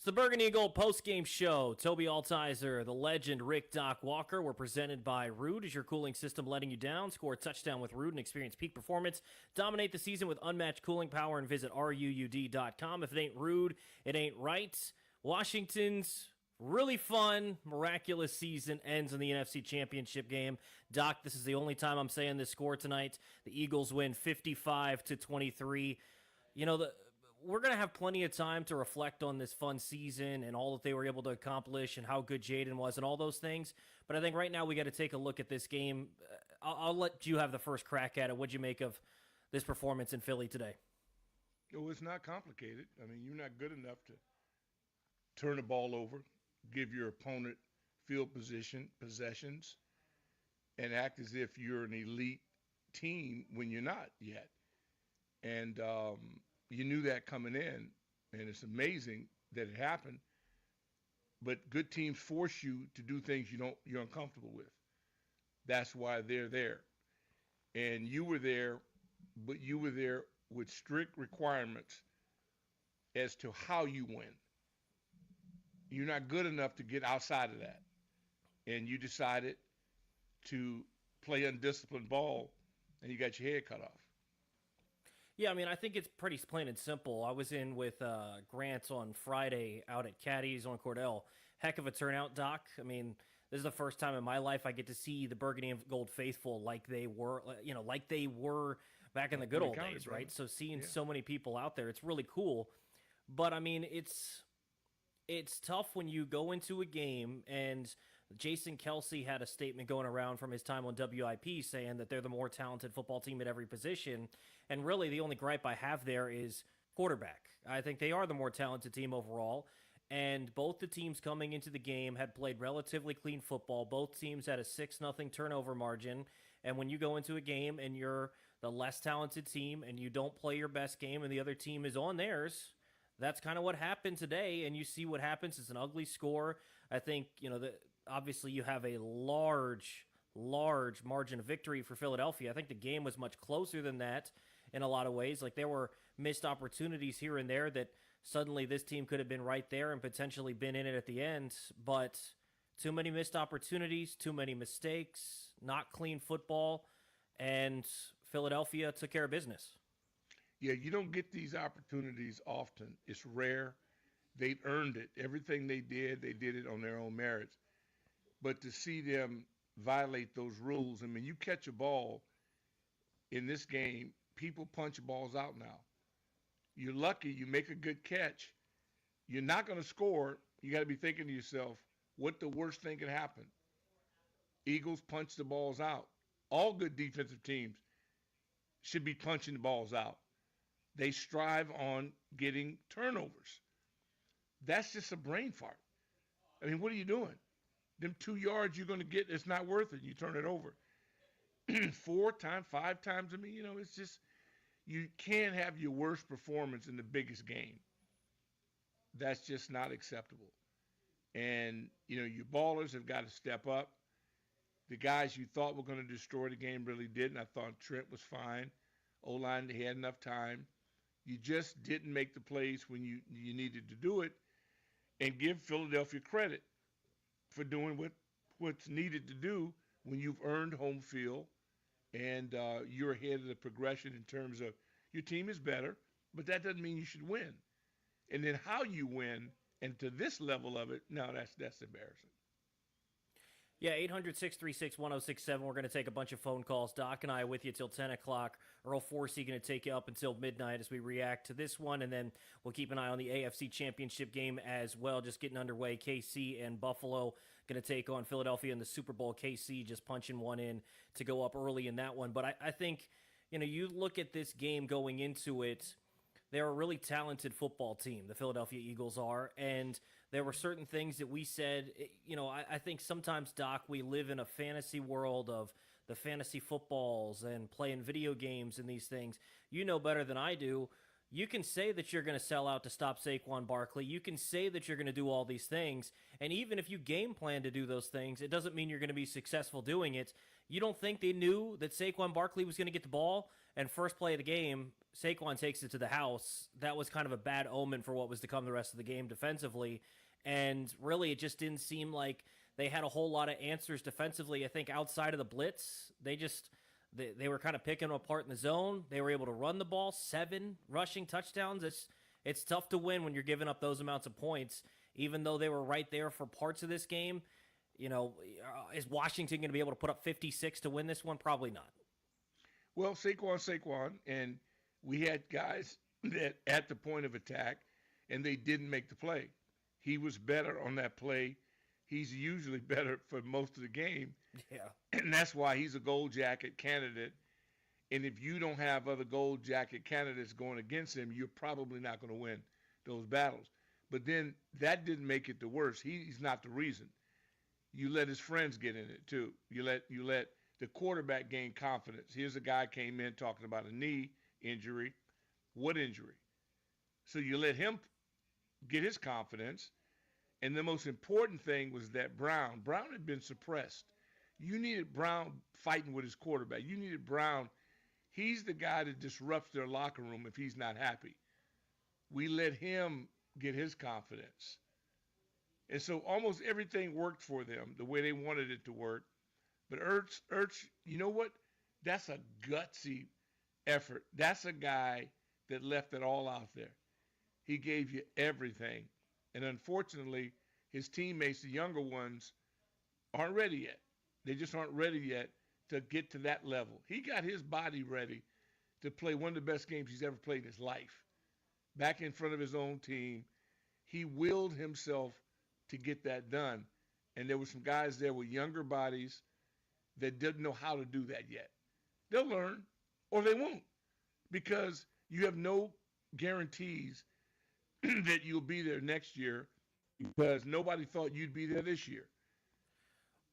It's the Burgundy and Gold post-game show. Tobi Altizer, the legend Rick Doc Walker were presented by Ruud. Is your cooling system letting you down? Score a touchdown with Ruud and experience peak performance. Dominate the season with unmatched cooling power and visit ruud.com. If it ain't Ruud, it ain't right. Washington's really fun, miraculous season ends in the NFC Championship game. Doc, this is the only time I'm saying this score tonight. The Eagles win 55-23. You know, we're going to have plenty of time to reflect on this fun season and all that they were able to accomplish and how good Jaden was and all those things. But I think right now we got to take a look at this game. I'll let you have the first crack at it. What'd you make of this performance in Philly today? Oh, it's not complicated. I mean, you're not good enough to turn the ball over, give your opponent field possessions, and act as if you're an elite team when you're not yet. And you knew that coming in, and it's amazing that it happened. But good teams force you to do things you're uncomfortable with. That's why they're there. And you were there, but you were there with strict requirements as to how you win. You're not good enough to get outside of that. And you decided to play undisciplined ball, and you got your head cut off. Yeah, I mean, I think it's pretty plain and simple. I was in with Grant on Friday out at Caddy's on Cordell. Heck of a turnout, Doc. I mean, this is the first time in my life I get to see the Burgundy and Gold faithful like they were, like they were back in the good old days, right? So seeing so many people out there, it's really cool. But I mean, it's tough when you go into a game, and Jason Kelsey had a statement going around from his time on WIP saying that they're the more talented football team at every position. And really the only gripe I have there is quarterback. I think they are the more talented team overall. And both the teams coming into the game had played relatively clean football. Both teams had a 6-0 turnover margin. And when you go into a game and you're the less talented team and you don't play your best game and the other team is on theirs, that's kind of what happened today, and you see what happens. It's an ugly score. I think, obviously you have a large margin of victory for Philadelphia. I think the game was much closer than that in a lot of ways. Like, there were missed opportunities here and there that suddenly this team could have been right there and potentially been in it at the end, but too many missed opportunities, too many mistakes, not clean football, and Philadelphia took care of business. Yeah, you don't get these opportunities often. It's rare. They earned it. Everything they did it on their own merits. But to see them violate those rules, I mean, you catch a ball in this game, people punch balls out now. You're lucky you make a good catch. You're not going to score. You got to be thinking to yourself, what the worst thing could happen? Eagles punch the balls out. All good defensive teams should be punching the balls out. They strive on getting turnovers. That's just a brain fart. I mean, what are you doing? Them 2 yards you're going to get, it's not worth it. You turn it over. 4 times, 5 times, I mean, it's just, you can't have your worst performance in the biggest game. That's just not acceptable. And, your ballers have got to step up. The guys you thought were going to destroy the game really didn't. I thought Trent was fine. O-line, he had enough time. You just didn't make the plays when you needed to do it, and give Philadelphia credit for doing what's needed to do when you've earned home field and you're ahead of the progression in terms of your team is better, but that doesn't mean you should win. And then how you win, and to this level of it, no, that's embarrassing. Yeah, 800-636-1067. We're going to take a bunch of phone calls. Doc and I are with you till 10 o'clock. Earl Forsey going to take you up until midnight as we react to this one, and then we'll keep an eye on the AFC Championship game as well, just getting underway. KC and Buffalo going to take on Philadelphia in the Super Bowl. KC just punching one in to go up early in that one. But I think, you look at this game going into it, they're a really talented football team, the Philadelphia Eagles are, and there were certain things that we said, I think sometimes, Doc, we live in a fantasy world of the fantasy footballs and playing video games and these things. You know better than I do. You can say that you're going to sell out to stop Saquon Barkley. You can say that you're going to do all these things. And even if you game plan to do those things, it doesn't mean you're going to be successful doing it. You don't think they knew that Saquon Barkley was going to get the ball? And first play of the game, Saquon takes it to the house. That was kind of a bad omen for what was to come the rest of the game defensively. And really, it just didn't seem like they had a whole lot of answers defensively. I think outside of the blitz, they were kind of picking them apart in the zone. They were able to run the ball, 7 rushing touchdowns. It's tough to win when you're giving up those amounts of points, even though they were right there for parts of this game. Is Washington going to be able to put up 56 to win this one? Probably not. Well, Saquon, and we had guys that at the point of attack, and they didn't make the play. He was better on that play. He's usually better for most of the game. Yeah. And that's why he's a gold jacket candidate. And if you don't have other gold jacket candidates going against him, you're probably not going to win those battles. But then that didn't make it the worst. He's not the reason. You let his friends get in it too. You let the quarterback gain confidence. Here's a guy came in talking about a knee injury. What injury? So you let him get his confidence. And the most important thing was that Brown had been suppressed. You needed Brown fighting with his quarterback. You needed Brown. He's the guy that disrupts their locker room if he's not happy. We let him get his confidence. And so almost everything worked for them the way they wanted it to work. But Ertz, you know what? That's a gutsy effort. That's a guy that left it all out there. He gave you everything. And unfortunately, his teammates, the younger ones, aren't ready yet. They just aren't ready yet to get to that level. He got his body ready to play one of the best games he's ever played in his life. Back in front of his own team, he willed himself to get that done. And there were some guys there with younger bodies that didn't know how to do that yet. They'll learn, or they won't, because you have no guarantees that you'll be there next year because nobody thought you'd be there this year.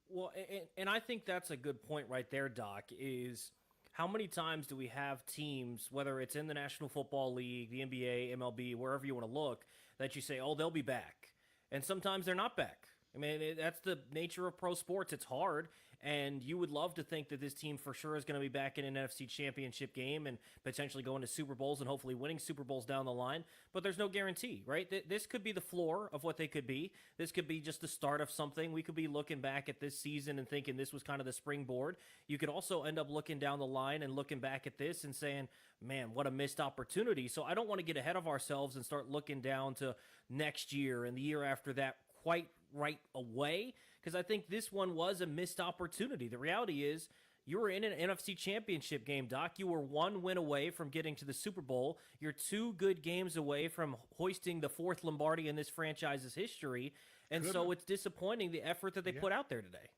Well, and I think that's a good point right there, Doc, is how many times do we have teams, whether it's in the National Football League, the NBA, MLB, wherever you want to look, that you say, oh, they'll be back. And sometimes they're not back. I mean, that's the nature of pro sports. It's hard, and you would love to think that this team for sure is going to be back in an NFC championship game and potentially going to Super Bowls and hopefully winning Super Bowls down the line, but there's no guarantee, right? This could be the floor of what they could be. This could be just the start of something. We could be looking back at this season and thinking this was kind of the springboard. You could also end up looking down the line and looking back at this and saying, man, what a missed opportunity. So I don't want to get ahead of ourselves and start looking down to next year and the year after that quite right away, because I think this one was a missed opportunity. The reality is you were in an NFC championship game, Doc. You were 1 win away from getting to the Super Bowl. You're 2 good games away from hoisting the 4th Lombardi in this franchise's history. And so it's disappointing the effort that they put out there today.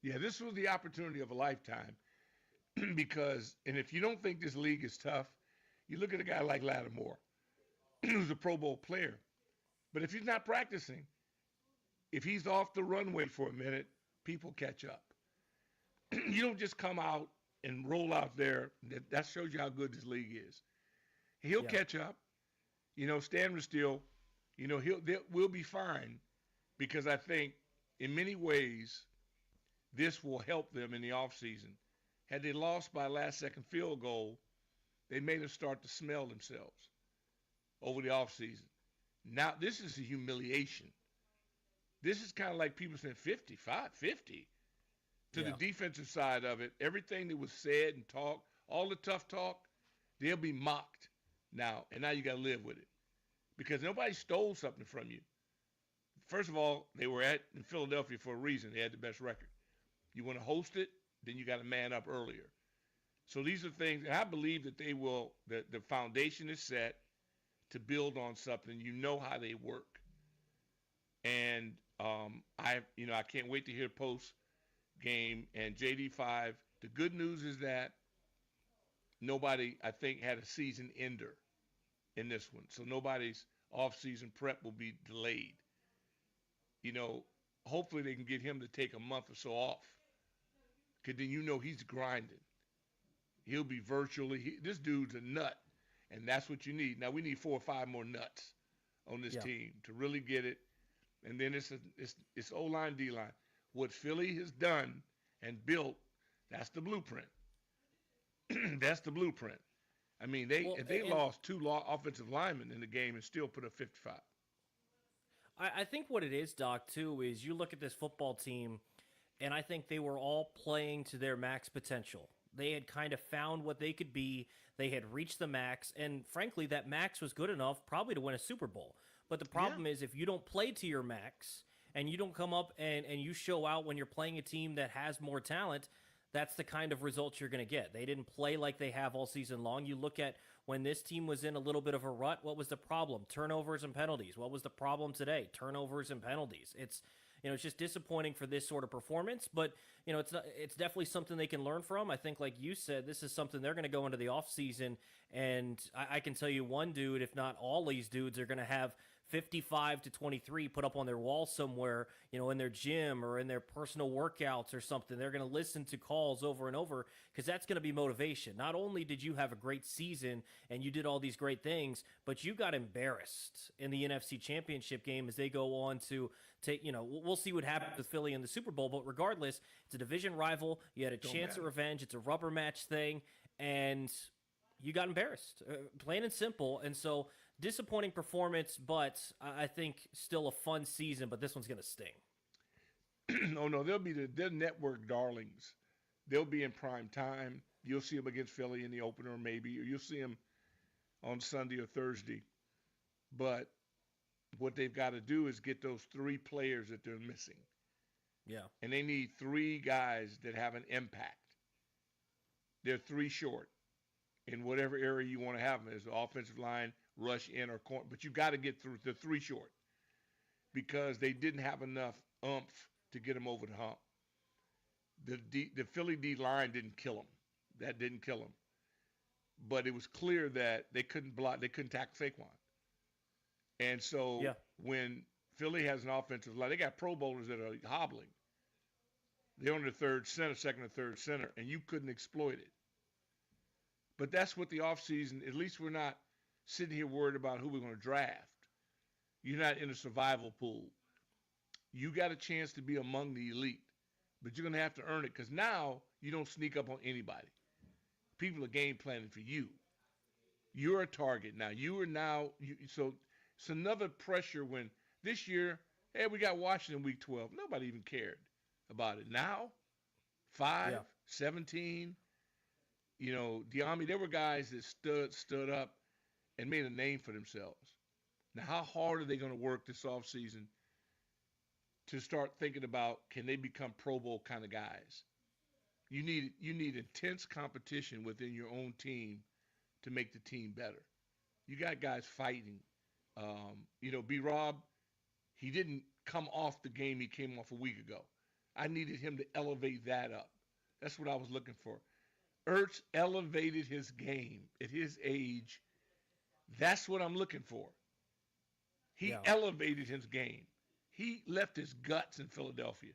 Yeah, this was the opportunity of a lifetime because, and if you don't think this league is tough, you look at a guy like Lattimore, who's a Pro Bowl player. But if he's not practicing, if he's off the runway for a minute, people catch up. You don't just come out and roll out there. That shows you how good this league is. He'll catch up. Stan was still, we'll be fine because I think in many ways this will help them in the offseason. Had they lost by a last-second field goal, they may have started to smell themselves over the offseason. Now, this is a humiliation. This is kind of like people saying 50 to the defensive side of it. Everything that was said and talked, all the tough talk, they'll be mocked now. And now you got to live with it because nobody stole something from you. First of all, they were in Philadelphia for a reason. They had the best record. You want to host it, then you got to man up earlier. So these are things, and I believe that they will, the foundation is set to build on something. You know how they work. And I can't wait to hear post game and JD5. The good news is that nobody, I think, had a season ender in this one. So nobody's off-season prep will be delayed. Hopefully they can get him to take a month or so off. Because then he's grinding. He'll be virtually, this dude's a nut. And that's what you need. Now we need 4 or 5 more nuts on this team to really get it. And then it's O-line, D-line. What Philly has done and built That's the blueprint. That's the blueprint. I mean, Well, they and lost two offensive linemen in the game and still put up 55. I think what it is, Doc, too, is you look at this football team, and I think they were all playing to their max potential. They had kind of found what they could be. They had reached the max, and frankly, that max was good enough probably to win a Super Bowl. But the Yeah. problem is, if you don't play to your max and you don't come up and you show out when you're playing a team that has more talent, that's the kind of results you're going to get. They didn't play like they have all season long. You look at when this team was in a little bit of a rut, what was the problem? Turnovers and penalties. What was the problem today? Turnovers and penalties. It's just disappointing for this sort of performance, but it's definitely something they can learn from. I think, like you said, this is something they're going to go into the offseason, and I can tell you one dude, if not all these dudes, are going to have 55 to 23 put up on their wall somewhere, in their gym or in their personal workouts or something. They're going to listen to calls over and over because that's going to be motivation. Not only did you have a great season and you did all these great things, but you got embarrassed in the NFC Championship game as they go on to take, we'll see what happens with Philly in the Super Bowl, but regardless, it's a division rival. You had a chance at revenge. It's a rubber match thing, and you got embarrassed, plain and simple. And so, disappointing performance, but I think still a fun season, but this one's going to sting. Oh no, they'll be their network darlings. They'll be in prime time. You'll see them against Philly in the opener, maybe, or you'll see them on Sunday or Thursday. But what they've got to do is get those three players that they're missing. Yeah. And they need three guys that have an impact. They're three short in whatever area you want to have them as the offensive line, rush in, or corner. But you got to get through the three short because they didn't have enough oomph to get them over the hump. The Philly D line didn't kill them. That didn't kill them. But it was clear that they couldn't block. They couldn't tackle Saquon. And so when Philly has an offensive line, they got Pro Bowlers that are hobbling. They're on the second or third center, and you couldn't exploit it. But that's what the offseason, at least we're not sitting here worried about who we're going to draft. You're not in a survival pool. You got a chance to be among the elite, but you're going to have to earn it because now you don't sneak up on anybody. People are game planning for you. You're a target now. So it's another pressure when this year, hey, we got Washington week 12. Nobody even cared about it. Now, 5, 17, Diami, there were guys that stood up and made a name for themselves. Now, how hard are they going to work this offseason to start thinking about can they become Pro Bowl kind of guys? You need intense competition within your own team to make the team better. You got guys fighting. B-Rob, he didn't come off the game he came off a week ago. I needed him to elevate that up. That's what I was looking for. Ertz elevated his game at his age. That's what I'm looking for. He elevated his game. He left his guts in Philadelphia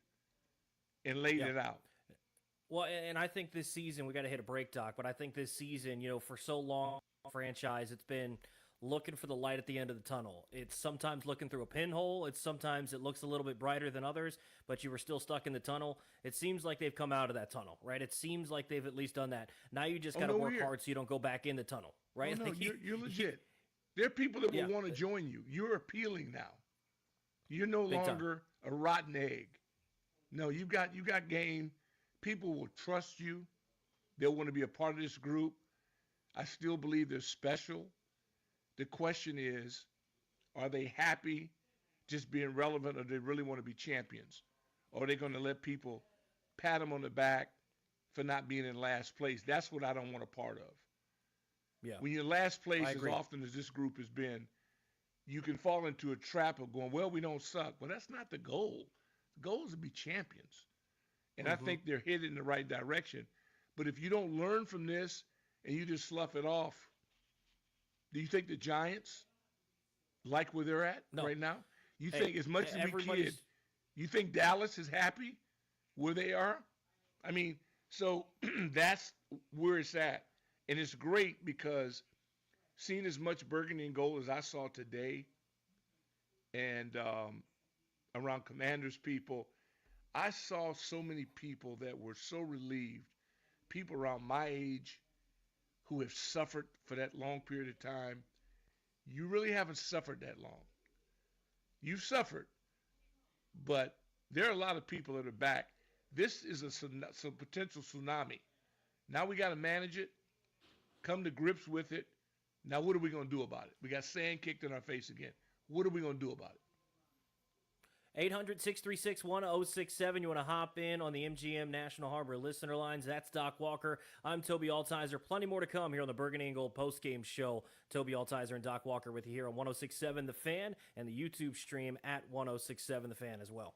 and laid it out. Well, and I think this season, we got to hit a break, Doc, but I think this season, for so long, franchise, it's been looking for the light at the end of the tunnel. It's sometimes looking through a pinhole. Sometimes it looks a little bit brighter than others, but you were still stuck in the tunnel. It seems like they've come out of that tunnel, right? It seems like they've at least done that. Now you just got to work hard so you don't go back in the tunnel, right? Oh, no, you're legit. There are people that will want to join you. You're appealing now. You're no longer a rotten egg. No, you got game. People will trust you. They'll want to be a part of this group. I still believe they're special. The question is, are they happy just being relevant, or do they really want to be champions? Or are they going to let people pat them on the back for not being in last place? That's what I don't want a part of. Yeah. When you're last place, as often as this group has been, you can fall into a trap of going, well, we don't suck. Well, that's not the goal. The goal is to be champions. And I think they're headed in the right direction. But if you don't learn from this and you just slough it off, do you think the Giants like where they're at right now? You think as much as we kid, you think Dallas is happy where they are? I mean, so that's where it's at. And it's great because seeing as much burgundy and gold as I saw today and around Commanders people, I saw so many people that were so relieved people around my age who have suffered for that long period of time. You really haven't suffered that long. You've suffered, but there are a lot of people that are back. This is some potential tsunami. Now we got to manage it, come to grips with it. Now, what are we going to do about it? We got sand kicked in our face again. What are we going to do about it? 800 636 1067. You want to hop in on the MGM National Harbor listener lines. That's Doc Walker. I'm Tobi Altizer. Plenty more to come here on the Burgundy and Gold postgame show. Tobi Altizer and Doc Walker with you here on 1067 The Fan and the YouTube stream at 1067 The Fan as well.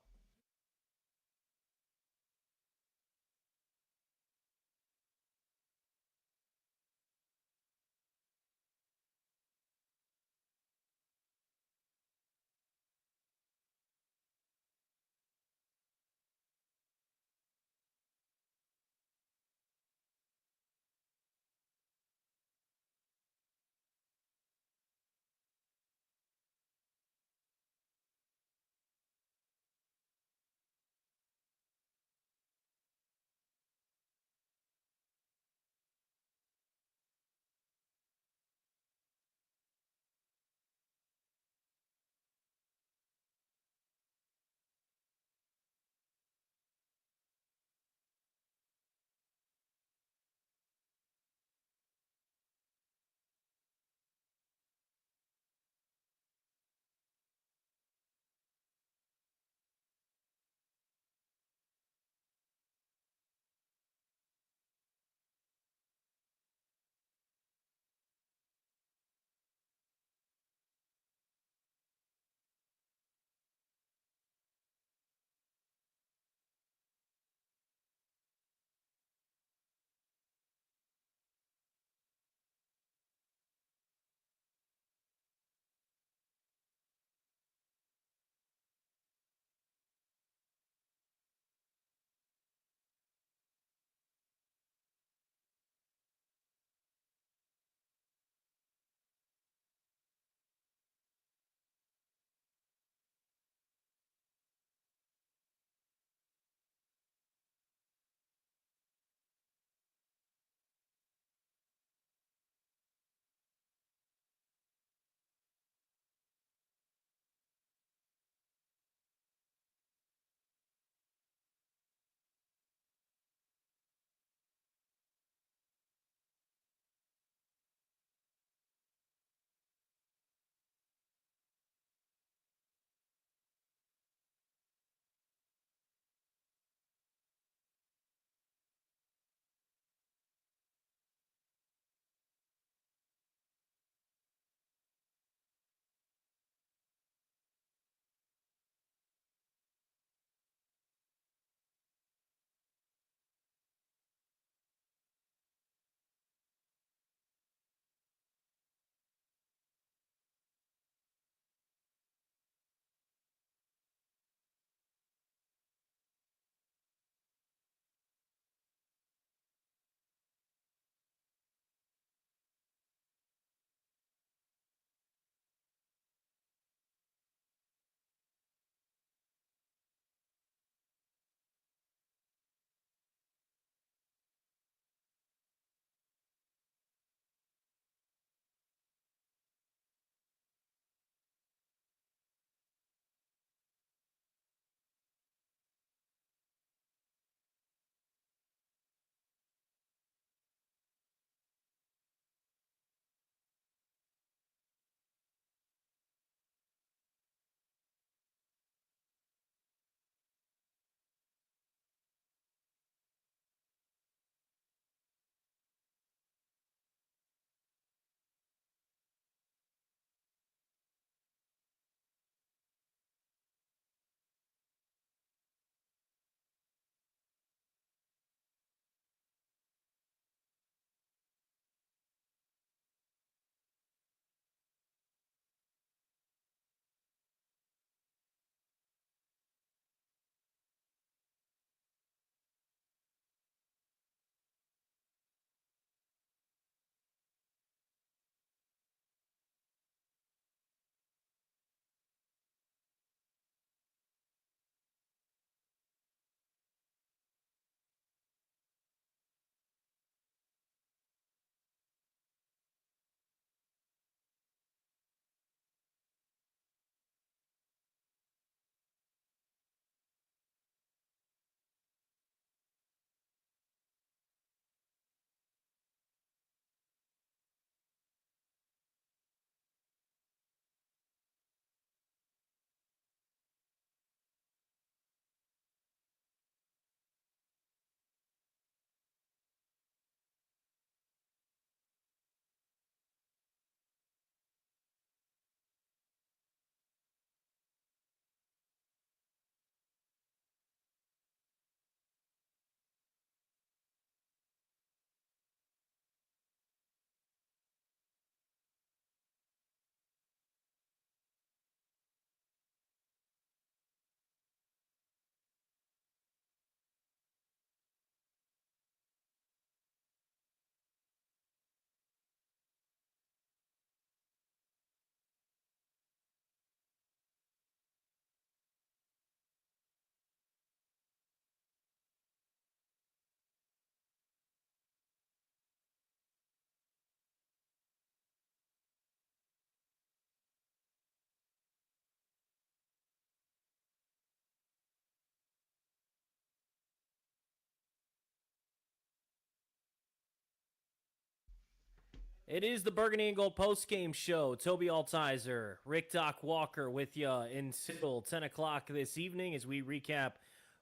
It is the Burgundy and Gold post-game show. Tobi Altizer, Rick Doc Walker with you until 10 o'clock this evening as we recap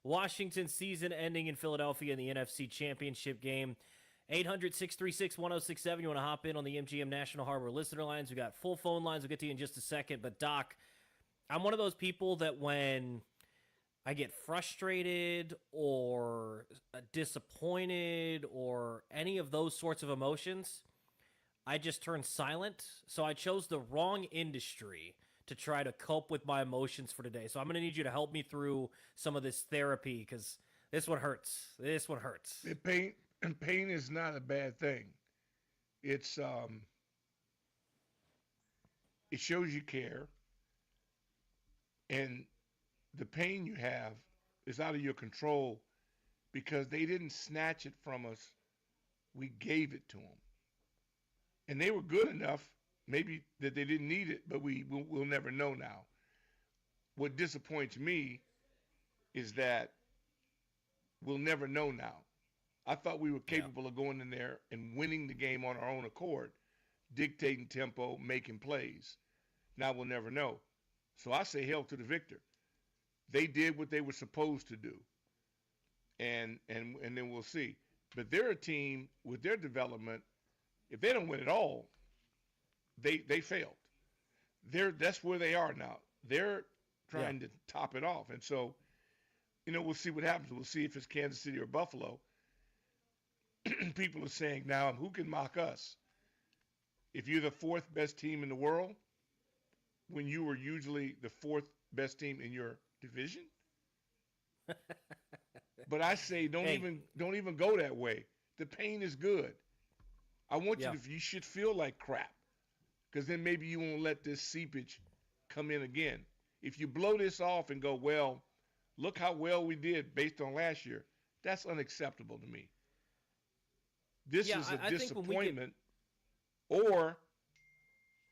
Washington's season ending in Philadelphia in the NFC Championship game. 800-636-1067. You want to hop in on the MGM National Harbor listener lines. We got full phone lines. We'll get to you in just a second. But, Doc, I'm one of those people that when I get frustrated or disappointed or any of those sorts of emotions, I just turn silent. So I chose the wrong industry to try to cope with my emotions for today. So I'm going to need you to help me through some of this therapy because this one hurts. This one hurts. Pain is not a bad thing. It shows you care, and the pain you have is out of your control because they didn't snatch it from us. We gave it to them. And they were good enough, maybe that they didn't need it, but we'll never know now. What disappoints me is that we'll never know now. I thought we were capable of going in there and winning the game on our own accord, dictating tempo, making plays. Now we'll never know. So I say hail to the victor. They did what they were supposed to do. And then we'll see. But they're a team with their development. If they don't win at all, they failed. That's where they are now. They're trying to top it off. And so, we'll see what happens. We'll see if it's Kansas City or Buffalo. People are saying now, who can mock us? If you're the fourth best team in the world, when you were usually the fourth best team in your division? But I say don't even go that way. The pain is good. I want you should feel like crap, because then maybe you won't let this seepage come in again. If you blow this off and go, well, look how well we did based on last year, that's unacceptable to me. This is a disappointment. Or,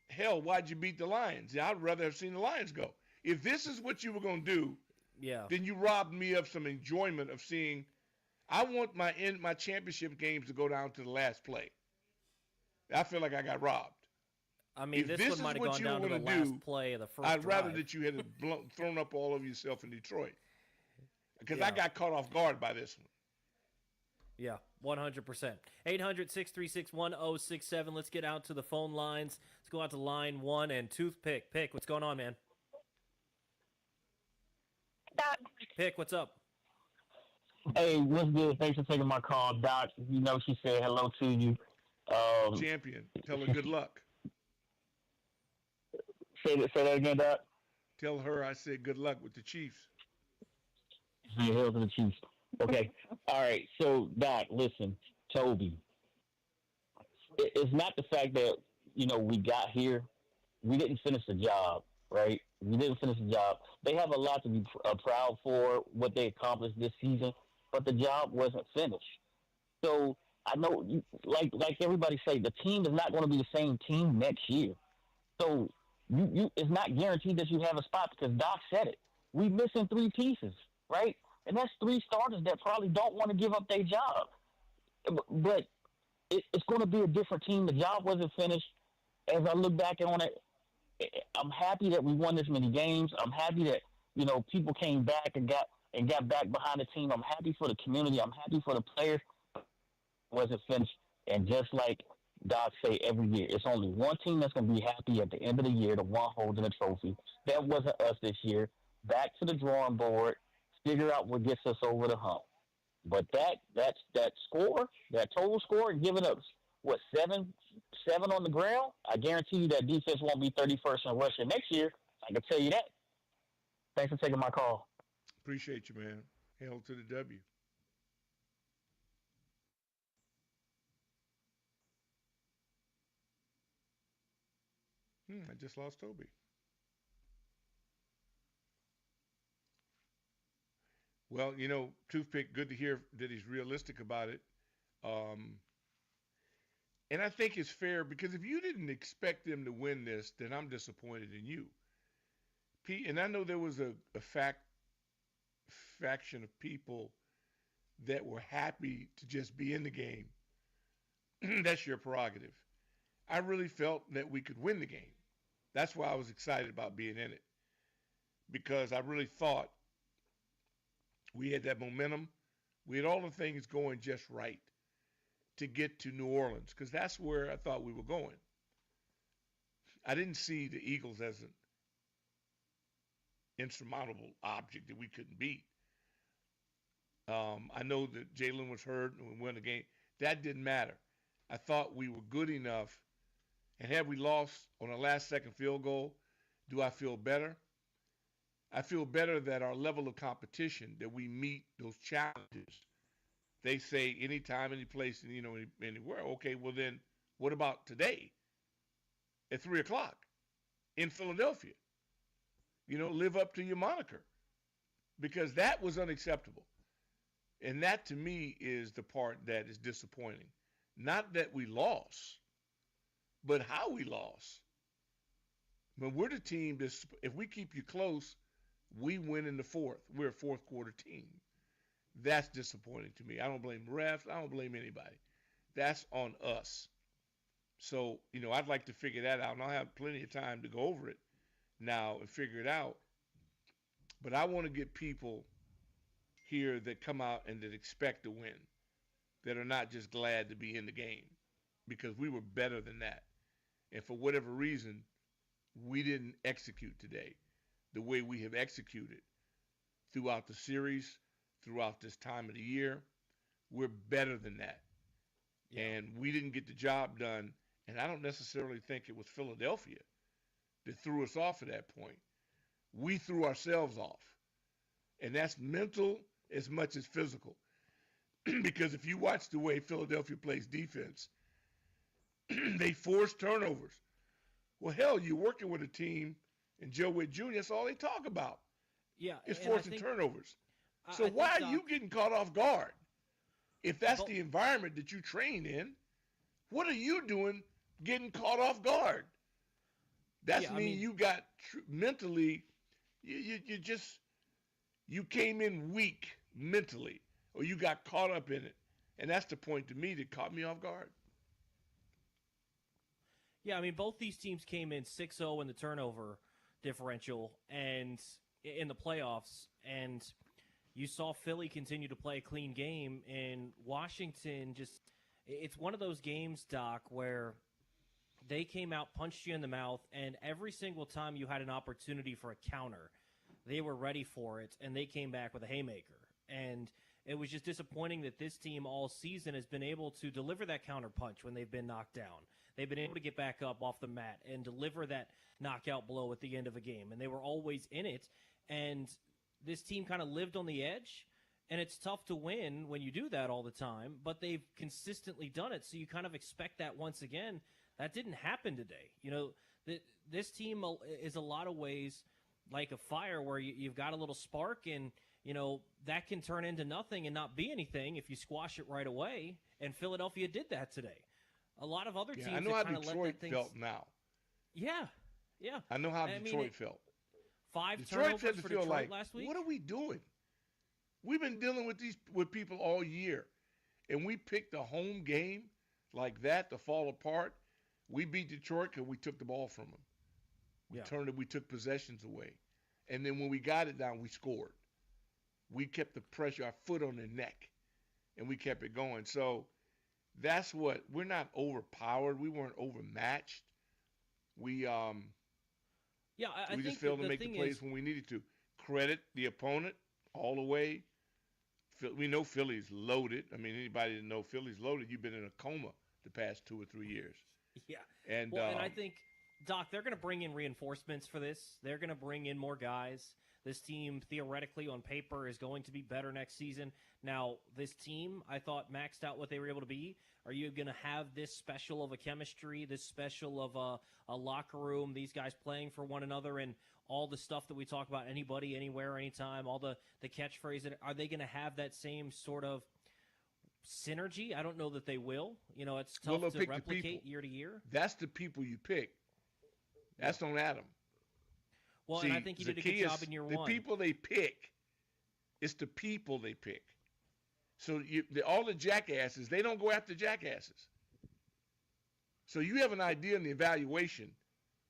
hell, why'd you beat the Lions? Yeah, I'd rather have seen the Lions go. If this is what you were going to do, then you robbed me of some enjoyment of seeing. I want my championship games to go down to the last play. I feel like I got robbed. I mean, this one might have gone down to the last play of the first I'd rather drive. that you had thrown up all of yourself in Detroit. Because I got caught off guard by this one. Yeah, 100%. 800-636-1067. Let's get out to the phone lines. Let's go out to line one and Toothpick. Pick, what's going on, man? Pick, what's up? Hey, what's good? Thanks for taking my call, Doc. She said hello to you. Champion, tell her good luck. Say that again, Doc. Tell her I said good luck with the Chiefs. Say hell to the Chiefs. Okay. All right. So, Doc, listen, Tobi. It's not the fact that, we got here. We didn't finish the job, right? We didn't finish the job. They have a lot to be proud for what they accomplished this season, but the job wasn't finished. So, I know, like everybody say, the team is not going to be the same team next year. So, it's not guaranteed that you have a spot because Doc said it. We missing 3 pieces, right? And that's 3 starters that probably don't want to give up their job. But it's going to be a different team. The job wasn't finished. As I look back on it, I'm happy that we won this many games. I'm happy that, people came back and got back behind the team. I'm happy for the community. I'm happy for the players. It wasn't finished. And just like Doc say every year, it's only one team that's going to be happy at the end of the year, the one holding the trophy. That wasn't us this year. Back to the drawing board. Figure out what gets us over the hump. But that score, that total score, giving us seven on the ground. I guarantee you that defense won't be 31st in rushing next year. I can tell you that. Thanks for taking my call. Appreciate you, man. Hail to the W. I just lost Tobi. Well, Toothpick, good to hear that he's realistic about it. And I think it's fair because if you didn't expect them to win this, then I'm disappointed in you. And I know there was a faction of people that were happy to just be in the game. That's your prerogative. I really felt that we could win the game. That's why I was excited about being in it, because I really thought we had that momentum. We had all the things going just right to get to New Orleans, because that's where I thought we were going. I didn't see the Eagles as an insurmountable object that we couldn't beat. I know that Jalen was hurt and we won the game. That didn't matter. I thought we were good enough. And had we lost on a last-second field goal, do I feel better? I feel better that our level of competition, that we meet those challenges. They say anytime, any place, anywhere. Okay, well then, what about today at 3 o'clock in Philadelphia? Live up to your moniker, because that was unacceptable. And that, to me, is the part that is disappointing. Not that we lost, but how we lost. When we're the team that, if we keep you close, we win in the fourth. We're a fourth quarter team. That's disappointing to me. I don't blame refs. I don't blame anybody. That's on us. So, I'd like to figure that out, and I'll have plenty of time to go over it now and figure it out. But I want to get people here that come out and that expect to win, that are not just glad to be in the game, because we were better than that. And for whatever reason, we didn't execute today the way we have executed throughout the series, throughout this time of the year. We're better than that. Yeah. And we didn't get the job done. And I don't necessarily think it was Philadelphia that threw us off at that point. We threw ourselves off. And that's mental as much as physical. Because if you watch the way Philadelphia plays defense, they force turnovers. Well, hell, you're working with a team, and Joe Witt Jr., that's all they talk about. Yeah, is forcing turnovers. So why are you getting caught off guard? If that's the environment that you train in, what are you doing getting caught off guard? That's you got mentally, you came in weak mentally, or you got caught up in it. And that's the point to me that caught me off guard. Yeah, both these teams came in 6-0 in the turnover differential and in the playoffs, and you saw Philly continue to play a clean game, and Washington it's one of those games, Doc, where they came out, punched you in the mouth, and every single time you had an opportunity for a counter, they were ready for it, and they came back with a haymaker. And it was just disappointing that this team all season has been able to deliver that counter punch when they've been knocked down. They've been able to get back up off the mat and deliver that knockout blow at the end of a game, and they were always in it. And this team kind of lived on the edge, and it's tough to win when you do that all the time, but they've consistently done it, so you kind of expect that once again. That didn't happen today. This team is a lot of ways like a fire where you've got a little spark, and that can turn into nothing and not be anything if you squash it right away. And Philadelphia did that today. A lot of other teams. I know how Detroit felt now. Yeah. I know how Detroit felt. 5 turnovers for Detroit like, last week. What are we doing? We've been dealing with people all year, and we picked a home game like that to fall apart. We beat Detroit because we took the ball from them. We turned it. We took possessions away, and then when we got it down, we scored. We kept the pressure, our foot on their neck, and we kept it going. So that's what we're not overpowered. We weren't overmatched. We just failed to make the plays when we needed to. Credit the opponent all the way. We know Philly's loaded. Anybody that know Philly's loaded, you've been in a coma the past 2 or 3 years. Yeah. And I think, Doc, they're going to bring in reinforcements for this. They're going to bring in more guys. This team, theoretically, on paper, is going to be better next season. Now, this team, I thought, maxed out what they were able to be. Are you going to have this special of a chemistry, this special of a locker room, these guys playing for one another, and all the stuff that we talk about, anybody, anywhere, anytime, all the catchphrases? Are they going to have that same sort of synergy? I don't know that they will. It's tough to replicate year to year. That's the people you pick. That's on Adam. Well, and I think you did a good job in year one. The people they pick, it's the people they pick. So all the jackasses, they don't go after jackasses. So you have an idea in the evaluation.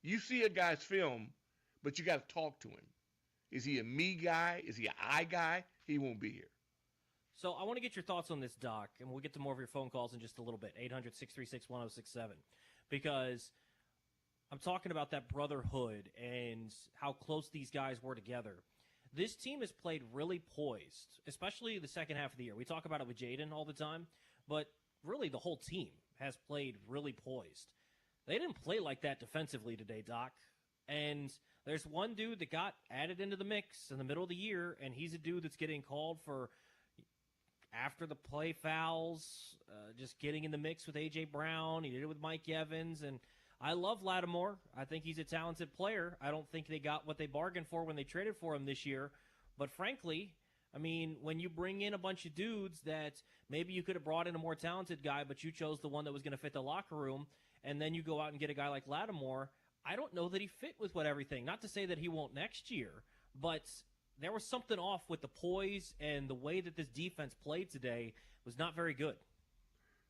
You see a guy's film, but you got to talk to him. Is he a me guy? Is he an I guy? He won't be here. So I want to get your thoughts on this, Doc, and we'll get to more of your phone calls in just a little bit. 800-636-1067. Because I'm talking about that brotherhood and how close these guys were together. This team has played really poised, especially the second half of the year. We talk about it with Jaden all the time, but really the whole team has played really poised. They didn't play like that defensively today, Doc. And there's one dude that got added into the mix in the middle of the year, and he's a dude that's getting called for after the play fouls, just getting in the mix with A.J. Brown. He did it with Mike Evans, and I love Lattimore. I think he's a talented player. I don't think they got what they bargained for when they traded for him this year. But frankly, I mean, when you bring in a bunch of dudes that maybe you could have brought in a more talented guy, but you chose the one that was going to fit the locker room, and then you go out and get a guy like Lattimore, I don't know that he fit with what everything. Not to say that he won't next year, but there was something off with the poise, and the way that this defense played today was not very good.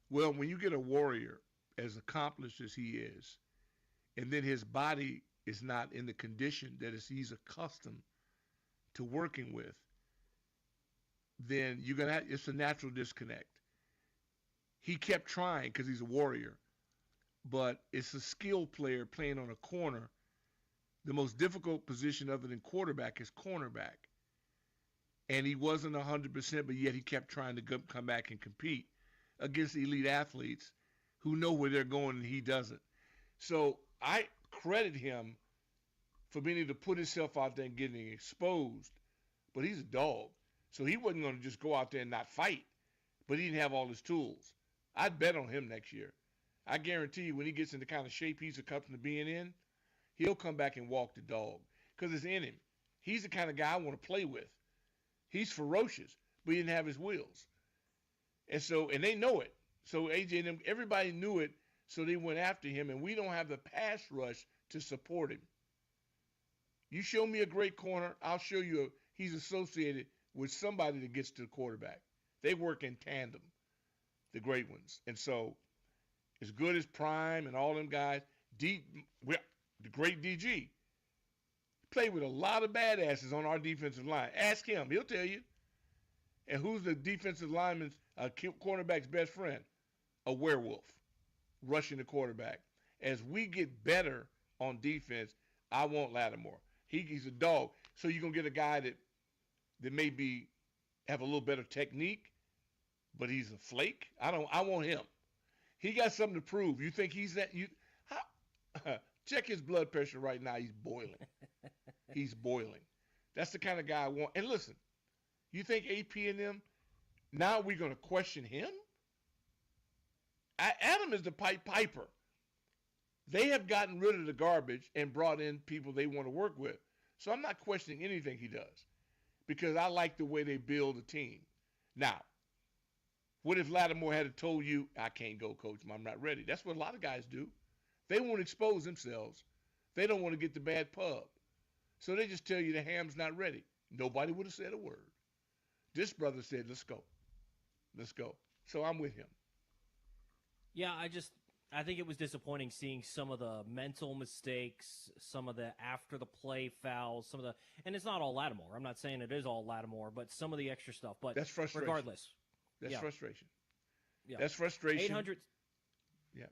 Well, when you get a warrior as accomplished as he is, and then his body is not in the condition that he's accustomed to working with, then you're gonna have, it's a natural disconnect. He kept trying because he's a warrior, but it's a skilled player playing on a corner. The most difficult position other than quarterback is cornerback. And he wasn't 100%, but yet he kept trying to come back and compete against elite athletes who know where they're going and he doesn't. So I credit him for being able to put himself out there and getting exposed, but he's a dog. So he wasn't going to just go out there and not fight, but he didn't have all his tools. I'd bet on him next year. I guarantee you when he gets in the kind of shape he's accustomed to being in, he'll come back and walk the dog because it's in him. He's the kind of guy I want to play with. He's ferocious, but he didn't have his wheels. And they know it. So AJ and them, everybody knew it, so they went after him, and we don't have the pass rush to support him. You show me a great corner, I'll show you he's associated with somebody that gets to the quarterback. They work in tandem, the great ones. And so as good as Prime and all them guys, the great DG, played with a lot of badasses on our defensive line. Ask him, he'll tell you. And who's the defensive lineman's cornerback's best friend? A werewolf, rushing the quarterback. As we get better on defense, I want Lattimore. He's a dog. So you're gonna get a guy that maybe have a little better technique, but he's a flake. I want him. He got something to prove. You think he's that? Check his blood pressure right now. He's boiling. He's boiling. That's the kind of guy I want. And listen, you think AP and them, now we're going to question him? Adam is the piper. They have gotten rid of the garbage and brought in people they want to work with. So I'm not questioning anything he does because I like the way they build a team. Now, what if Lattimore had told you, I can't go, coach, I'm not ready? That's what a lot of guys do. They won't expose themselves. They don't want to get the bad pub. So they just tell you the ham's not ready. Nobody would have said a word. This brother said, let's go. Let's go. So I'm with him. Yeah, I think it was disappointing seeing some of the mental mistakes, some of the after the play fouls, and it's not all Lattimore. I'm not saying it is all Lattimore, but some of the extra stuff. But that's frustration. Regardless. That's frustration. Yeah. That's frustration. 800 Yeah.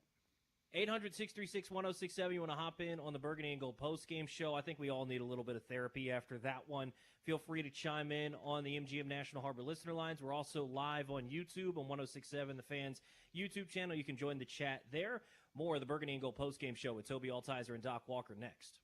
800-636-1067. You want to hop in on the Burgundy and Gold post-game show. I think we all need a little bit of therapy after that one. Feel free to chime in on the MGM National Harbor listener lines. We're also live on YouTube on 1067 The Fans YouTube channel. You can join the chat there. More of the Burgundy and Gold post-game show with Tobi Altizer and Doc Walker next.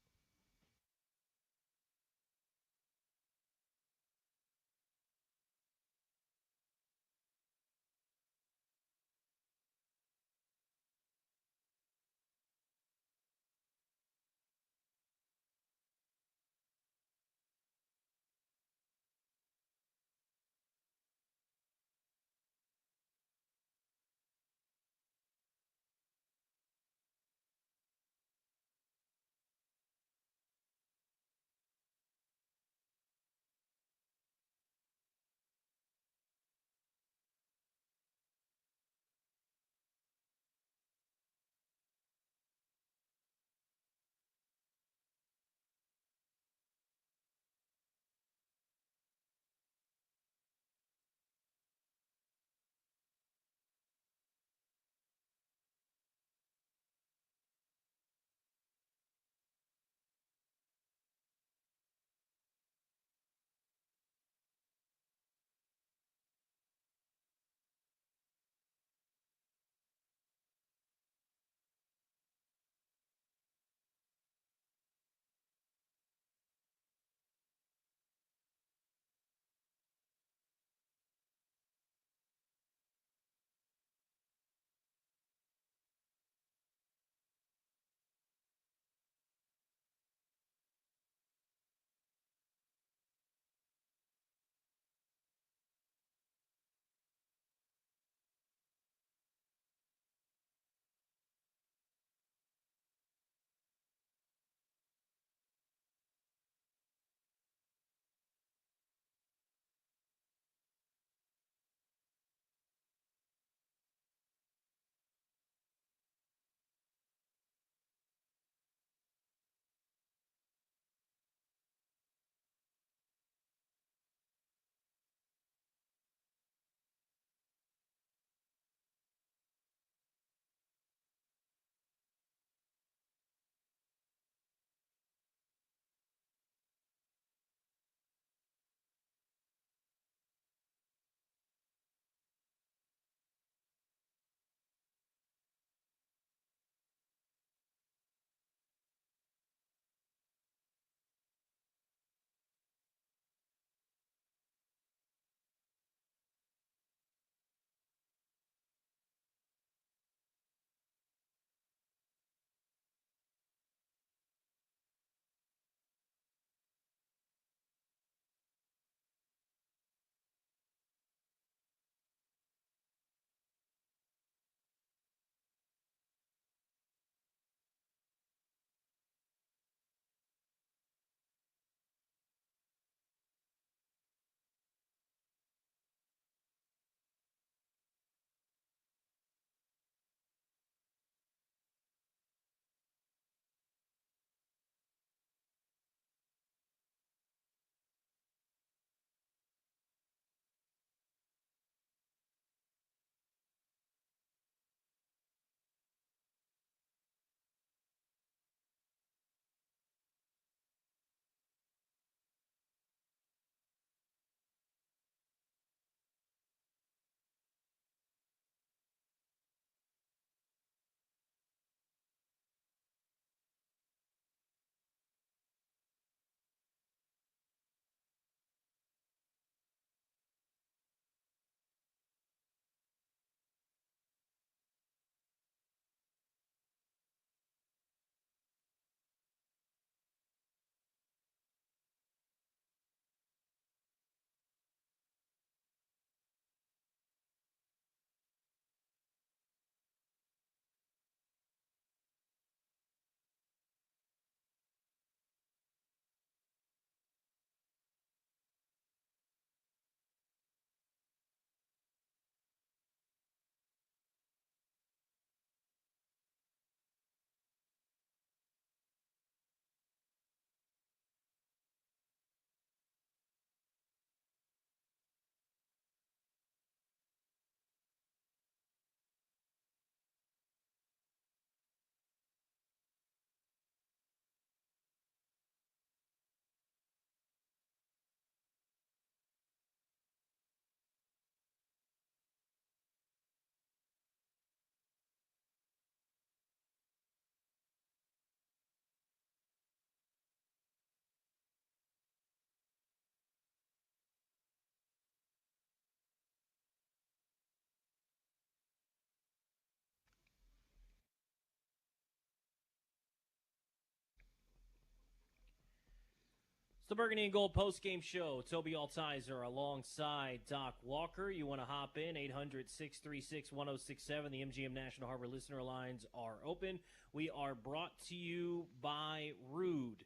The Burgundy and Gold post-game show. Tobi Altizer alongside Doc Walker. You want to hop in, 800-636-1067. The MGM National Harbor listener lines are open. We are brought to you by Rude.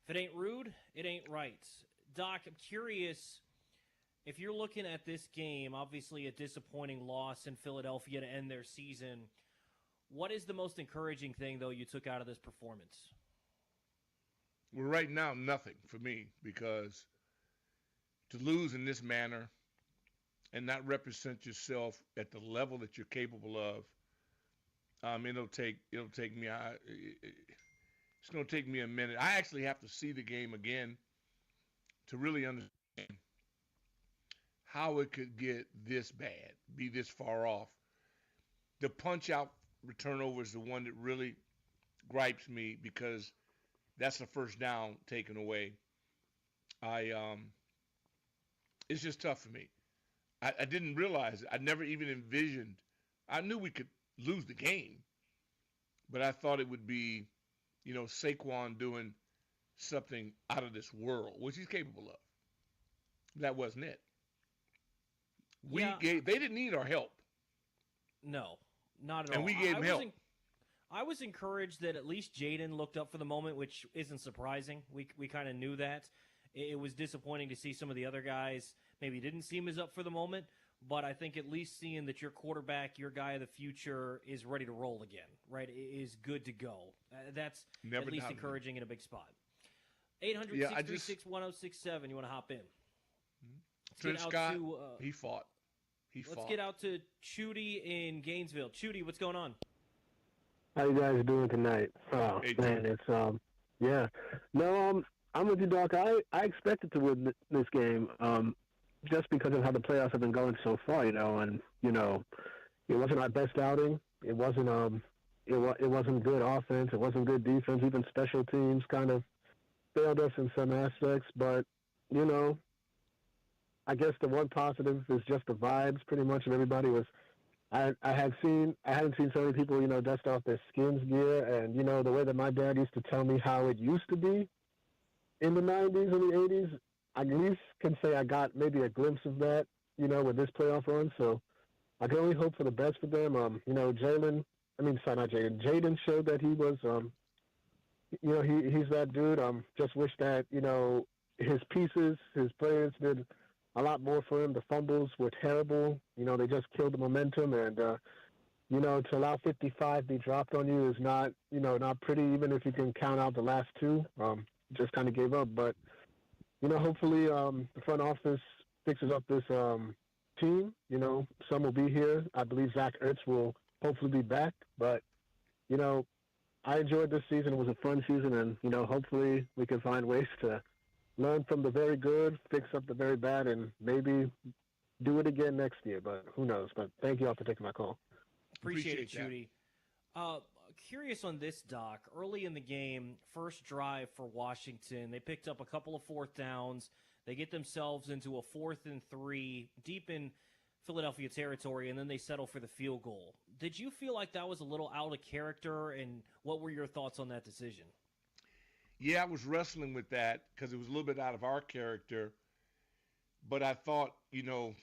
If it ain't rude, it ain't right. Doc, I'm curious, if you're looking at this game, obviously a disappointing loss in Philadelphia to end their season, what is the most encouraging thing, though, you took out of this performance? Well, right now, nothing for me, because to lose in this manner and not represent yourself at the level that you're capable of, it'll take me. It's going to take me a minute. I actually have to see the game again to really understand how it could get this bad, be this far off. The punch-out turnover is the one that really gripes me, because that's the first down taken away. It's just tough for me. I didn't realize it. I never even envisioned. I knew we could lose the game, but I thought it would be, Saquon doing something out of this world, which he's capable of. That wasn't it. They didn't need our help. No, not at all. And we gave them help. I was encouraged that at least Jaden looked up for the moment, which isn't surprising. We kind of knew that. It was disappointing to see some of the other guys maybe didn't seem as up for the moment, but I think at least seeing that your quarterback, your guy of the future, is ready to roll again, right, is good to go. That's Never at least encouraging in a big spot. 800-636-1067, you want to hop in. Trent Scott, he fought. Let's get out to Chudy in Gainesville. Chudy, what's going on? How you guys doing tonight? Oh, hey, man, it's, yeah. No, I'm with you, Doc. I expected to win this game, just because of how the playoffs have been going so far, and, it wasn't our best outing. It wasn't, it wasn't good offense. It wasn't good defense. Even special teams kind of failed us in some aspects, but, I guess the one positive is just the vibes pretty much of everybody was, I hadn't seen so many people, dust off their skins gear, and, the way that my dad used to tell me how it used to be in the 90s and the 80s, I at least can say I got maybe a glimpse of that, with this playoff run, so I can only hope for the best for them. Jaden showed that he was, he's that dude. Just wish that, his pieces, his players did a lot more for him. The fumbles were terrible. They just killed the momentum, and, to allow 55 be dropped on you is not, not pretty, even if you can count out the last two. Just kind of gave up. But, hopefully the front office fixes up this team. Some will be here. I believe Zach Ertz will hopefully be back. But, I enjoyed this season. It was a fun season, and, hopefully we can find ways to learn from the very good, fix up the very bad, and maybe do it again next year. But who knows? But thank you all for taking my call. Appreciate it, Judy. Curious on this, Doc. Early in the game, first drive for Washington, they picked up a couple of fourth downs. They get themselves into a 4th and 3 deep in Philadelphia territory, and then they settle for the field goal. Did you feel like that was a little out of character, and what were your thoughts on that decision? Yeah, I was wrestling with that because it was a little bit out of our character. But I thought, that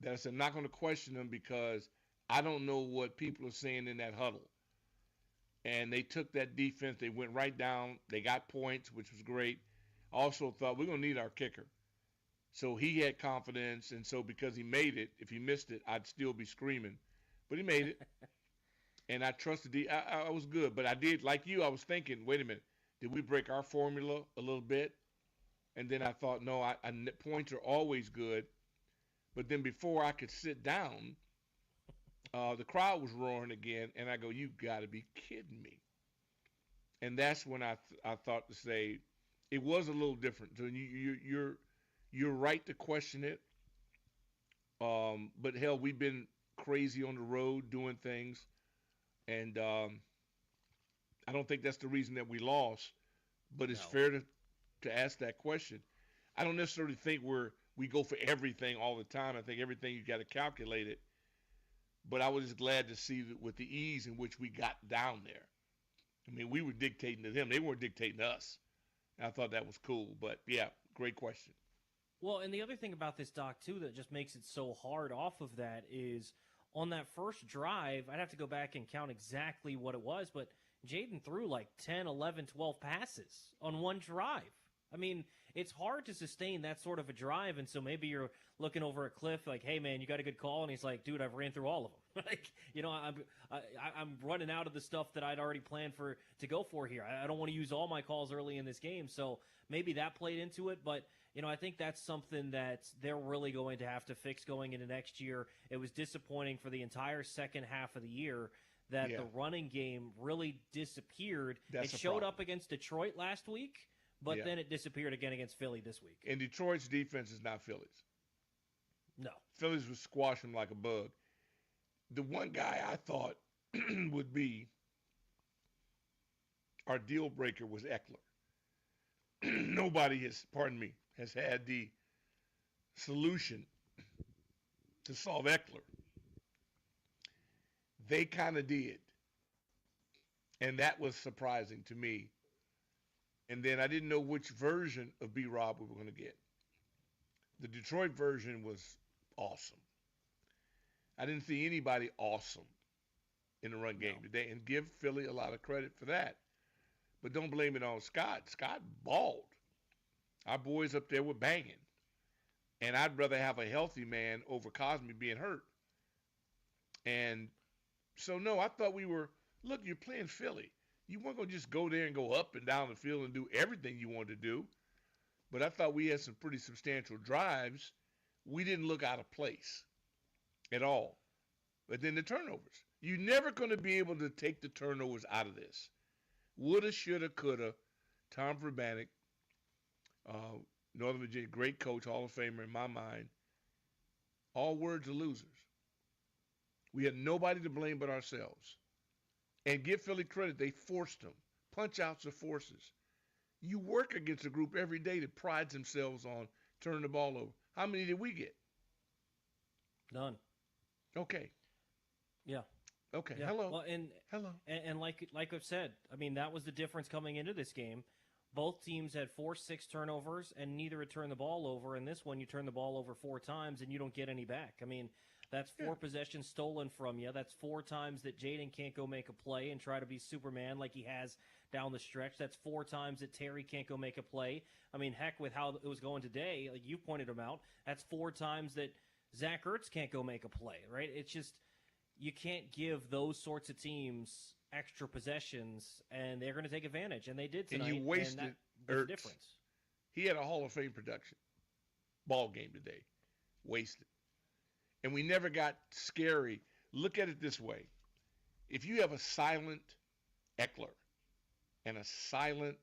I said, I'm not going to question them because I don't know what people are saying in that huddle. And they took that defense. They went right down. They got points, which was great. I also thought we're going to need our kicker. So he had confidence. And so because he made it, if he missed it, I'd still be screaming. But he made it. And I trusted I was good. But I did, like you, I was thinking, wait a minute, did we break our formula a little bit? And then I thought, no, points are always good. But then before I could sit down, the crowd was roaring again. And I go, you got to be kidding me. And that's when I thought to say, it was a little different. So you're right to question it. But hell, we've been crazy on the road doing things. And I don't think that's the reason that we lost, but it's fair to ask that question. I don't necessarily think we go for everything all the time. I think everything you got to calculate it. But I was just glad to see that with the ease in which we got down there. I mean, we were dictating to them. They weren't dictating to us. I thought that was cool. But, yeah, great question. Well, and the other thing about this, Doc, too, that just makes it so hard off of that is on that first drive, I'd have to go back and count exactly what it was, but Jaden threw like 10, 11, 12 passes on one drive. I mean, it's hard to sustain that sort of a drive, and so maybe you're looking over a cliff like, hey, man, you got a good call, and he's like, dude, I've ran through all of them. Like, you know, I'm running out of the stuff that I'd already planned to go for here. I don't want to use all my calls early in this game, so maybe that played into it, but you know, I think that's something that they're really going to have to fix going into next year. It was disappointing for the entire second half of the year that the running game really disappeared. It showed up against Detroit last week, but then it disappeared again against Philly this week. And Detroit's defense is not Philly's. No. Phillies would squash him like a bug. The one guy I thought would be our deal breaker was Eckler. Nobody has had the solution to solve Eckler. They kind of did. And that was surprising to me. And then I didn't know which version of B-Rob we were going to get. The Detroit version was awesome. I didn't see anybody awesome in the run game today, and give Philly a lot of credit for that. But don't blame it on Scott. Scott balled. Our boys up there were banging. And I'd rather have a healthy man over Cosme being hurt. And so, no, I thought look, you're playing Philly. You weren't going to just go there and go up and down the field and do everything you wanted to do. But I thought we had some pretty substantial drives. We didn't look out of place at all. But then the turnovers. You're never going to be able to take the turnovers out of this. Woulda, shoulda, coulda. Tom Verbanek, Northern Virginia, great coach, Hall of Famer in my mind. All words of losers. We had nobody to blame but ourselves. And give Philly credit, they forced them. Punch outs are forces. You work against a group every day that prides themselves on turning the ball over. How many did we get? None. Okay. Yeah. Okay. Yeah. Hello. Well, and like I've said, I mean, that was the difference coming into this game. Both teams had 6 turnovers, and neither had turned the ball over. In this one, you turn the ball over 4 times, and you don't get any back. I mean, that's 4 possessions stolen from you. That's 4 times that Jaden can't go make a play and try to be Superman like he has down the stretch. That's 4 times that Terry can't go make a play. I mean, heck, with how it was going today, like you pointed him out, that's 4 times that Zach Ertz can't go make a play, right? It's just you can't give those sorts of teams extra possessions, and they're going to take advantage, and they did tonight. And you wasted the difference. He had a Hall of Fame production ball game today. Wasted. And we never got scary. Look at it this way. If you have a silent Eckler and a silent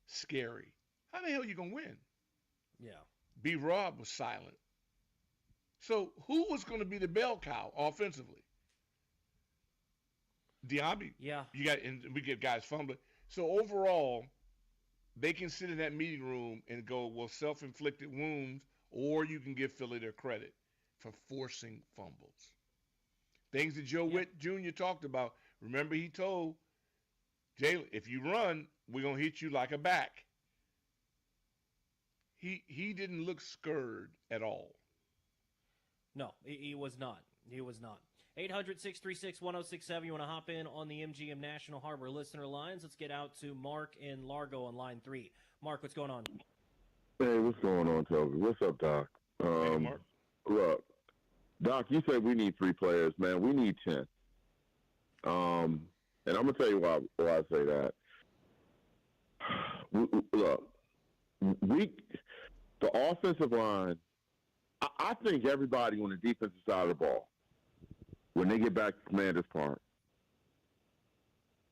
Scary, how the hell are you going to win? Yeah. B-Rob was silent. So who was going to be the bell cow offensively? Diaby. Yeah. And we get guys fumbling. So overall, they can sit in that meeting room and go, well, self-inflicted wounds, or you can give Philly their credit for forcing fumbles. Things that Joe Witt Jr. talked about. Remember, he told Jalen, if you run, we're going to hit you like a back. He didn't look scared at all. No, he was not. He was not. 800-636-1067. You want to hop in on the MGM National Harbor listener lines? Let's get out to Mark in Largo on line 3. Mark, what's going on? Hey, what's going on, Tobi? What's up, Doc? Hey, Mark. Look, Doc, you said we need 3 players, man. We need 10. And I'm going to tell you why I say that. Look, the offensive line, I think everybody on the defensive side of the ball, when they get back to Commanders Park,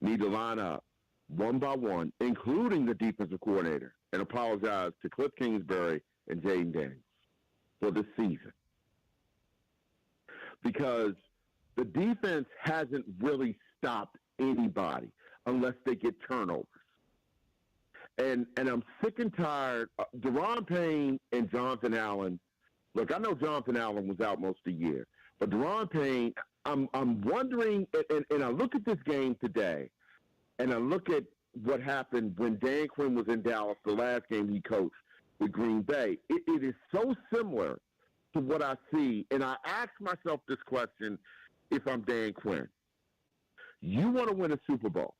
need to line up one by one, including the defensive coordinator, and apologize to Cliff Kingsbury and Jaden Daniels for this season. Because the defense hasn't really stopped anybody unless they get turnovers. And I'm sick and tired. Deron Payne and Jonathan Allen. Look, I know Jonathan Allen was out most of the year, but Deron Payne, I'm wondering, and I look at this game today, and I look at what happened when Dan Quinn was in Dallas the last game he coached with Green Bay. It is so similar to what I see, and I ask myself this question if I'm Dan Quinn. You want to win a Super Bowl.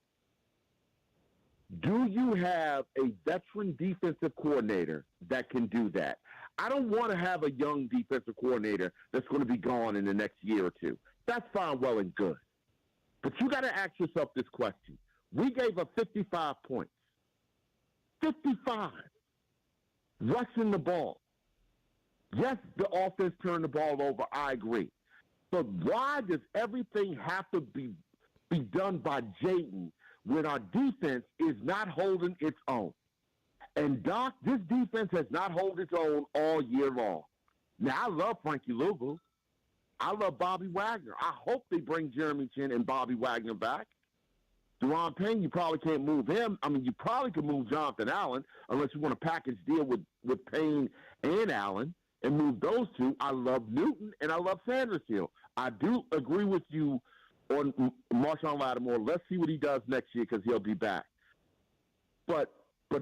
Do you have a veteran defensive coordinator that can do that? I don't want to have a young defensive coordinator that's going to be gone in the next year or two. That's fine, well, and good. But you got to ask yourself this question. We gave up 55 points. 55. Rushing the ball. Yes, the offense turned the ball over. I agree. But why does everything have to be done by Jayden when our defense is not holding its own? And, Doc, this defense has not held its own all year long. Now, I love Frankie Louisville. I love Bobby Wagner. I hope they bring Jeremy Chin and Bobby Wagner back. Deron Payne, you probably can't move him. I mean, you probably could move Jonathan Allen unless you want a package deal with Payne and Allen and move those two. I love Newton and I love Sandersfield. I do agree with you on Marshawn Lattimore. Let's see what he does next year because he'll be back. But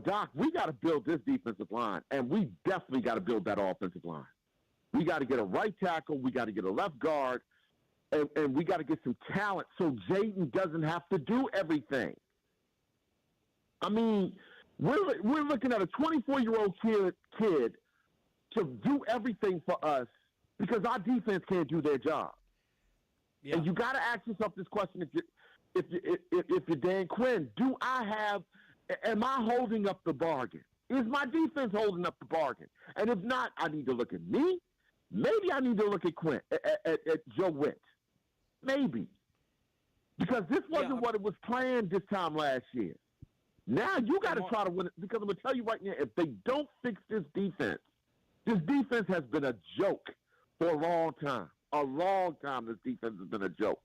Doc, we got to build this defensive line, and we definitely got to build that offensive line. We got to get a right tackle. We got to get a left guard. And we got to get some talent so Jayden doesn't have to do everything. I mean, we're looking at a 24-year-old kid to do everything for us because our defense can't do their job. Yeah. And you got to ask yourself this question: if you're Dan Quinn, am I holding up the bargain? Is my defense holding up the bargain? And if not, I need to look at me. Maybe I need to look at Quinn, at Joe Witt. Maybe. Because this wasn't what it was planned this time last year. Now you got to try to win it, because I'm going to tell you right now, if they don't fix this defense has been a joke for a long time. A long time this defense has been a joke.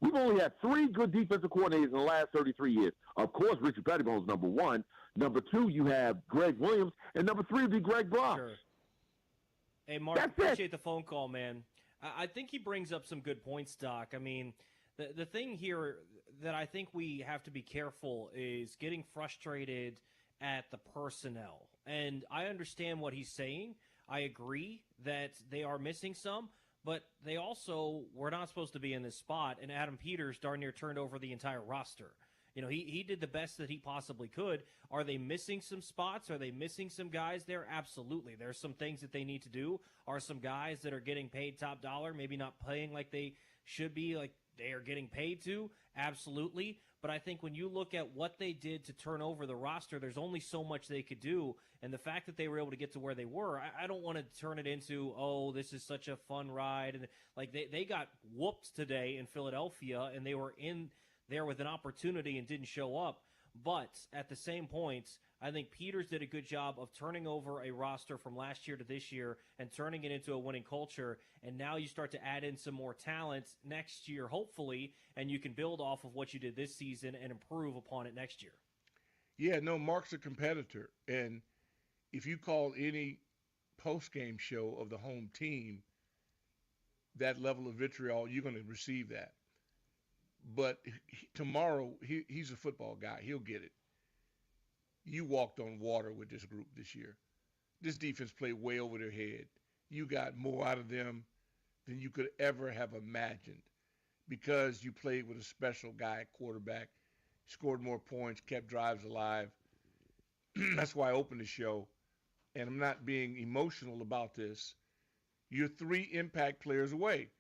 We've only had 3 good defensive coordinators in the last 33 years. Of course, Richard Pettibone's number 1. Number 2, you have Greg Williams. And number 3 would be Greg Brock. Sure. Hey, Mark, appreciate the phone call, man. I think he brings up some good points, Doc. I mean, the thing here that I think we have to be careful is getting frustrated at the personnel. And I understand what he's saying. I agree that they are missing some, but they also were not supposed to be in this spot, and Adam Peters darn near turned over the entire roster. You know, he did the best that he possibly could. Are they missing some spots? Are they missing some guys there? Absolutely. There's some things that they need to do. Are some guys that are getting paid top dollar, maybe not playing like they should be, like they are getting paid to? Absolutely. But I think when you look at what they did to turn over the roster, there's only so much they could do. And the fact that they were able to get to where they were, I don't want to turn it into, oh, this is such a fun ride. And like they got whooped today in Philadelphia, and they were in there with an opportunity and didn't show up. But at the same point, I think Peters did a good job of turning over a roster from last year to this year and turning it into a winning culture. And now you start to add in some more talent next year, hopefully, and you can build off of what you did this season and improve upon it next year. Yeah, no, Mark's a competitor. And if you call any post-game show of the home team that level of vitriol, you're going to receive that. But tomorrow, he's a football guy. He'll get it. You walked on water with this group this year. This defense played way over their head. You got more out of them than you could ever have imagined because you played with a special guy at quarterback, scored more points, kept drives alive. That's why I opened the show, and I'm not being emotional about this. You're 3 impact players away.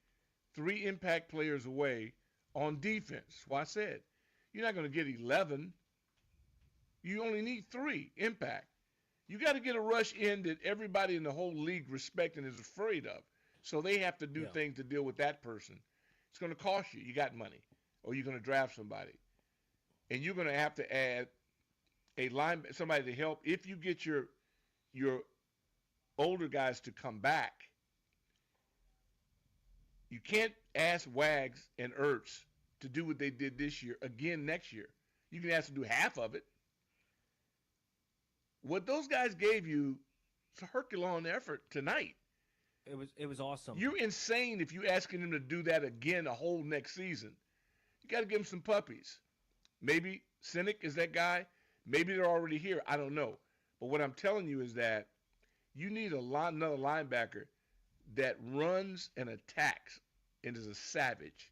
3 impact players away on defense. Well, I said, you're not going to get 11. You only need 3 impact. You got to get a rush in that everybody in the whole league respects and is afraid of. So they have to do things to deal with that person. It's going to cost you. You got money. Or you're going to draft somebody. And you're going to have to add somebody to help. If you get your older guys to come back, you can't ask Wags and Ertz to do what they did this year again next year. You can ask them to do half of it. What those guys gave you is a Herculean effort tonight. It was awesome. You're insane if you're asking them to do that again a whole next season. You got to give them some puppies. Maybe Cynic is that guy. Maybe they're already here. I don't know. But what I'm telling you is that you need another linebacker that runs and attacks and is a savage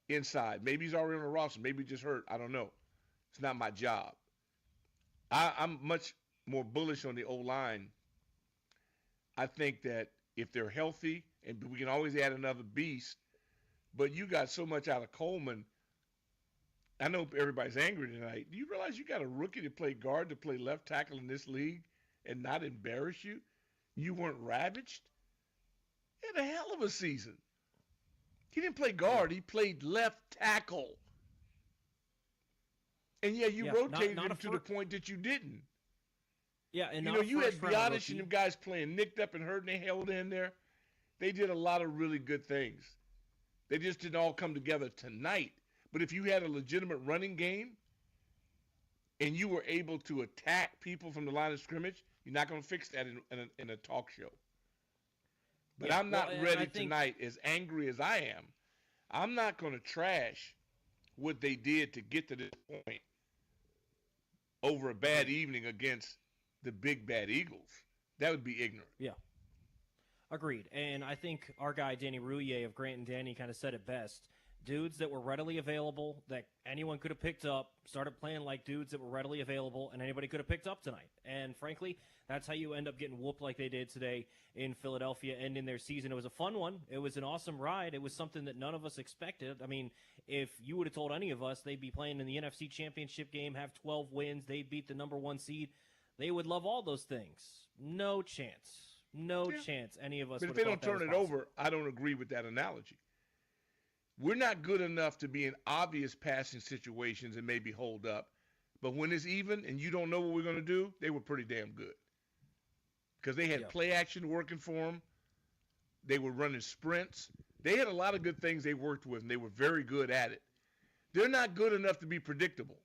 inside. Maybe he's already on the roster. Maybe he just hurt. I don't know. It's not my job. I'm much more bullish on the O-line. I think that if they're healthy, and we can always add another beast, but you got so much out of Coleman. I know everybody's angry tonight. Do you realize you got a rookie to play guard, to play left tackle in this league and not embarrass you? You weren't ravaged? He had a hell of a season. He didn't play guard. He played left tackle. And, you rotated him to the point that you didn't. Yeah, and you had Biotish and them guys playing nicked up and hurt, and they held in there. They did a lot of really good things. They just didn't all come together tonight. But if you had a legitimate running game and you were able to attack people from the line of scrimmage, you're not going to fix that in a talk show. But I'm not ready tonight, as angry as I am. I'm not going to trash what they did to get to this point over a bad evening against the big bad Eagles. That would be ignorant. Yeah. Agreed. And I think our guy Danny Rouillet of Grant and Danny kind of said it best. Dudes that were readily available, that anyone could have picked up, started playing like dudes that were readily available, and anybody could have picked up tonight. And frankly, that's how you end up getting whooped like they did today in Philadelphia, ending their season. It was a fun one. It was an awesome ride. It was something that none of us expected. I mean, if you would have told any of us they'd be playing in the NFC Championship game, have 12 wins, they'd beat the number 1 seed, they would love all those things. No chance. No chance any of us would have. But if they don't turn it over, I don't agree with that analogy. We're not good enough to be in obvious passing situations and maybe hold up. But when it's even and you don't know what we're going to do, they were pretty damn good. Because they had play action working for them. They were running sprints. They had a lot of good things they worked with, and they were very good at it. They're not good enough to be predictable.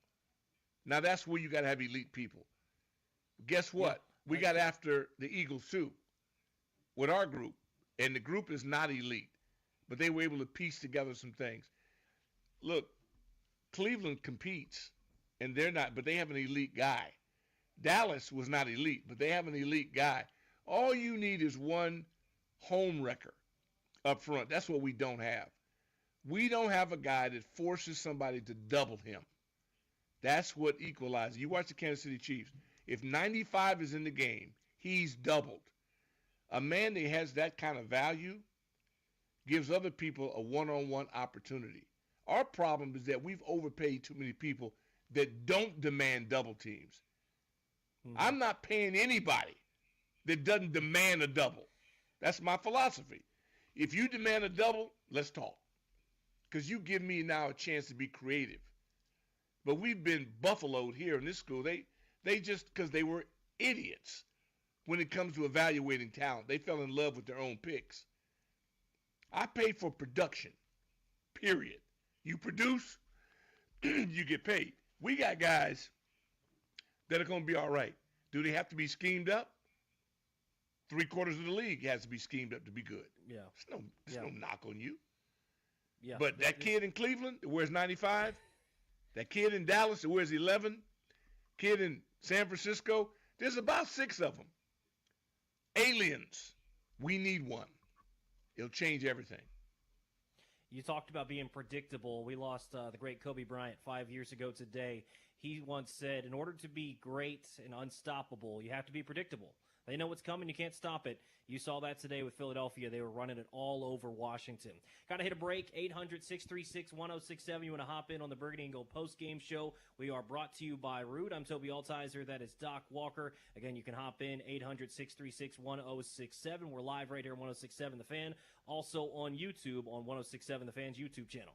Now, that's where you got to have elite people. Guess what? We got after the Eagles, too, with our group. And the group is not elite. But they were able to piece together some things. Look, Cleveland competes, and they're not, but they have an elite guy. Dallas was not elite, but they have an elite guy. All you need is one home wrecker up front. That's what we don't have. We don't have a guy that forces somebody to double him. That's what equalizes. You watch the Kansas City Chiefs. If 95 is in the game, he's doubled. A man that has that kind of value gives other people a one-on-one opportunity. Our problem is that we've overpaid too many people that don't demand double teams. Mm-hmm. I'm not paying anybody that doesn't demand a double. That's my philosophy. If you demand a double, let's talk. Because you give me now a chance to be creative. But we've been buffaloed here in this school. They just, because they were idiots when it comes to evaluating talent. They fell in love with their own picks. I pay for production, period. You produce, you get paid. We got guys that are going to be all right. Do they have to be schemed up? 3/4 of the league has to be schemed up to be good. Yeah. There's no knock on you. Yeah. But that kid in Cleveland that wears 95, that kid in Dallas that wears 11, kid in San Francisco, there's about 6 of them. Aliens. We need one. It'll change everything. You talked about being predictable. We lost the great Kobe Bryant 5 years ago today. He once said, in order to be great and unstoppable, you have to be predictable. They know what's coming. You can't stop it. You saw that today with Philadelphia. They were running it all over Washington. Got to hit a break. 800-636-1067. You want to hop in on the Burgundy and Gold post-game show. We are brought to you by Root. I'm Tobi Altizer. That is Doc Walker. Again, you can hop in. 800-636-1067. We're live right here on 1067 The Fan. Also on YouTube on 1067 The Fan's YouTube channel.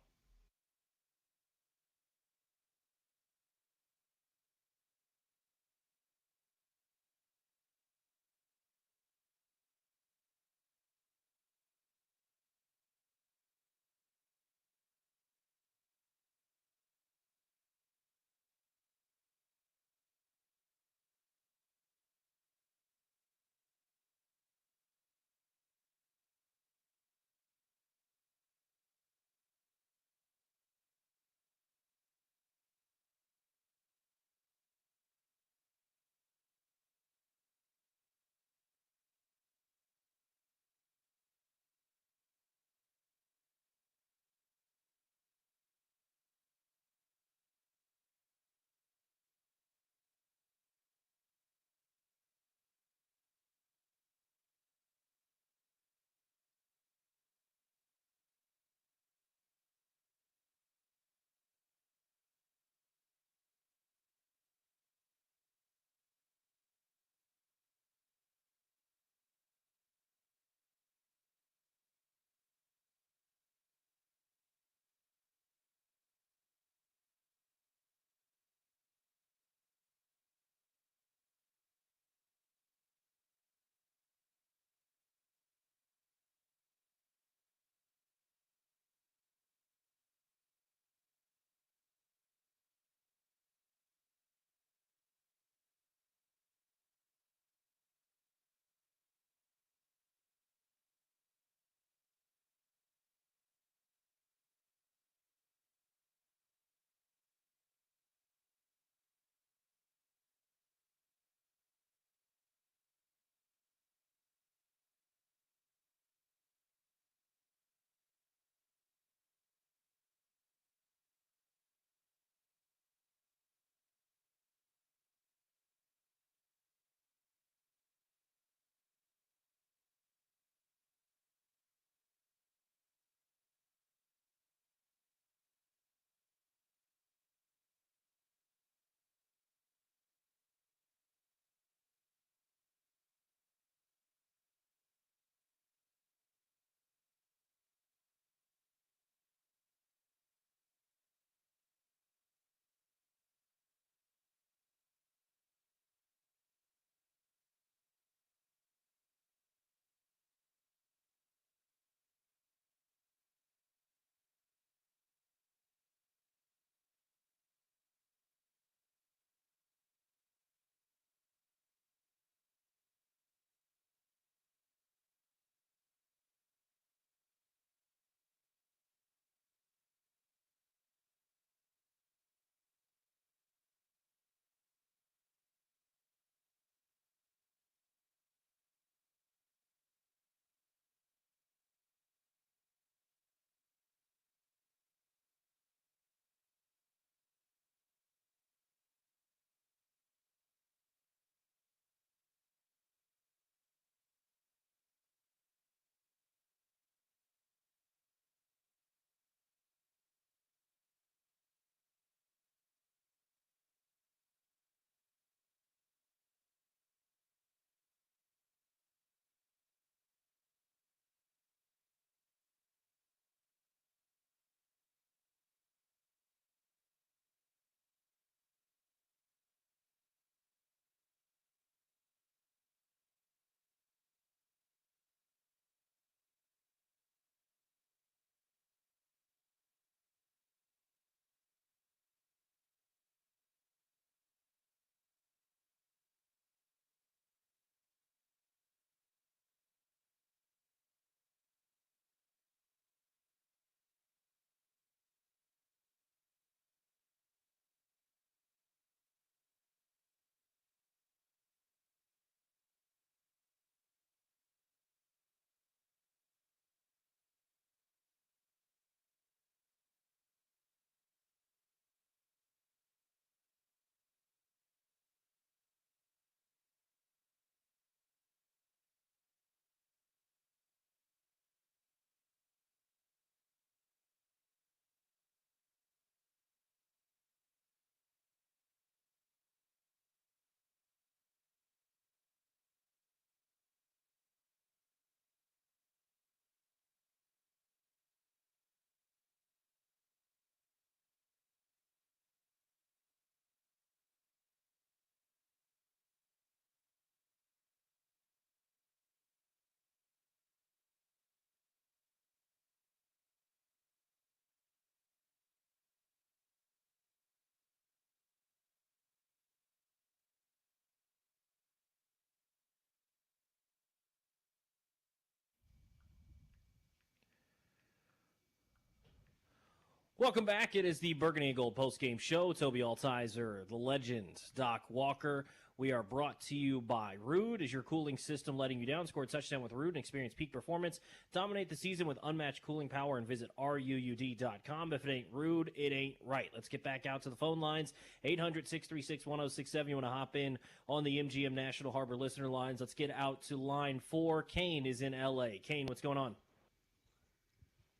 Welcome back. It is the Burgundy and Gold postgame show. Tobi Altizer, the legend, Doc Walker. We are brought to you by Ruud. Is your cooling system letting you down? Score a touchdown with Ruud and experience peak performance. Dominate the season with unmatched cooling power and visit RUUD.com. If it ain't Ruud, it ain't right. Let's get back out to the phone lines. 800-636-1067. You want to hop in on the MGM National Harbor listener lines. Let's get out to line 4. Kane is in L.A. Kane, what's going on?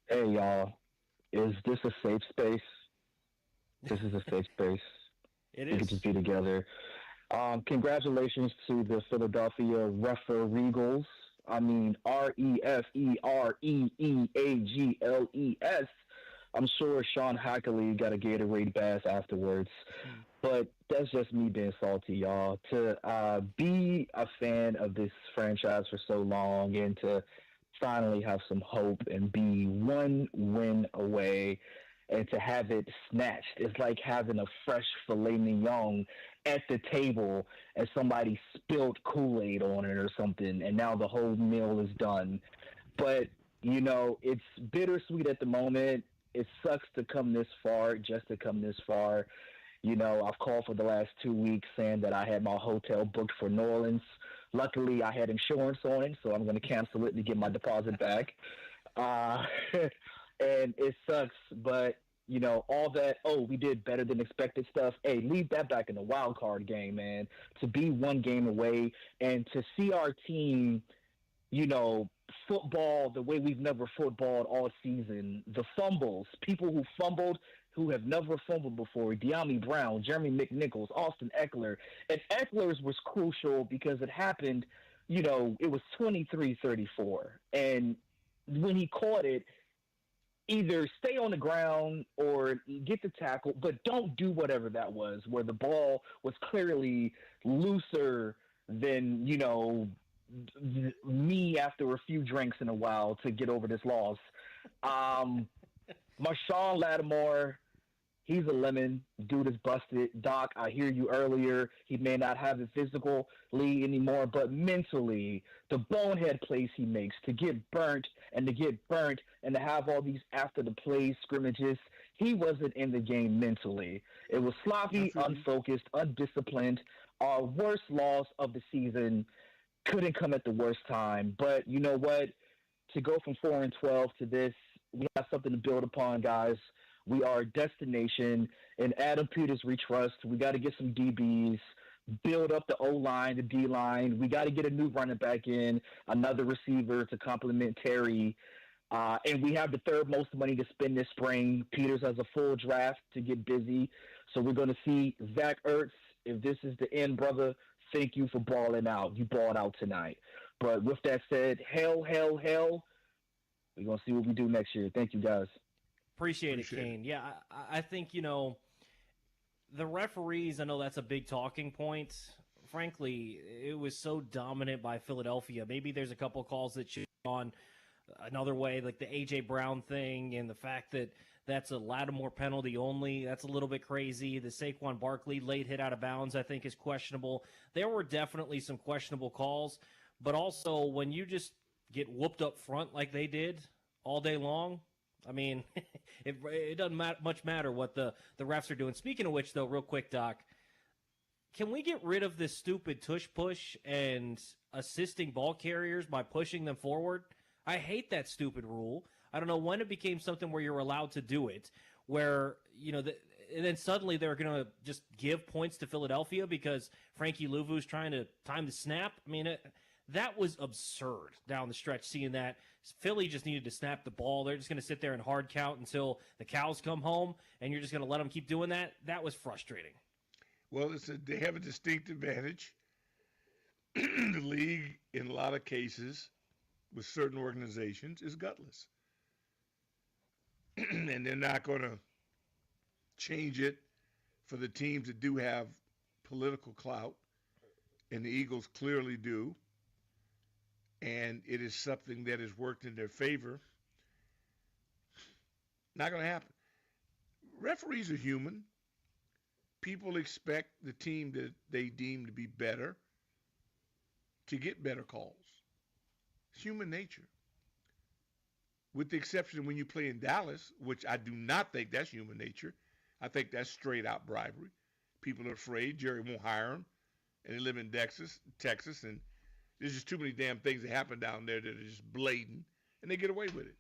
Hey, y'all. Is this a safe space? This is a safe space. It We is. can just be together. Congratulations to the Philadelphia Refereagles. I mean, Refreeagles. I'm sure Sean Hackley got a Gatorade bath afterwards. But that's just me being salty, y'all. To be a fan of this franchise for so long and to finally have some hope and be one win away and to have it snatched. It's like having a fresh filet mignon at the table and somebody spilled Kool-Aid on it or something, and now the whole meal is done. But, you know, it's bittersweet at the moment. It sucks to come this far, just to come this far. You know, I've called for the last 2 weeks saying that I had my hotel booked for New Orleans. Luckily, I had insurance on it, so I'm going to cancel it to get my deposit back. And it sucks, but, you know, all that, we did better than expected stuff. Hey, leave that back in the wild card game, man. To be one game away and to see our team, you know, football the way we've never footballed all season. The fumbles, people who fumbled, who have never fumbled before, De'Ami Brown, Jeremy McNichols, Austin Eckler. And Eckler's was crucial because it happened, you know, it was 23-34. And when he caught it, either stay on the ground or get the tackle, but don't do whatever that was, where the ball was clearly looser than, you know, me after a few drinks in a while to get over this loss. Marshawn Lattimore, he's a lemon. Dude is busted. Doc, I hear you earlier. He may not have it physically anymore, but mentally, the bonehead plays he makes to get burnt and to have all these after the play scrimmages, he wasn't in the game mentally. It was sloppy, unfocused, undisciplined. Our worst loss of the season couldn't come at the worst time. But you know what? To go from 4-12 to this, we have something to build upon, guys. We are a destination. And Adam Peters, we trust. We got to get some DBs, build up the O-line, the D-line. We got to get a new running back in, another receiver to complement Terry. And we have the third most money to spend this spring. Peters has a full draft to get busy. So we're going to see Zach Ertz. If this is the end, brother, thank you for balling out. You balled out tonight. But with that said, hell. We're going to see what we do next year. Thank you, guys. Appreciate it, Kane. Yeah, I think, you know, the referees, I know that's a big talking point. Frankly, it was so dominant by Philadelphia. Maybe there's a couple calls that should be on another way, like the A.J. Brown thing and the fact that that's a Lattimore penalty only. That's a little bit crazy. The Saquon Barkley late hit out of bounds, I think, is questionable. There were definitely some questionable calls, but also when you just get whooped up front like they did all day long, I mean, it doesn't much matter what the refs are doing. Speaking of which, though, real quick, Doc, can we get rid of this stupid tush-push and assisting ball carriers by pushing them forward? I hate that stupid rule. I don't know when it became something where you're allowed to do it, where, you know, and then suddenly they're going to just give points to Philadelphia because Frankie Louvu's trying to time the snap. I mean, that was absurd down the stretch, seeing that. Philly just needed to snap the ball. They're just going to sit there and hard count until the cows come home, and you're just going to let them keep doing that. That was frustrating. Well, they have a distinct advantage. The league, in a lot of cases, with certain organizations, is gutless. And they're not going to change it for the teams that do have political clout, and the Eagles clearly do. And it is something that has worked in their favor. Not going to happen. Referees are human. People expect the team that they deem to be better to get better calls. It's human nature. with the exception when you play in Dallas, which I do not think that's human nature. I think that's straight out bribery. People are afraid Jerry won't hire them, and they live in Texas, and there's just too many damn things that happen down there that are just blatant, and they get away with it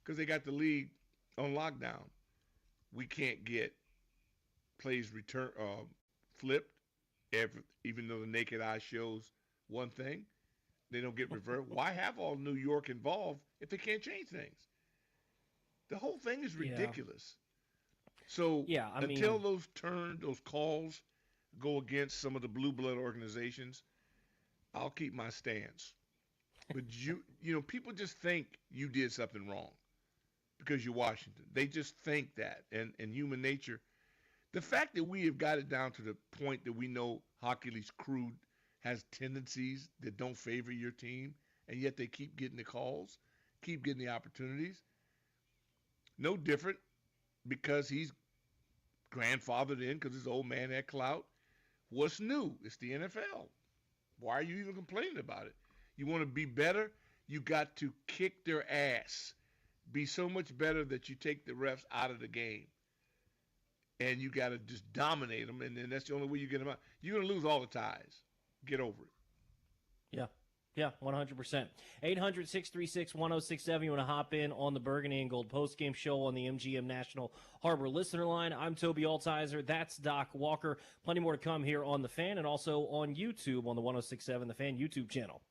because they got the league on lockdown. We can't get plays flipped, even though the naked eye shows one thing. They don't get reversed. Why have all New York involved if they can't change things? The whole thing is ridiculous. So Yeah, I until mean, those calls go against some of the blue blood organizations, I'll keep my stance. But people just think you did something wrong because you're Washington. They just think that, and human nature. The fact that we have got it down to the point that we know Hockey League's crew has tendencies that don't favor your team, and yet they keep getting the calls, keep getting the opportunities. No different because he's grandfathered in because his old man had clout. What's new? It's the NFL. Why are you even complaining about it? You want to be better? You got to kick their ass. Be so much better that you take the refs out of the game. And you got to just dominate them, and then that's the only way you get them out. You're going to lose all the ties. Get over it. yeah. Yeah, 100%. 800-636-1067. You want to hop in on the Burgundy and Gold postgame show on the MGM National Harbor listener line. I'm Tobi Altizer. That's Doc Walker. Plenty more to come here on The Fan and also on YouTube on the 1067 The Fan YouTube channel.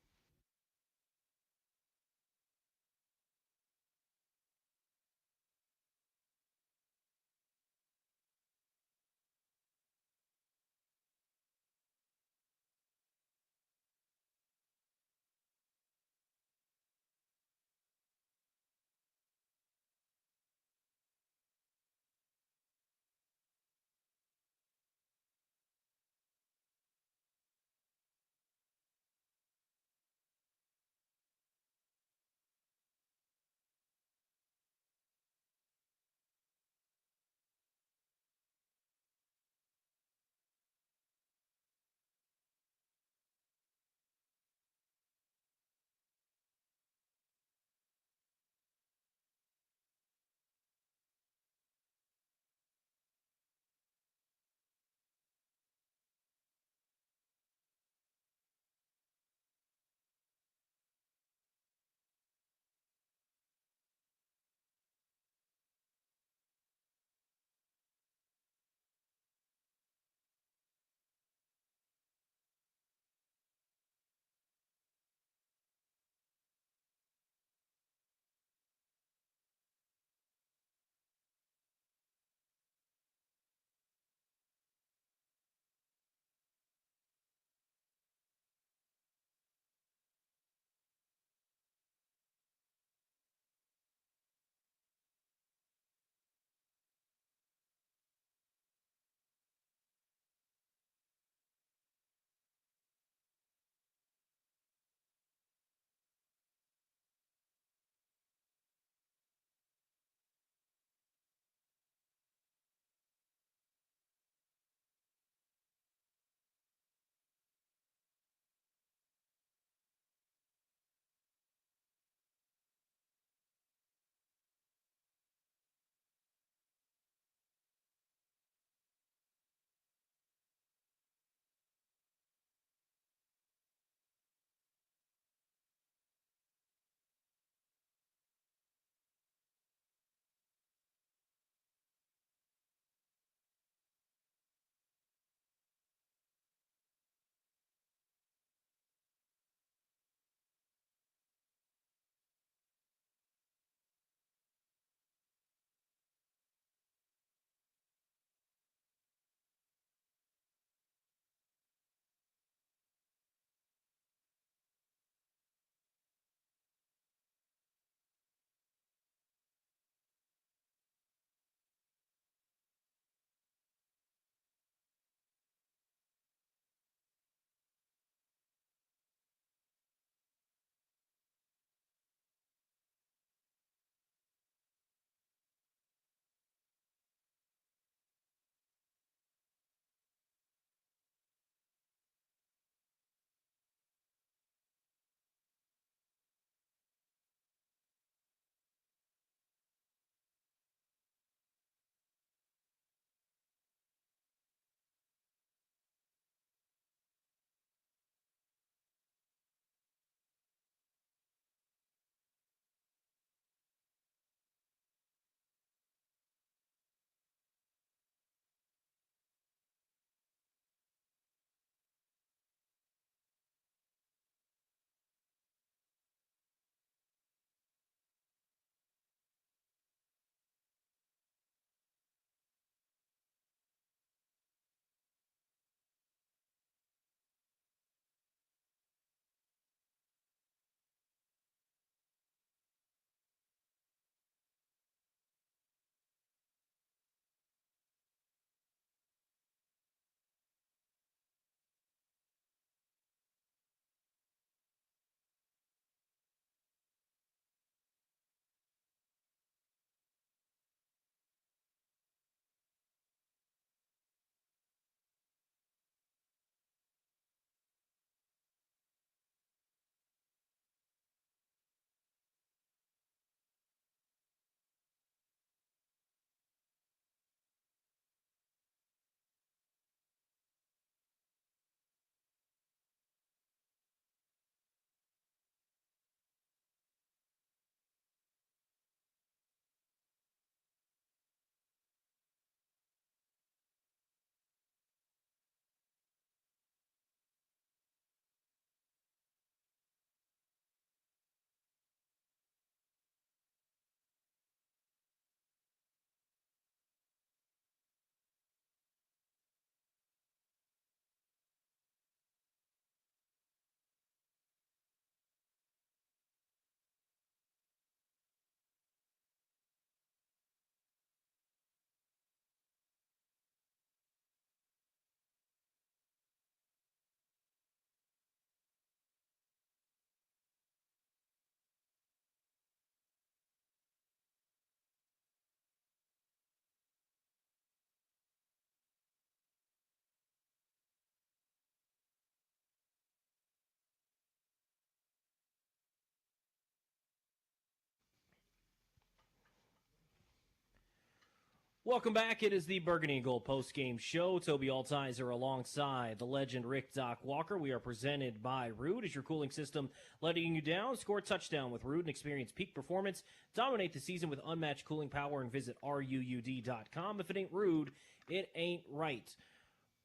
Welcome back. It is the Burgundy and Gold post-game show. Tobi Altizer alongside the legend Rick Doc Walker. We are presented by Rude. Is your cooling system letting you down? Score a touchdown with Rude and experience peak performance. Dominate the season with unmatched cooling power and visit RUUD.com. If it ain't Rude, it ain't right.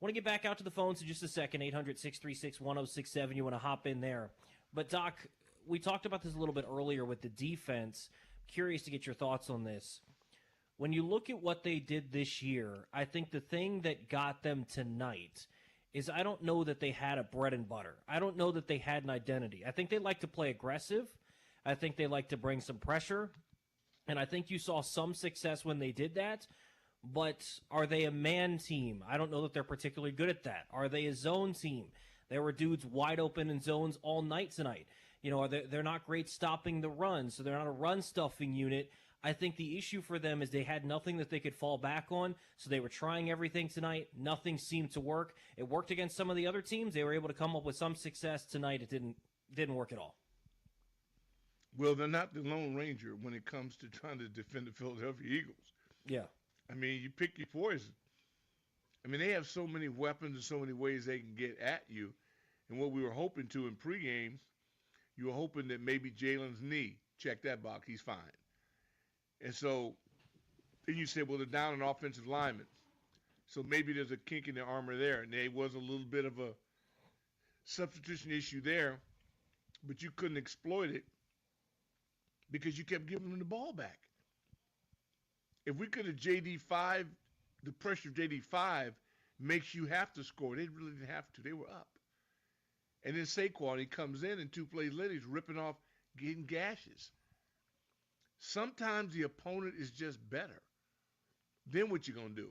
Want to get back out to the phones in just a second. 800-636-1067. You want to hop in there. But, Doc, we talked about this a little bit earlier with the defense. Curious to get your thoughts on this. When you look at what they did this year, I think the thing that got them tonight is I don't know that they had a bread and butter. I don't know that they had an identity. I think they like to play aggressive. I think they like to bring some pressure. And I think you saw some success when they did that. But are they a man team? I don't know that they're particularly good at that. Are they a zone team? There were dudes wide open in zones all night tonight. You know, they're not great stopping the run, so they're not a run-stuffing unit. I think the issue for them is they had nothing that they could fall back on, so they were trying everything tonight. Nothing seemed to work. It worked against some of the other teams. They were able to come up with some success tonight. It didn't work at all. Well, they're not the Lone Ranger when it comes to trying to defend the Philadelphia Eagles. Yeah. I mean, you pick your poison. I mean, they have so many weapons and so many ways they can get at you. And what we were hoping to in pregame, you were hoping that maybe Jalen's knee, check that box, he's fine. And so then you say, well, they're down an offensive lineman. So maybe there's a kink in the armor there. And there was a little bit of a substitution issue there, but you couldn't exploit it because you kept giving them the ball back. If we could have JD5, the pressure of JD5 makes you have to score. They really didn't have to. They were up. And then Saquon, he comes in and 2 plays later, he's ripping off, getting gashes. Sometimes the opponent is just better. Then what you going to do?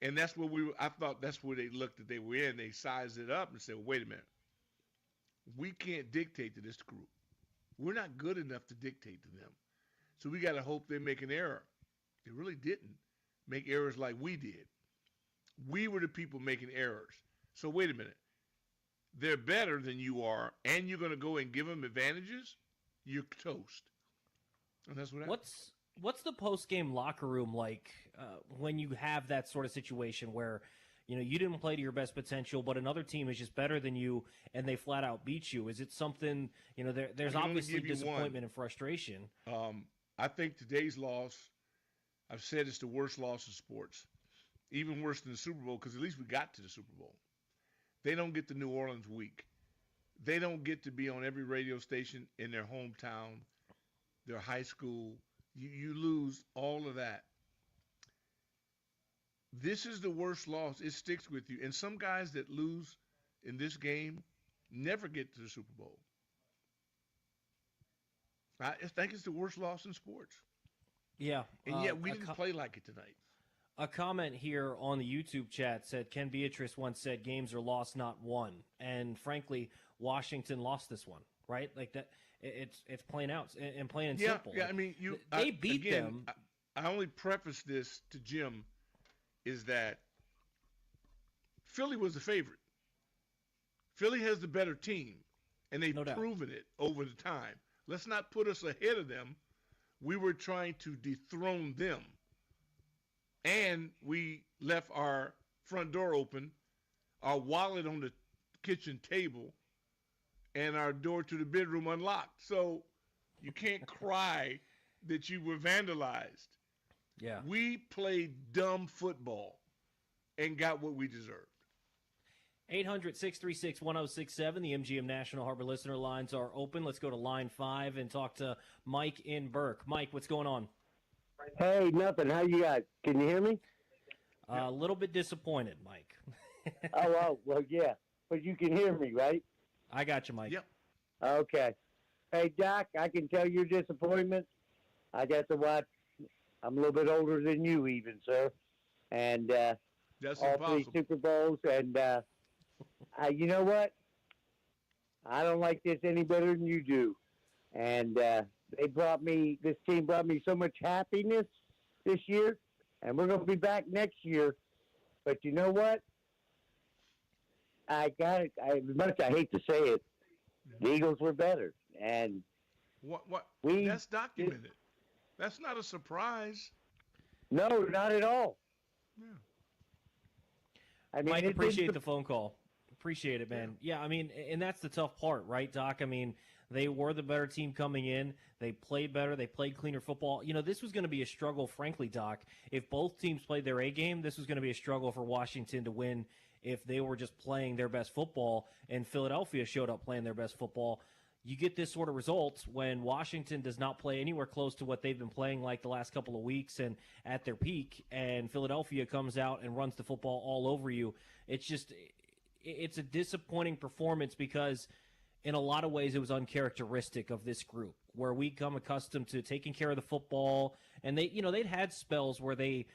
And that's what I thought that's where they looked that they were in. They sized it up and said, well, wait a minute. We can't dictate to this group. We're not good enough to dictate to them. So we got to hope they make an error. They really didn't make errors like we did. We were the people making errors. So wait a minute. They're better than you are, and you're going to go and give them advantages? You're toast. And that's what happened. What's the post-game locker room like when you have that sort of situation where, you know, you didn't play to your best potential, but another team is just better than you, and they flat out beat you? Is it something, you know, there's obviously disappointment and frustration. I think today's loss, I've said it's the worst loss in sports, even worse than the Super Bowl, because at least we got to the Super Bowl. They don't get the New Orleans week. They don't get to be on every radio station in their hometown, their high school. You lose all of that. This is the worst loss. It sticks with you. And some guys that lose in this game never get to the Super Bowl. I think it's the worst loss in sports. Yeah. And yet we didn't play like it tonight. A comment here on the YouTube chat said, Ken Beatrice once said, games are lost, not won. And frankly, Washington lost this one, right? Like that. It's plain out and plain and simple. Yeah, I mean, they beat them. I only preface this to Jim is that Philly was the favorite. Philly has the better team, and they've proven it over the time. Let's not put us ahead of them. We were trying to dethrone them, and we left our front door open, our wallet on the kitchen table, and our door to the bedroom unlocked. So you can't cry that you were vandalized. Yeah. We played dumb football and got what we deserved. 800-636-1067. The MGM National Harbor listener lines are open. Let's go to line 5 and talk to Mike in Burke. Mike, what's going on? Hey, nothing. How you guys? Can you hear me? A little bit disappointed, Mike. Well, yeah. But you can hear me, right? I got you, Mike. Yep. Okay. Hey, Doc, I can tell your disappointment. I got to watch. I'm a little bit older than you even, sir. And that's all impossible. 3 Super Bowls. And you know what? I don't like this any better than you do. And this team brought me so much happiness this year. And we're going to be back next year. But you know what? As much as I hate to say it, the Eagles were better. And what? That's documented. That's not a surprise. No, not at all. Yeah. I mean, Mike, it appreciate didn't- the phone call. Appreciate it, man. Yeah, I mean, and that's the tough part, right, Doc? I mean, they were the better team coming in. They played better. They played cleaner football. You know, this was going to be a struggle, frankly, Doc. If both teams played their A game, this was going to be a struggle for Washington to win if they were just playing their best football and Philadelphia showed up playing their best football. You get this sort of result when Washington does not play anywhere close to what they've been playing like the last couple of weeks and at their peak, and Philadelphia comes out and runs the football all over you. It's a disappointing performance because in a lot of ways it was uncharacteristic of this group, where we come accustomed to taking care of the football, and they'd had spells where they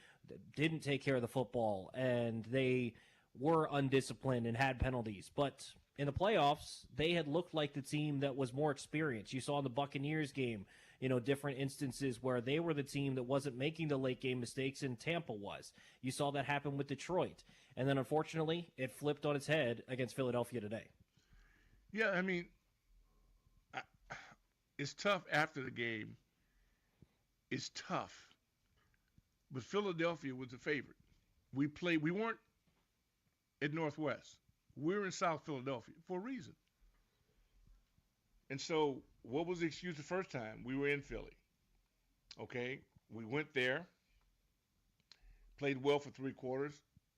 didn't take care of the football and they were undisciplined and had penalties. But in the playoffs, they had looked like the team that was more experienced. You saw in the Buccaneers game, different instances where they were the team that wasn't making the late game mistakes and Tampa was. You saw that happen with Detroit. And then, unfortunately, it flipped on its head against Philadelphia today. Yeah, I mean, it's tough after the game. It's tough. But Philadelphia was the favorite. We weren't at Northwest. We were in South Philadelphia for a reason. And so what was the excuse the first time? We were in Philly. Okay? We went there, played well for 3 quarters,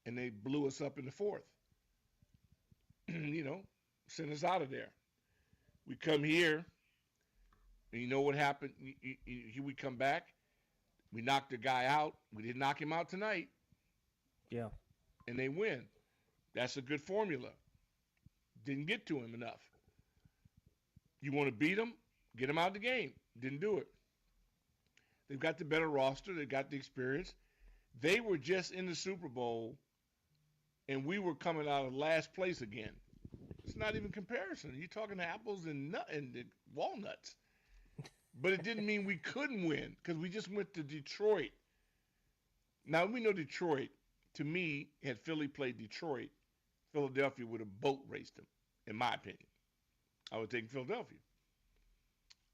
and they blew us up in the fourth. Sent us out of there. We come here, and you know what happened? Here we come back. We knocked the guy out. We didn't knock him out tonight. Yeah. And they win. That's a good formula. Didn't get to him enough. You want to beat him? Get him out of the game. Didn't do it. They've got the better roster. They've got the experience. They were just in the Super Bowl, and we were coming out of last place again. It's not even comparison. You're talking apples and walnuts. But it didn't mean we couldn't win because we just went to Detroit. Now, we know Detroit, to me, had Philly played Detroit, Philadelphia would have boat raced them, in my opinion. I would take Philadelphia.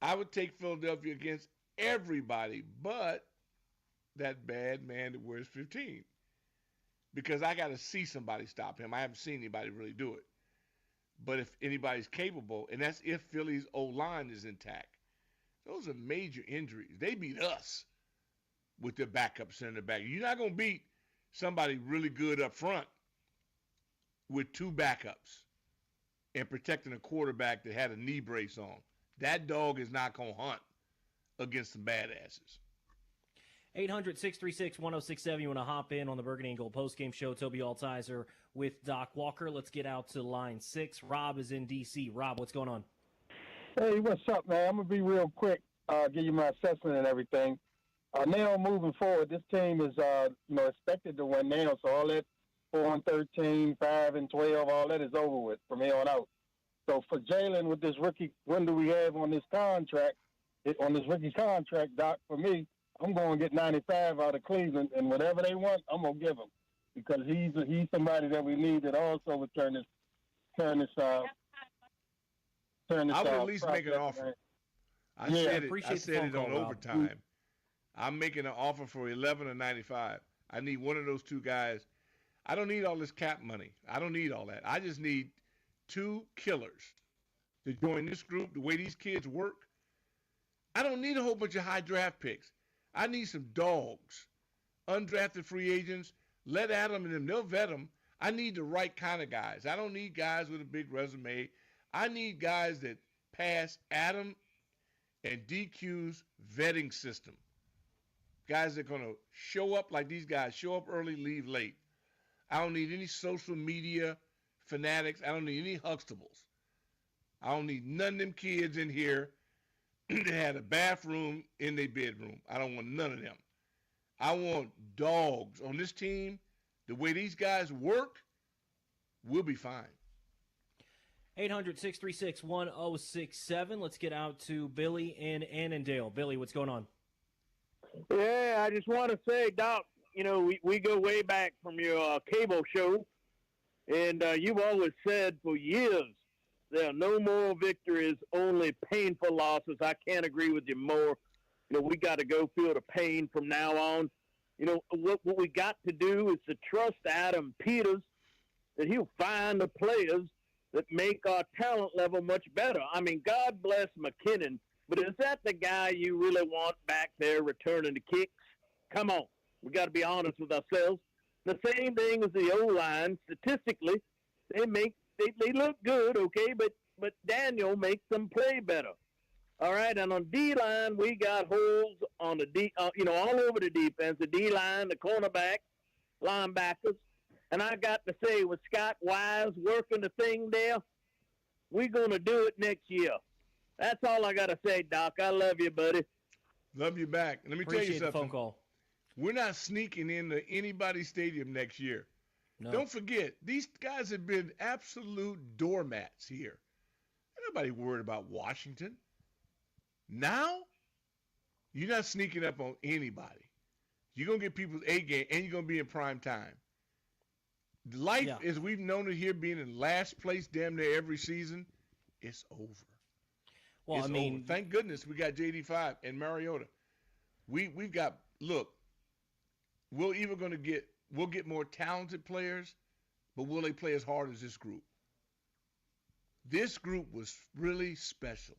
I would take Philadelphia against everybody but that bad man that wears 15. Because I got to see somebody stop him. I haven't seen anybody really do it. But if anybody's capable, and that's if Philly's O-line is intact, those are major injuries. They beat us with their backup center back. You're not going to beat somebody really good up front with 2 backups and protecting a quarterback that had a knee brace on. That dog is not going to hunt against some badasses. 800-636-1067. You want to hop in on the Burgundy and Gold postgame show. Tobi Altizer with Doc Walker. Let's get out to line 6. Rob is in D.C. Rob, what's going on? Hey, what's up, man? I'm going to be real quick, give you my assessment and everything. Now, moving forward, this team is, expected to win now, so all that 4-13, 5-12, all that is over with from here on out. So for Jalen, with this rookie window we have on this contract, rookie contract, Doc, for me, I'm going to get 95 out of Cleveland, and whatever they want, I'm going to give them because he's somebody that we need that also would turn this. I would at least make an offer. I said it on overtime. I'm making an offer for 11 or 95. I need one of those 2 guys. I don't need all this cap money. I don't need all that. I just need 2 killers to join this group the way these kids work. I don't need a whole bunch of high draft picks. I need some dogs, undrafted free agents. Let Adam and them, they'll vet them. I need the right kind of guys. I don't need guys with a big resume. I need guys that pass Adam and DQ's vetting system. Guys that are going to show up like these guys, show up early, leave late. I don't need any social media fanatics. I don't need any Huxtables. I don't need none of them kids in here that had a bathroom in their bedroom. I don't want none of them. I want dogs on this team. The way these guys work, we'll be fine. 800-636-1067. Let's get out to Billy in Annandale. Billy, what's going on? Yeah, I just want to say, Doc, we go way back from your cable show, and you've always said for years there are no moral victories, only painful losses. I can't agree with you more. We got to go feel the pain from now on. What we got to do is to trust Adam Peters that he'll find the players that make our talent level much better. I mean, God bless McKinnon, but is that the guy you really want back there returning the kicks? Come on. We got to be honest with ourselves. The same thing as the O-line. Statistically, they look good, okay, but Daniel makes them play better. All right, and on D-line, we got holes on the all over the defense, the D-line, the cornerback, linebackers. And I got to say, with Scott Wise working the thing there, we're going to do it next year. That's all I got to say, Doc. I love you, buddy. Love you back. Let me Appreciate tell you something. The phone call. We're not sneaking into anybody's stadium next year. No. Don't forget, these guys have been absolute doormats here. Ain't nobody worried about Washington. Now, you're not sneaking up on anybody. You're going to get people's A game, and you're going to be in prime time. Life, as we've known it here, being in last place damn near every season, it's over. Well, it's over. Thank goodness we got JD5 and Mariota. We've got, look, we'll get more talented players, but will they play as hard as this group? This group was really special.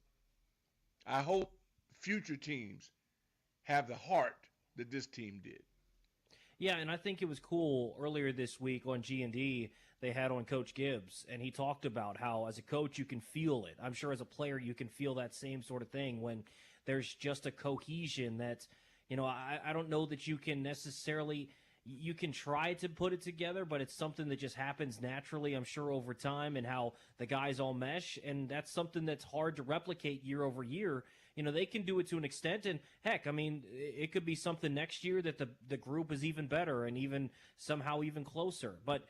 I hope future teams have the heart that this team did. Yeah, and I think it was cool earlier this week on G&D, they had on Coach Gibbs, and he talked about how as a coach you can feel it. I'm sure as a player you can feel that same sort of thing when there's just a cohesion that, I don't know that you can necessarily – you can try to put it together, but it's something that just happens naturally, I'm sure, over time and how the guys all mesh. And that's something that's hard to replicate year over year. They can do it to an extent. And heck, I mean, it could be something next year that the group is even better and even somehow even closer. But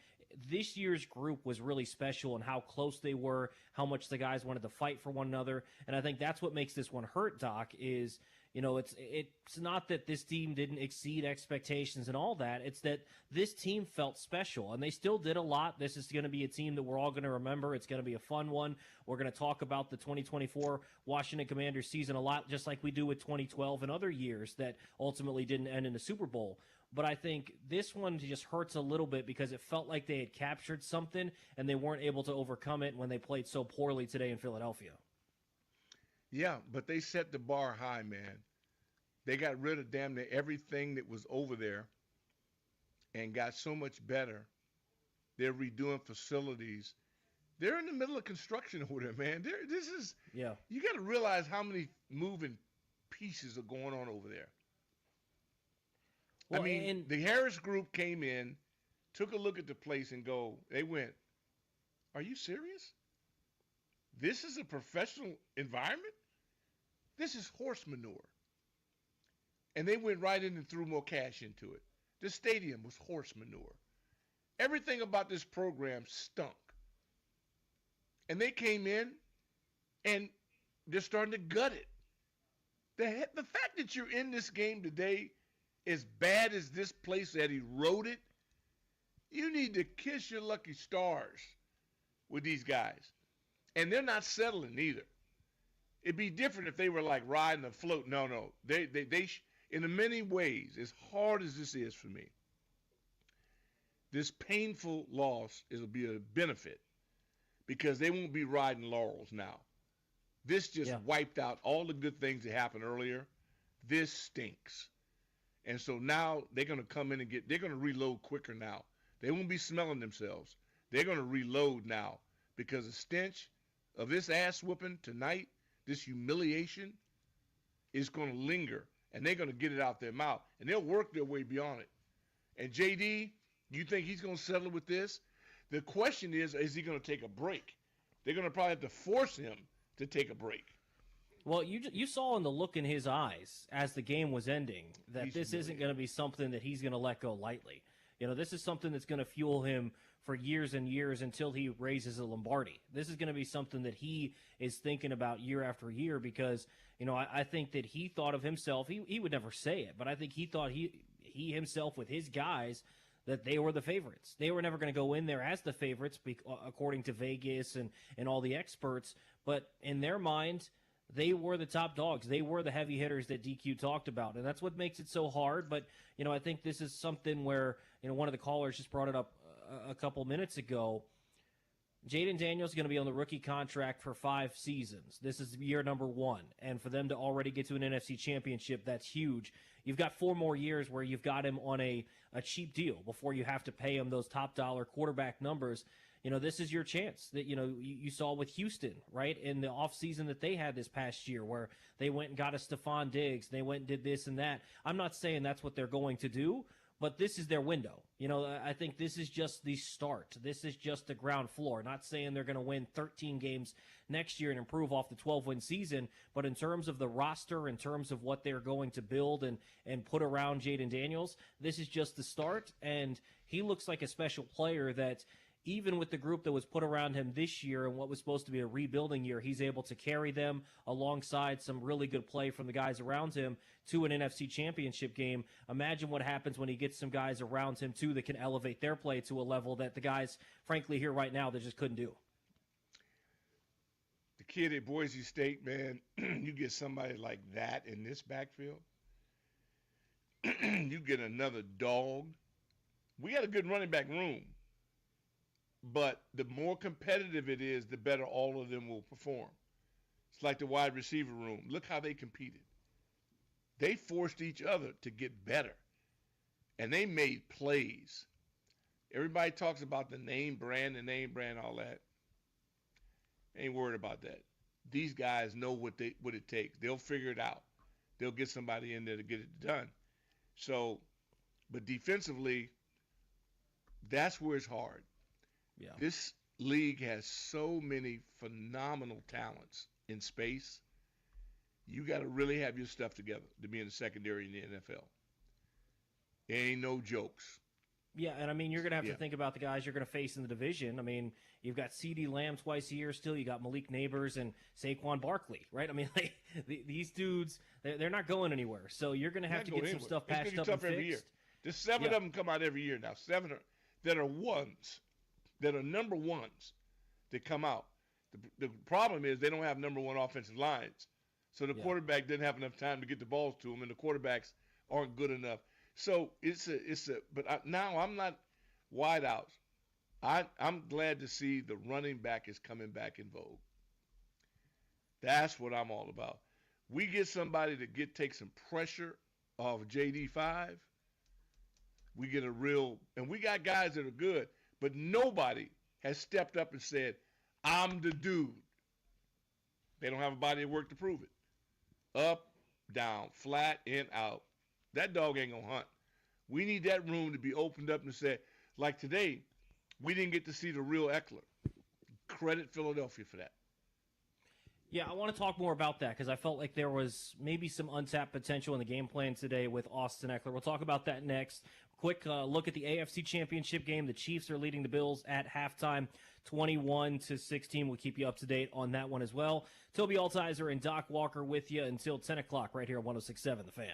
this year's group was really special and how close they were, how much the guys wanted to fight for one another. And I think that's what makes this one hurt, Doc, is it's not that this team didn't exceed expectations and all that. It's that this team felt special, and they still did a lot. This is going to be a team that we're all going to remember. It's going to be a fun one. We're going to talk about the 2024 Washington Commanders season a lot, just like we do with 2012 and other years that ultimately didn't end in the Super Bowl. But I think this one just hurts a little bit because it felt like they had captured something, and they weren't able to overcome it when they played so poorly today in Philadelphia. Yeah, but they set the bar high, man. They got rid of damn near everything that was over there and got so much better. They're redoing facilities. They're in the middle of construction over there, man. You got to realize how many moving pieces are going on over there. Well, the Harris group came in, took a look at the place and they went, are you serious? This is a professional environment? This is horse manure. And they went right in and threw more cash into it. The stadium was horse manure. Everything about this program stunk. And they came in and they're starting to gut it. The fact that you're in this game today, as bad as this place that eroded, you need to kiss your lucky stars with these guys. And they're not settling either. It'd be different if they were like riding a float. No. They in many ways, as hard as this is for me, this painful loss will be a benefit because they won't be riding laurels now. This just wiped out all the good things that happened earlier. This stinks. And so now they're going to come in and they're going to reload quicker now. They won't be smelling themselves. They're going to reload now because the stench of this ass whooping tonight, this humiliation, is going to linger. And they're going to get it out their mouth. And they'll work their way beyond it. And JD, you think he's going to settle with this? The question is he going to take a break? They're going to probably have to force him to take a break. Well, you saw in the look in his eyes as the game was ending that this isn't going to be something that he's going to let go lightly. This is something that's going to fuel him for years and years until he raises a Lombardi. This is going to be something that he is thinking about year after year because, I think that he thought of himself, he would never say it, but I think he thought he himself with his guys that they were the favorites. They were never going to go in there as the favorites according to Vegas and all the experts, but in their mind, they were the top dogs. They were the heavy hitters that DQ talked about, and that's what makes it so hard. But I think this is something where one of the callers just brought it up a couple minutes ago. Jaden Daniels is going to be on the rookie contract for 5 seasons. This is year number 1, and for them to already get to an NFC championship, that's huge. You've got 4 more years where you've got him on a cheap deal before you have to pay him those top dollar quarterback numbers. This is your chance that, you saw with Houston, right, in the offseason that they had this past year where they went and got a Stephon Diggs. They went and did this and that. I'm not saying that's what they're going to do, but this is their window. I think this is just the start. This is just the ground floor. Not saying they're going to win 13 games next year and improve off the 12-win season, but in terms of the roster, in terms of what they're going to build and put around Jaden Daniels, this is just the start, and he looks like a special player that even with the group that was put around him this year and what was supposed to be a rebuilding year, he's able to carry them alongside some really good play from the guys around him to an NFC championship game. Imagine what happens when he gets some guys around him, too, that can elevate their play to a level that the guys, frankly, here right now, they just couldn't do. The kid at Boise State, man, you get somebody like that in this backfield, you get another dog. We got a good running back room. But the more competitive it is, the better all of them will perform. It's like the wide receiver room. Look how they competed. They forced each other to get better. And they made plays. Everybody talks about the name brand, all that. Ain't worried about that. These guys know what it takes. They'll figure it out. They'll get somebody in there to get it done. So, but defensively, that's where it's hard. Yeah. This league has so many phenomenal talents in space. You got to really have your stuff together to be in the secondary in the NFL. There ain't no jokes. Yeah, and I mean, you're going to have to think about the guys you're going to face in the division. I mean, you've got CeeDee Lamb twice a year still. You got Malik Neighbors and Saquon Barkley, right? I mean, these dudes, they're not going anywhere. So you're going to have to get some stuff patched up and fixed. Every year. There's 7 of them come out every year now. 7 that are ones. That are number ones that come out. The problem is they don't have number 1 offensive lines. So the quarterback didn't have enough time to get the balls to them, and the quarterbacks aren't good enough. So now I'm not wide out. I'm glad to see the running back is coming back in vogue. That's what I'm all about. We get somebody to take some pressure off JD5. We get and we got guys that are good. But nobody has stepped up and said, I'm the dude. They don't have a body of work to prove it. Up, down, flat, in, out. That dog ain't going to hunt. We need that room to be opened up and say, like today, we didn't get to see the real Eckler. Credit Philadelphia for that. Yeah, I want to talk more about that because I felt like there was maybe some untapped potential in the game plan today with Austin Eckler. We'll talk about that next. Quick look at the AFC Championship game. The Chiefs are leading the Bills at halftime, 21-16. We'll keep you up to date on that one as well. Tobi Altizer and Doc Walker with you until 10 o'clock right here on 106.7 The Fan.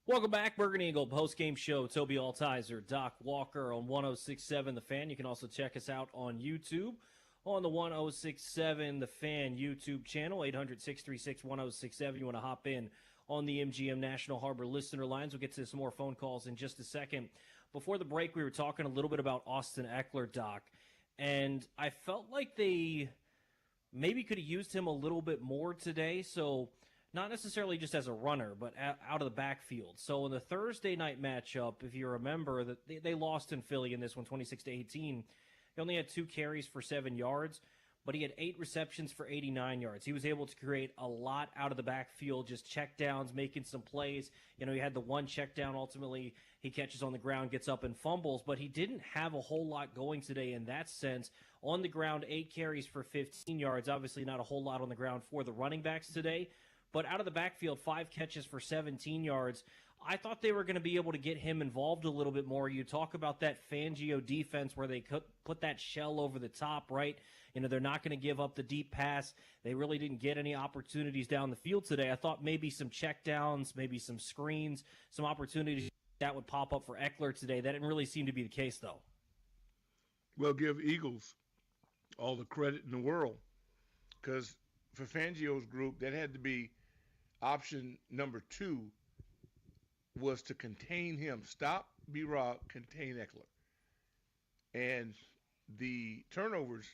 Welcome back, Burgundy and Gold Postgame Show. Tobi Altizer, Doc Walker on 106.7 The Fan. You can also check us out on YouTube on the 106.7 The Fan YouTube channel, 800-636-1067. You want to hop in on the MGM National Harbor listener lines. We'll get to some more phone calls in just a second. Before the break, we were talking a little bit about Austin Eckler, Doc, and I felt like they maybe could have used him a little bit more today. So not necessarily just as a runner, but out of the backfield. So in the Thursday night matchup, if you remember, that they lost in Philly in this one, 26-18. He only had 2 carries for 7 yards, but he had 8 receptions for 89 yards. He was able to create a lot out of the backfield, just check downs, making some plays. You know, he had the one check down. Ultimately, he catches on the ground, gets up and fumbles, but he didn't have a whole lot going today in that sense. On the ground, 8 carries for 15 yards. Obviously not a whole lot on the ground for the running backs today. But out of the backfield, 5 catches for 17 yards. I thought they were going to be able to get him involved a little bit more. You talk about that Fangio defense where they could put that shell over the top, right? You know, they're not going to give up the deep pass. They really didn't get any opportunities down the field today. I thought maybe some checkdowns, maybe some screens, some opportunities that would pop up for Eckler today. That didn't really seem to be the case, though. Well, give Eagles all the credit in the world, because for Fangio's group, that had to be option number 2, was to contain him. Stop B-Rob, contain Eckler. And the turnovers,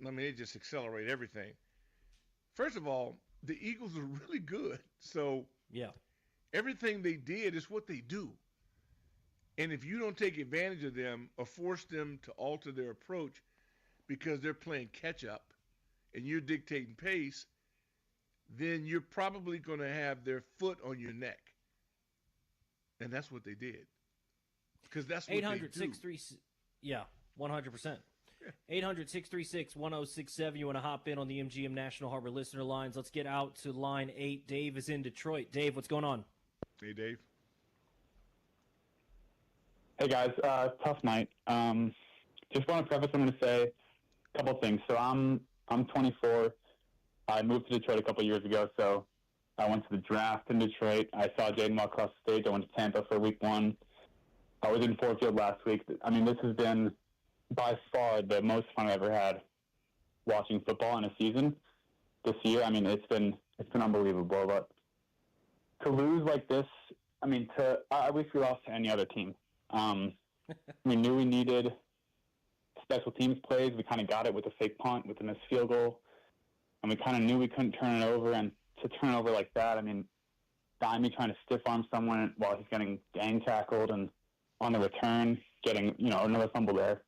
I mean, they just accelerate everything. First of all, the Eagles are really good. So yeah, everything they did is what they do. And if you don't take advantage of them or force them to alter their approach because they're playing catch-up and you're dictating pace, then you're probably going to have their foot on your neck. And that's what they did. Because that's what they do. Yeah, 100%. 800-636-1067. You want to hop in on the MGM National Harbor listener lines. Let's get out to line 8. Dave is in Detroit. Dave, what's going on? Hey, Dave. Hey, guys. Tough night. Just want to preface, I'm going to say a couple things. So I'm 24. I moved to Detroit a couple years ago, so I went to the draft in Detroit. I saw Jaden walk across the stage. I went to Tampa for week 1. I was in Ford Field last week. I mean, this has been by far the most fun I've ever had watching football in a season this year. I mean, it's been unbelievable. But to lose like this, I mean, I wish we lost to any other team. We knew we needed special teams plays. We kind of got it with a fake punt, with a missed field goal. And we kind of knew we couldn't turn it over. And to turn over like that, I mean, Dimey trying to stiff-arm someone while he's getting gang tackled, and on the return, getting, another fumble there.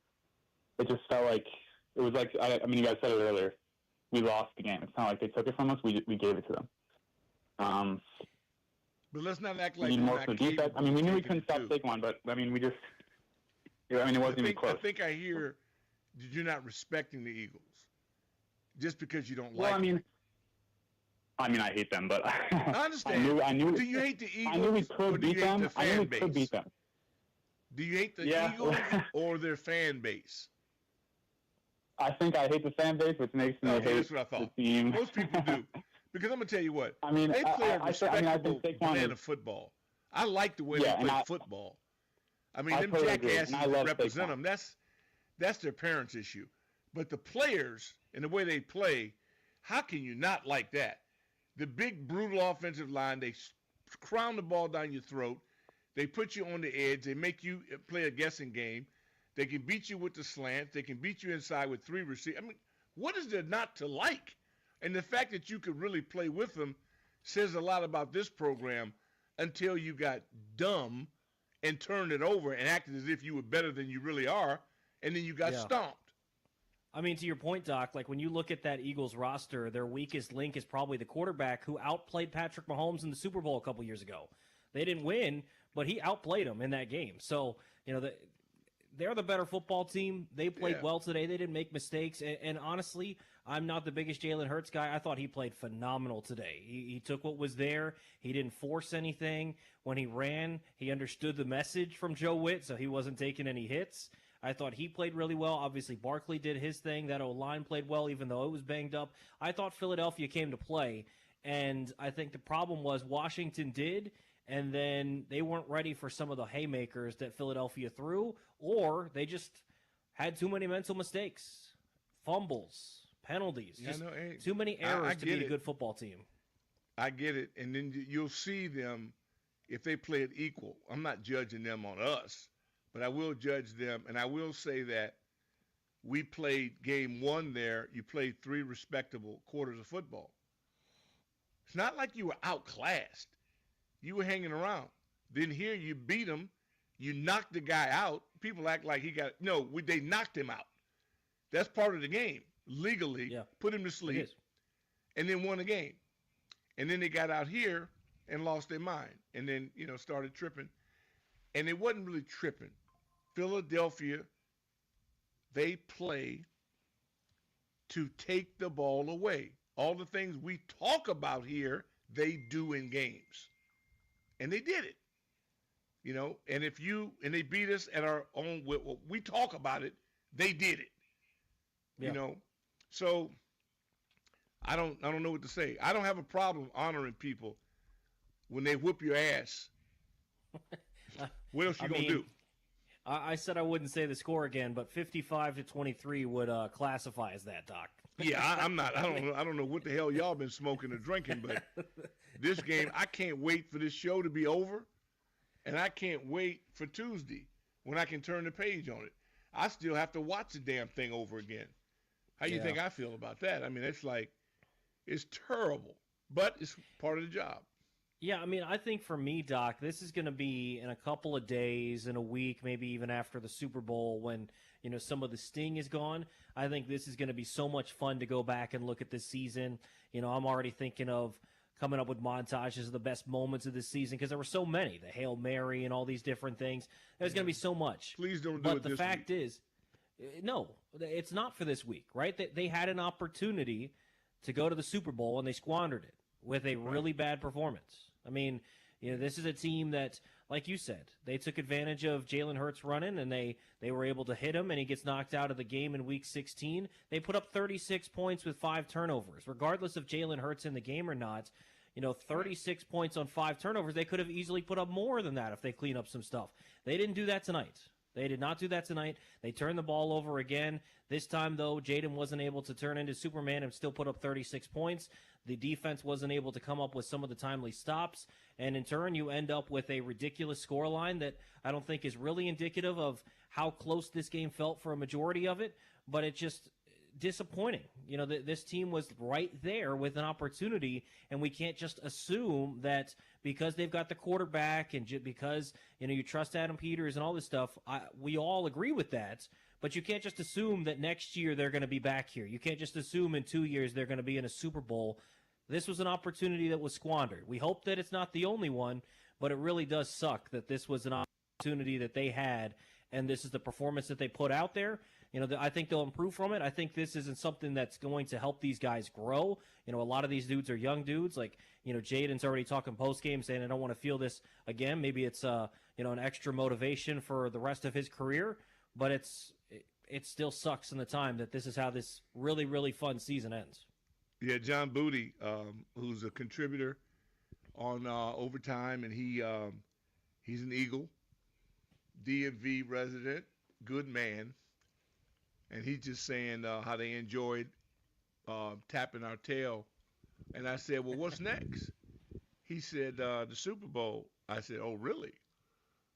It just felt like, it was like, I mean, you guys said it earlier, we lost the game. It's not like they took it from us, we gave it to them. But let's not act like we need more for defense. I mean, we knew we couldn't stop Saquon, but, I mean, it wasn't even close. I think I hear you're not respecting the Eagles just because you don't like them. I mean, I hate them, but I understand. I knew. Do you hate the Eagles? I knew we could beat them. I knew we could beat them. Do you hate the Eagles or their fan base? I think I hate the fan base, which makes me hate that's what I thought. The team. Most people do. Because I'm going to tell you what. I mean, they play a respectable brand of football. I like the way they play football. I mean, them jackasses that represent them, that's their parents' issue. But the players and the way they play, how can you not like that? The big, brutal offensive line, they crown the ball down your throat. They put you on the edge. They make you play a guessing game. They can beat you with the slant. They can beat you inside with 3 receivers. I mean, what is there not to like? And the fact that you could really play with them says a lot about this program until you got dumb and turned it over and acted as if you were better than you really are, and then you got stomped. I mean, to your point, Doc, like when you look at that Eagles roster, their weakest link is probably the quarterback who outplayed Patrick Mahomes in the Super Bowl a couple years ago. They didn't win, but he outplayed him in that game. So, they're the better football team. They played well today. They didn't make mistakes. And honestly, I'm not the biggest Jalen Hurts guy. I thought he played phenomenal today. He took what was there. He didn't force anything. When he ran, he understood the message from Joe Witt, so he wasn't taking any hits. I thought he played really well. Obviously, Barkley did his thing. That O-line played well, even though it was banged up. I thought Philadelphia came to play, and I think the problem was Washington did, and then they weren't ready for some of the haymakers that Philadelphia threw, or they just had too many mental mistakes, fumbles, penalties, just too many errors to be a good football team. I get it, and then you'll see them if they play it equal. I'm not judging them on us, but I will judge them, and I will say that we played game one there. You played 3 respectable quarters of football. It's not like you were outclassed. You were hanging around. Then here you beat them. You knocked the guy out. People act like they knocked him out. That's part of the game. Legally, put him to sleep, and then won the game. And then they got out here and lost their mind, and then, started tripping. And it wasn't really tripping. Philadelphia, they play to take the ball away. All the things we talk about here, they do in games. And they did it. And they beat us at our own, we talk about it, they did it. So I don't know what to say. I don't have a problem honoring people when they whoop your ass. What else you gonna do? I said I wouldn't say the score again, but 55-23 would classify as that, Doc. Yeah, I'm not. I don't know what the hell y'all been smoking or drinking, but this game, I can't wait for this show to be over, and I can't wait for Tuesday when I can turn the page on it. I still have to watch the damn thing over again. How you think I feel about that? I mean, it's terrible, but it's part of the job. Yeah, I mean, I think for me, Doc, this is going to be in a couple of days, in a week, maybe even after the Super Bowl when, some of the sting is gone. I think this is going to be so much fun to go back and look at this season. I'm already thinking of coming up with montages of the best moments of this season because there were so many, the Hail Mary and all these different things. There's going to be so much. Please don't do it this week. But the fact is, no, it's not for this week, right? They had an opportunity to go to the Super Bowl and they squandered it with a really bad performance. I mean, this is a team that, like you said, they took advantage of Jalen Hurts running, and they were able to hit him, and he gets knocked out of the game in Week 16. They put up 36 points with 5 turnovers. Regardless of Jalen Hurts in the game or not, 36 points on 5 turnovers, they could have easily put up more than that if they clean up some stuff. They didn't do that tonight. They did not do that tonight. They turned the ball over again. This time, though, Jaden wasn't able to turn into Superman and still put up 36 points. The defense wasn't able to come up with some of the timely stops. And in turn, you end up with a ridiculous scoreline that I don't think is really indicative of how close this game felt for a majority of it. But it's just disappointing. This team was right there with an opportunity, and we can't just assume that because they've got the quarterback and because, you trust Adam Peters and all this stuff, we all agree with that. But you can't just assume that next year they're going to be back here. You can't just assume in 2 years they're going to be in a Super Bowl. This was an opportunity that was squandered. We hope that it's not the only one, but it really does suck that this was an opportunity that they had, and this is the performance that they put out there. I think they'll improve from it. I think this isn't something that's going to help these guys grow. A lot of these dudes are young dudes. Like, Jaden's already talking post-game saying, I don't want to feel this again. Maybe it's, an extra motivation for the rest of his career. But it still sucks in the time that this is how this really, really fun season ends. Yeah, John Booty, who's a contributor on Overtime, and he's an Eagle, DMV resident, good man. And he's just saying how they enjoyed tapping our tail. And I said, well, what's next? He said, the Super Bowl. I said, oh, really?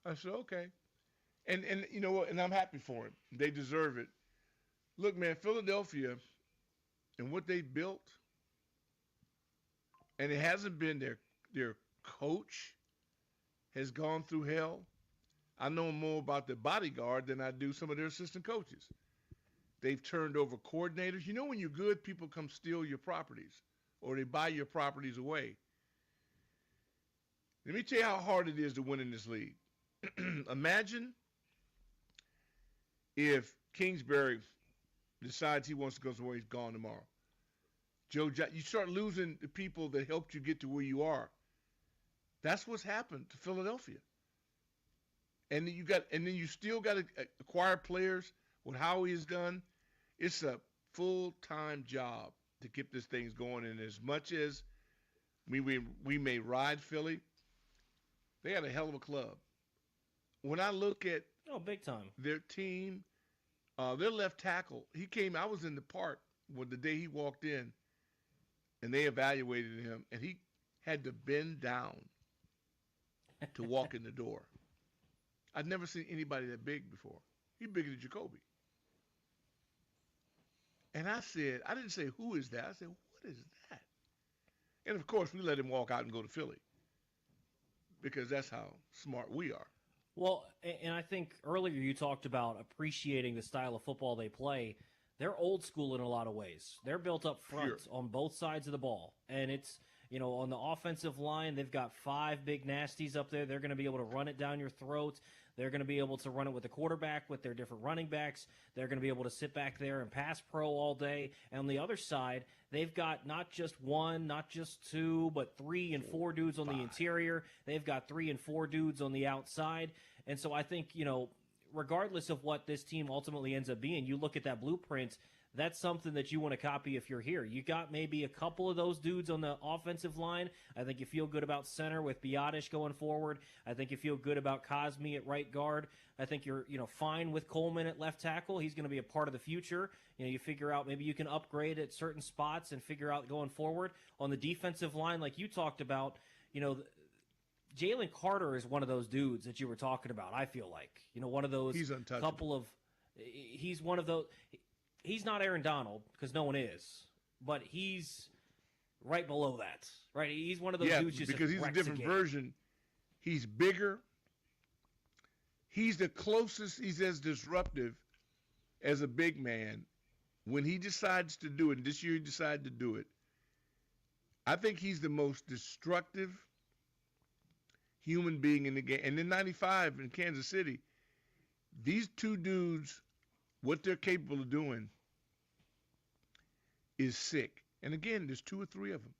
I said, okay. And you know what? And I'm happy for him. They deserve it. Look, man, Philadelphia and what they built, and it hasn't been their coach has gone through hell. I know more about their bodyguard than I do some of their assistant coaches. They've turned over coordinators. When you're good, people come steal your properties or they buy your properties away. Let me tell you how hard it is to win in this league. Imagine if Kingsbury decides he wants to go somewhere, he's gone tomorrow. You start losing the people that helped you get to where you are. That's what's happened to Philadelphia. And then you still got to acquire players. What Howie has done, it's a full-time job to keep this thing going. And as much as we may ride Philly, They had a hell of a club. When I look at big time. their team, their left tackle, he came. I was in the park when the day he walked in, and they evaluated him, and he had to bend down to walk in the door. I'd never seen anybody that big before. He's bigger than Jacoby. And I didn't say, who is that? I said, what is that? And of course, we let him walk out and go to Philly because that's how smart we are. Well, and I think earlier you talked about appreciating the style of football they play. They're old school in a lot of ways. They're built up front on both sides of the ball. And it's, on the offensive line, they've got 5 big nasties up there. They're going to be able to run it down your throat. They're going to be able to run it with the quarterback, with their different running backs. They're going to be able to sit back there and pass pro all day. And on the other side, they've got not just 1, not just 2, but 3 and 4 dudes on the interior. They've got 3 and 4 dudes on the outside. And so I think, regardless of what this team ultimately ends up being, you look at that blueprint, that's something that you want to copy if you're here. You got maybe a couple of those dudes on the offensive line. I think you feel good about center with Biotish going forward. I think you feel good about Cosme at right guard. I think you're, fine with Coleman at left tackle. He's going to be a part of the future. You figure out maybe you can upgrade at certain spots and figure out going forward. On the defensive line, like you talked about, Jalen Carter is one of those dudes that you were talking about, I feel like. One of those He's untouchable. He's one of those. He's not Aaron Donald, because no one is, but he's right below that, right? He's one of those dudes just because he's a different version. He's bigger. He's the closest. He's as disruptive as a big man. When he decides to do it, and this year he decided to do it, I think he's the most destructive human being in the game. And in 95 in Kansas City, these two dudes, what they're capable of doing is sick. And again, there's 2 or 3 of them.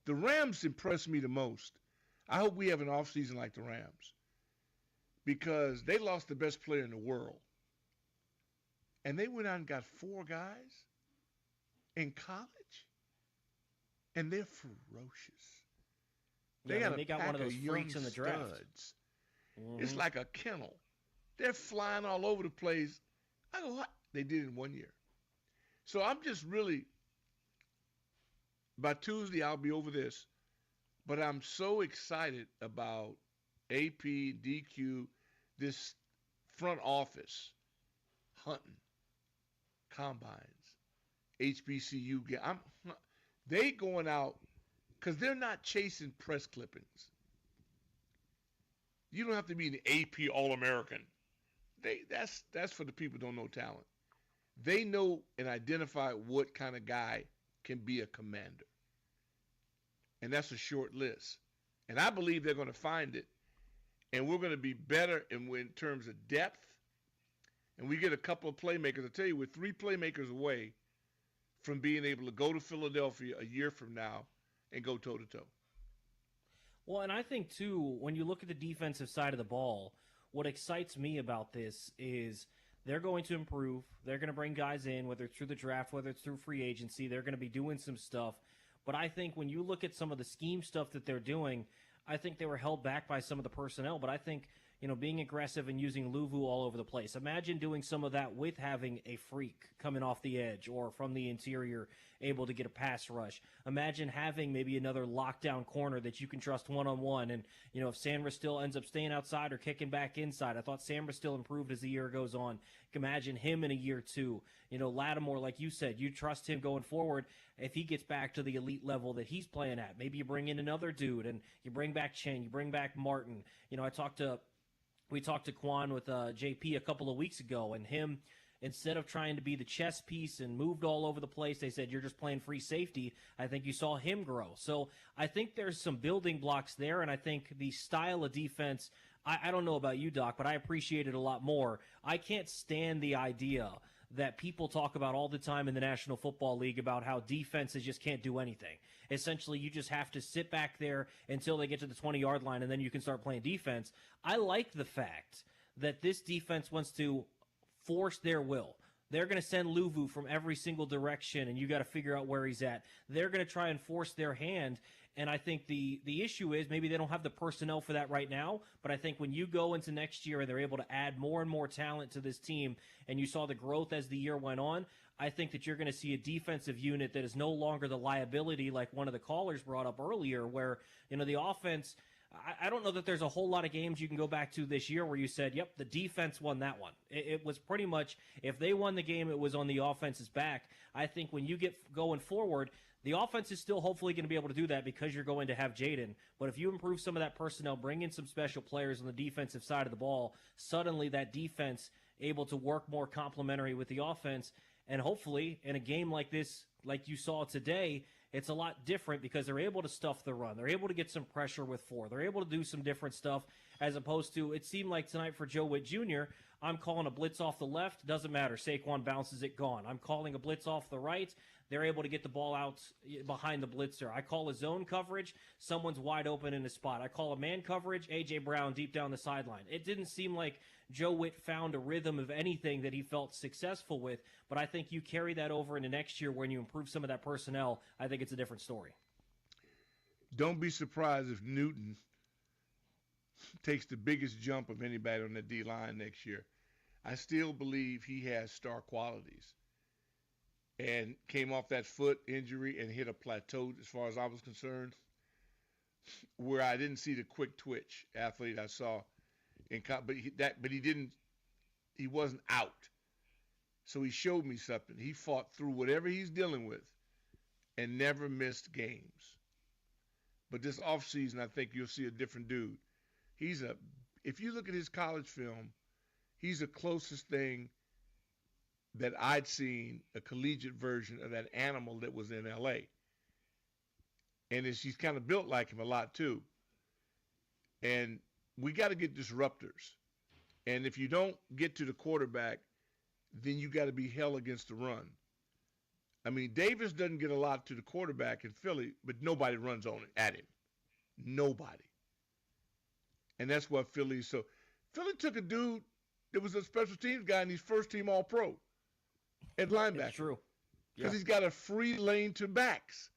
The Rams impress me the most. I hope we have an offseason like the Rams because they lost the best player in the world. And they went out and got 4 guys in college, and they're ferocious. They got one of those freaks in the draft. Mm-hmm. It's like a kennel. They're flying all over the place. I go, what? They did it in 1 year. So I'm just really, by Tuesday, I'll be over this. But I'm so excited about AP, DQ, this front office, hunting, combines, HBCU. They going out because they're not chasing press clippings. You don't have to be an AP All-American. That's for the people who don't know talent. They know and identify what kind of guy can be a commander. And that's a short list. And I believe they're going to find it. And we're going to be better in terms of depth. And we get a couple of playmakers. I tell you, we're 3 playmakers away from being able to go to Philadelphia a year from now and go toe-to-toe. Well, and I think, too, when you look at the defensive side of the ball, what excites me about this is they're going to improve. They're going to bring guys in, whether it's through the draft, whether it's through free agency. They're going to be doing some stuff. But I think when you look at some of the scheme stuff that they're doing, I think they were held back by some of the personnel. But I think, being aggressive and using Luvu all over the place. Imagine doing some of that with having a freak coming off the edge or from the interior able to get a pass rush. Imagine having maybe another lockdown corner that you can trust one-on-one. And, if Sandra still ends up staying outside or kicking back inside, I thought Sandra still improved as the year goes on. Imagine him in a year 2. Lattimore, like you said, you trust him going forward if he gets back to the elite level that he's playing at. Maybe you bring in another dude and you bring back Chen, you bring back Martin. We talked to Quan with JP a couple of weeks ago, and him, instead of trying to be the chess piece and moved all over the place, they said, you're just playing free safety. I think you saw him grow. So I think there's some building blocks there, and I think the style of defense, I don't know about you, Doc, but I appreciate it a lot more. I can't stand the idea that people talk about all the time in the National Football League about how defenses just can't do anything. Essentially, you just have to sit back there until they get to the 20-yard line, and then you can start playing defense. I like the fact that this defense wants to force their will. They're going to send Luvu from every single direction, and you got to figure out where he's at. They're going to try and force their hand. And I think the issue is maybe they don't have the personnel for that right now, but I think when you go into next year and they're able to add more and more talent to this team, and you saw the growth as the year went on, I think that you're going to see a defensive unit that is no longer the liability like one of the callers brought up earlier, where, the offense, I don't know that there's a whole lot of games you can go back to this year where you said, yep, the defense won that one. It was pretty much, if they won the game, it was on the offense's back. I think when you get going forward, the offense is still hopefully going to be able to do that because you're going to have Jaden. But if you improve some of that personnel, bring in some special players on the defensive side of the ball, suddenly that defense able to work more complementary with the offense. And hopefully in a game like this, like you saw today, it's a lot different because they're able to stuff the run. They're able to get some pressure with 4. They're able to do some different stuff as opposed to, it seemed like tonight for Joe Witt Jr., I'm calling a blitz off the left. Doesn't matter. Saquon bounces it, gone. I'm calling a blitz off the right. They're able to get the ball out behind the blitzer. I call a zone coverage. Someone's wide open in a spot. I call a man coverage. A.J. Brown deep down the sideline. It didn't seem like Joe Witt found a rhythm of anything that he felt successful with, but I think you carry that over into next year when you improve some of that personnel. I think it's a different story. Don't be surprised if Newton takes the biggest jump of anybody on the D-line next year. I still believe he has star qualities and came off that foot injury and hit a plateau as far as I was concerned, where I didn't see the quick twitch athlete I saw he wasn't out. So he showed me something. He fought through whatever he's dealing with and never missed games. But this offseason, I think you'll see a different dude. If you look at his college film, he's the closest thing that I'd seen a collegiate version of that animal that was in L.A. And she's kind of built like him a lot too. And we got to get disruptors. And if you don't get to the quarterback, then you got to be hell against the run. I mean, Davis doesn't get a lot to the quarterback in Philly, but nobody runs on it at him. Nobody. And that's what Philly took a dude that was a special teams guy and he's first team All-Pro at linebacker. That's true. Because he's got a free lane to backs.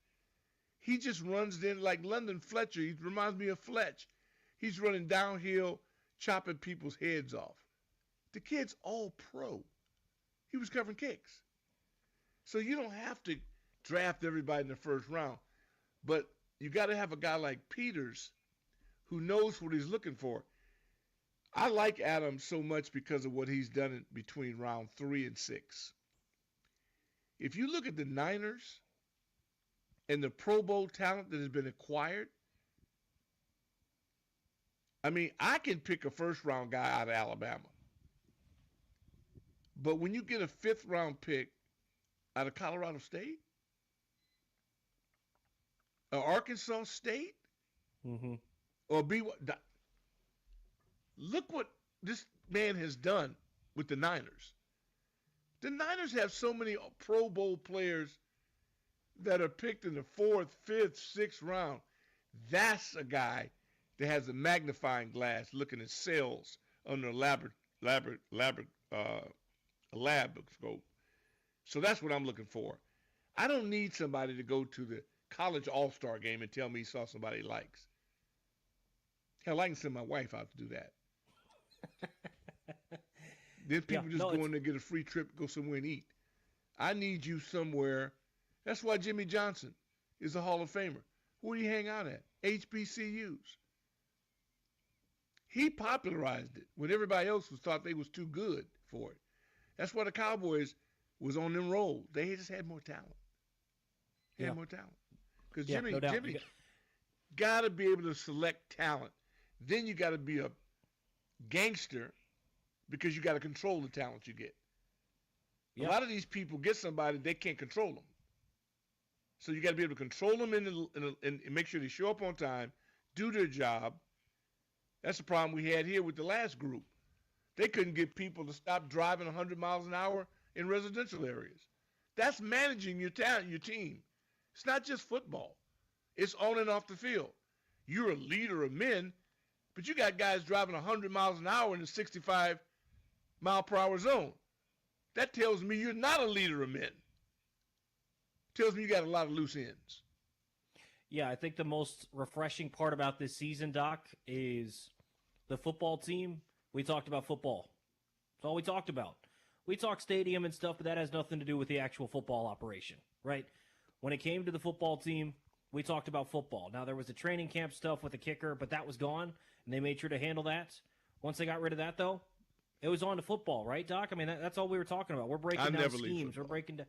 He just runs in like London Fletcher. He reminds me of Fletch. He's running downhill, chopping people's heads off. The kid's All-Pro. He was covering kicks. So you don't have to draft everybody in the first round. But you got to have a guy like Peters who knows what he's looking for. I like Adams so much because of what he's done in between round 3 and 6. If you look at the Niners and the Pro Bowl talent that has been acquired, I mean, I can pick a first-round guy out of Alabama. But when you get a 5th-round pick out of Colorado State, or Arkansas State, or look what this man has done with the Niners. The Niners have so many Pro Bowl players that are picked in the 4th, 5th, 6th round. That's a guy that has a magnifying glass looking at cells under a lab scope. So that's what I'm looking for. I don't need somebody to go to the college all-star game and tell me he saw somebody he likes. Hell, I can send my wife out to do that. Then people go in there and get a free trip, go somewhere and eat. I need you somewhere. That's why Jimmy Johnson is a Hall of Famer. Where do you hang out at? HBCUs. He popularized it when everybody else thought they was too good for it. That's why the Cowboys was on them roll. They just had more talent. More talent. Because Jimmy got to be able to select talent. Then you got to be a gangster because you got to control the talent you get. A lot of these people get somebody, they can't control them. So you got to be able to control them and make sure they show up on time, do their job. That's the problem we had here with the last group. They couldn't get people to stop driving 100 miles an hour in residential areas. That's managing your team. It's not just football. It's on and off the field. You're a leader of men, but you got guys driving 100 miles an hour in the 65 mile per hour zone. That tells me you're not a leader of men. Tells me you got a lot of loose ends. Yeah, I think the most refreshing part about this season, Doc, is the football team. We talked about football. That's all we talked about. We talked stadium and stuff, but that has nothing to do with the actual football operation, right? When it came to the football team, we talked about football. Now, there was the training camp stuff with the kicker, but that was gone, and they made sure to handle that. Once they got rid of that, though, it was on to football, right, Doc? I mean, that's all we were talking about. We're breaking down schemes. We're breaking down.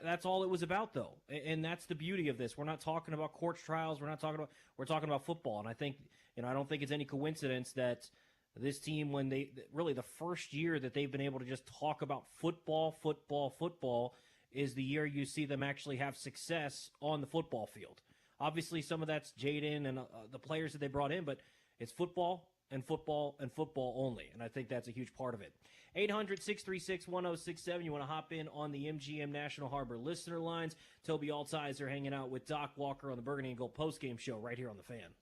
That's all it was about, though, and that's the beauty of this. We're not talking about court trials. We're talking about football, and I think I don't think it's any coincidence that this team, when they really the first year that they've been able to just talk about football, is the year you see them actually have success on the football field. Obviously, some of that's Jaden and the players that they brought in, but it's football and football and football only, and I think that's a huge part of it. 800-636-1067. You want to hop in on the MGM National Harbor listener lines. Tobi Altizer hanging out with Doc Walker on the Burgundy and Gold postgame show right here on The Fan.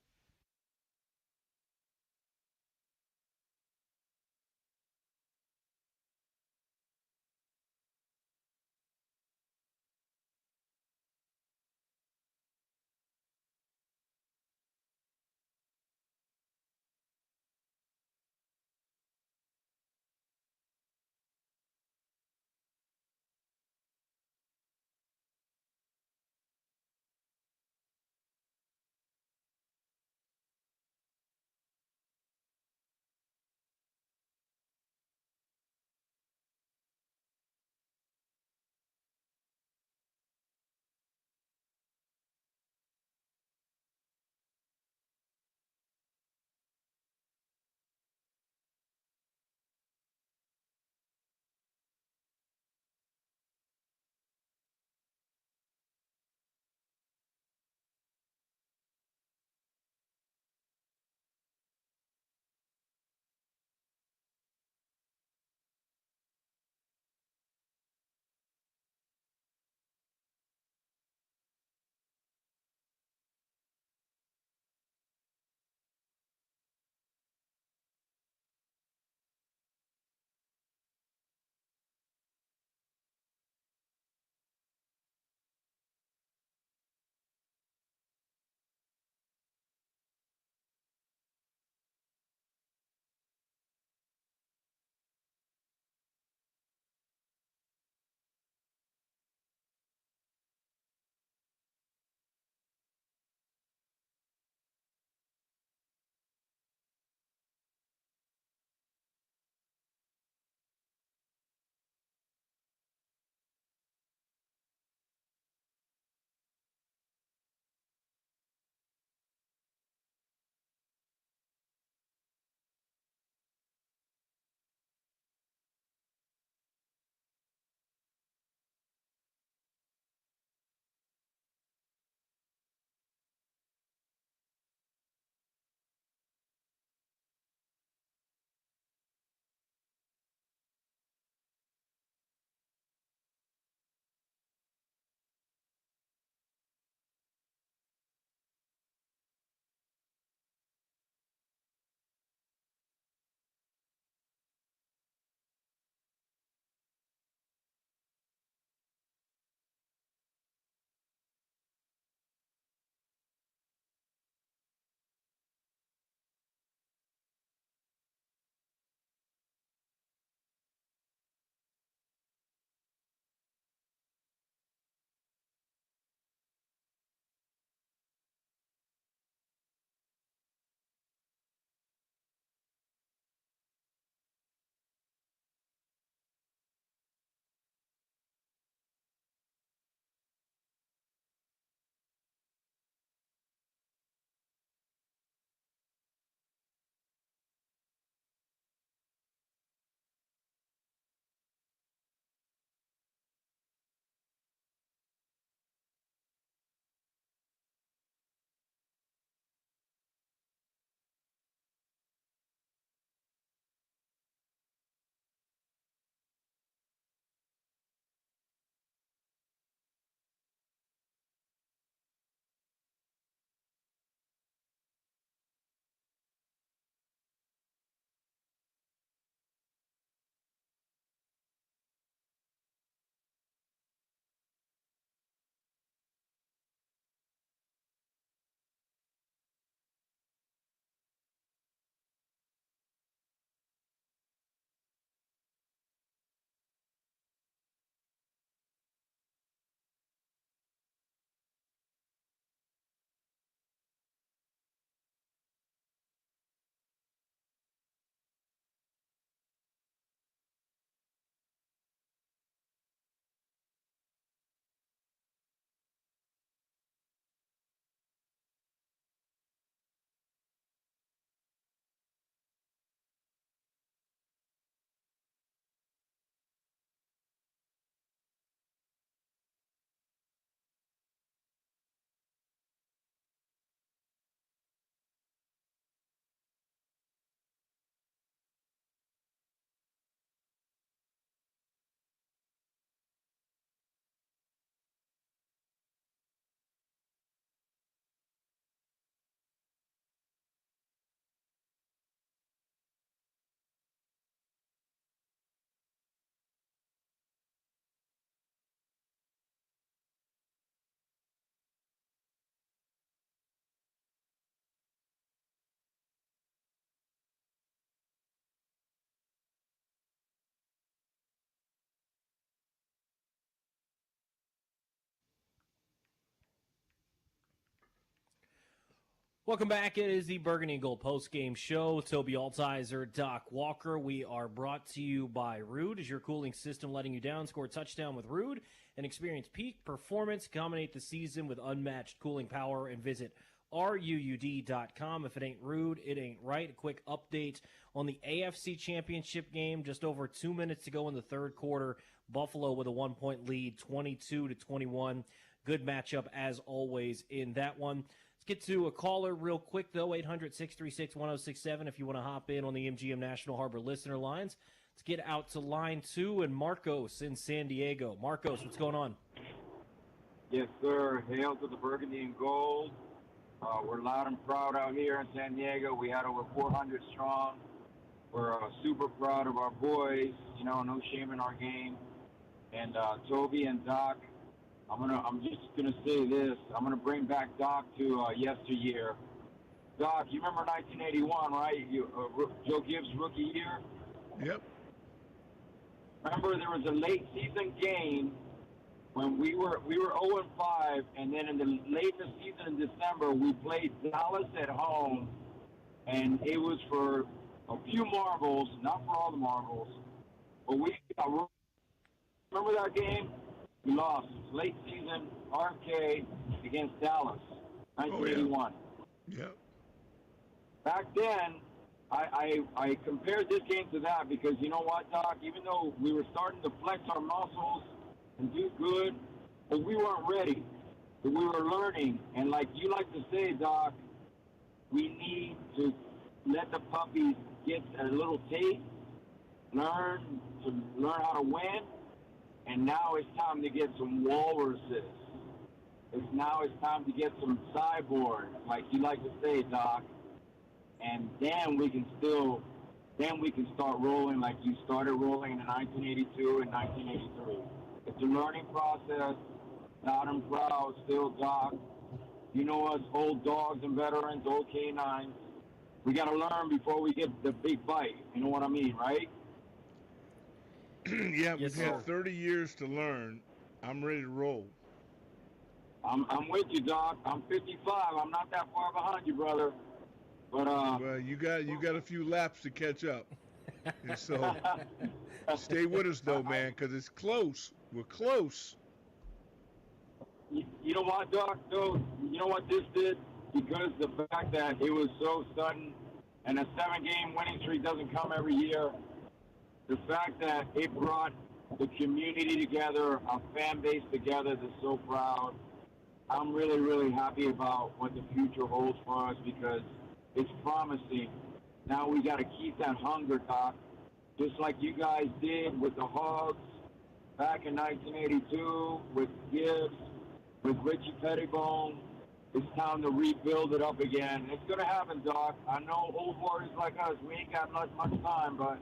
Welcome back. It is the Burgundy and Gold post-game show. Tobi Altizer, Doc Walker. We are brought to you by Rude. Is your cooling system letting you down? Score a touchdown with Rude and experience peak performance. Dominate the season with unmatched cooling power and visit RUUD.com. If it ain't Rude, it ain't right. A quick update on the AFC Championship game. Just over 2 minutes to go in the third quarter. Buffalo with a 1-point lead, 22-21. Good matchup as always in that one. Let's get to a caller real quick, though, 800-636-1067 if you want to hop in on the MGM National Harbor listener lines. Let's get out to line 2 and Marcos in San Diego. Marcos, what's going on? Yes, sir. Hail to the Burgundy and Gold. We're loud and proud out here in San Diego. We had over 400 strong. We're super proud of our boys. You know, no shame in our game. And Tobi and Doc, I'm just gonna say this. I'm gonna bring back Doc to yesteryear. Doc, you remember 1981, right? Joe Gibbs' rookie year. Yep. Remember there was a late season game when we were 0-5, and then in the late in the season in December we played Dallas at home, and it was for a few marbles, not for all the marbles, but remember that game? We lost late season RFK against Dallas, 1981. Oh, yeah. Back then, I compared this game to that because you know what, Doc? Even though we were starting to flex our muscles and do good, but we weren't ready. But we were learning, and like you like to say, Doc, we need to let the puppies get a little taste, learn how to win. And now it's time to get some walruses. Now it's time to get some cyborgs, like you like to say, Doc. And then we can start rolling like you started rolling in 1982 and 1983. It's a learning process. Loud and proud, still, Doc. You know us, old dogs and veterans, old canines. We got to learn before we get the big bite. You know what I mean, right? Yeah, Yes, we've had sir. 30 years to learn. I'm ready to roll. I'm with you, Doc. I'm 55. I'm not that far behind you, brother. But Well, you got a few laps to catch up. And so stay with us though, man, because it's close. We're close. you know what, Doc? Though, you know what this did? Because the fact that it was so sudden, and a 7-game winning streak doesn't come every year. The fact that it brought the community together, our fan base together, that's so proud. I'm really, really happy about what the future holds for us because it's promising. Now we got to keep that hunger, Doc, just like you guys did with the Hogs back in 1982, with Gibbs, with Richie Pettibone. It's time to rebuild it up again. It's going to happen, Doc. I know old warriors like us, we ain't got much time, but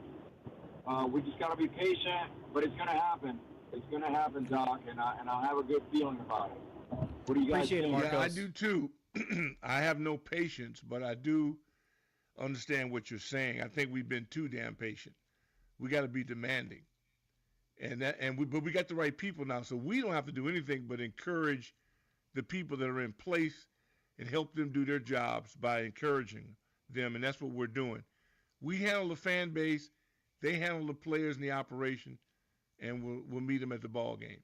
we just got to be patient, but it's going to happen. It's going to happen, Doc, and I'll have a good feeling about it. What do you guys Appreciate it, think? Marcos. Yeah, I do too. I have no patience, but I do understand what you're saying. I think we've been too damn patient. We got to be demanding, but we got the right people now, so we don't have to do anything but encourage the people that are in place and help them do their jobs by encouraging them, and that's what we're doing. We handle the fan base, they handle the players in the operation, and we'll meet them at the ball game.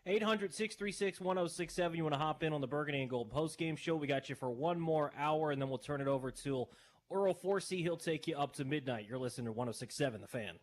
800-636-1067. You want to hop in on the Burgundy and Gold post-game show? We got you for one more hour, and then we'll turn it over to Earl Forsey. He'll take you up to midnight. You're listening to 106.7 The Fan.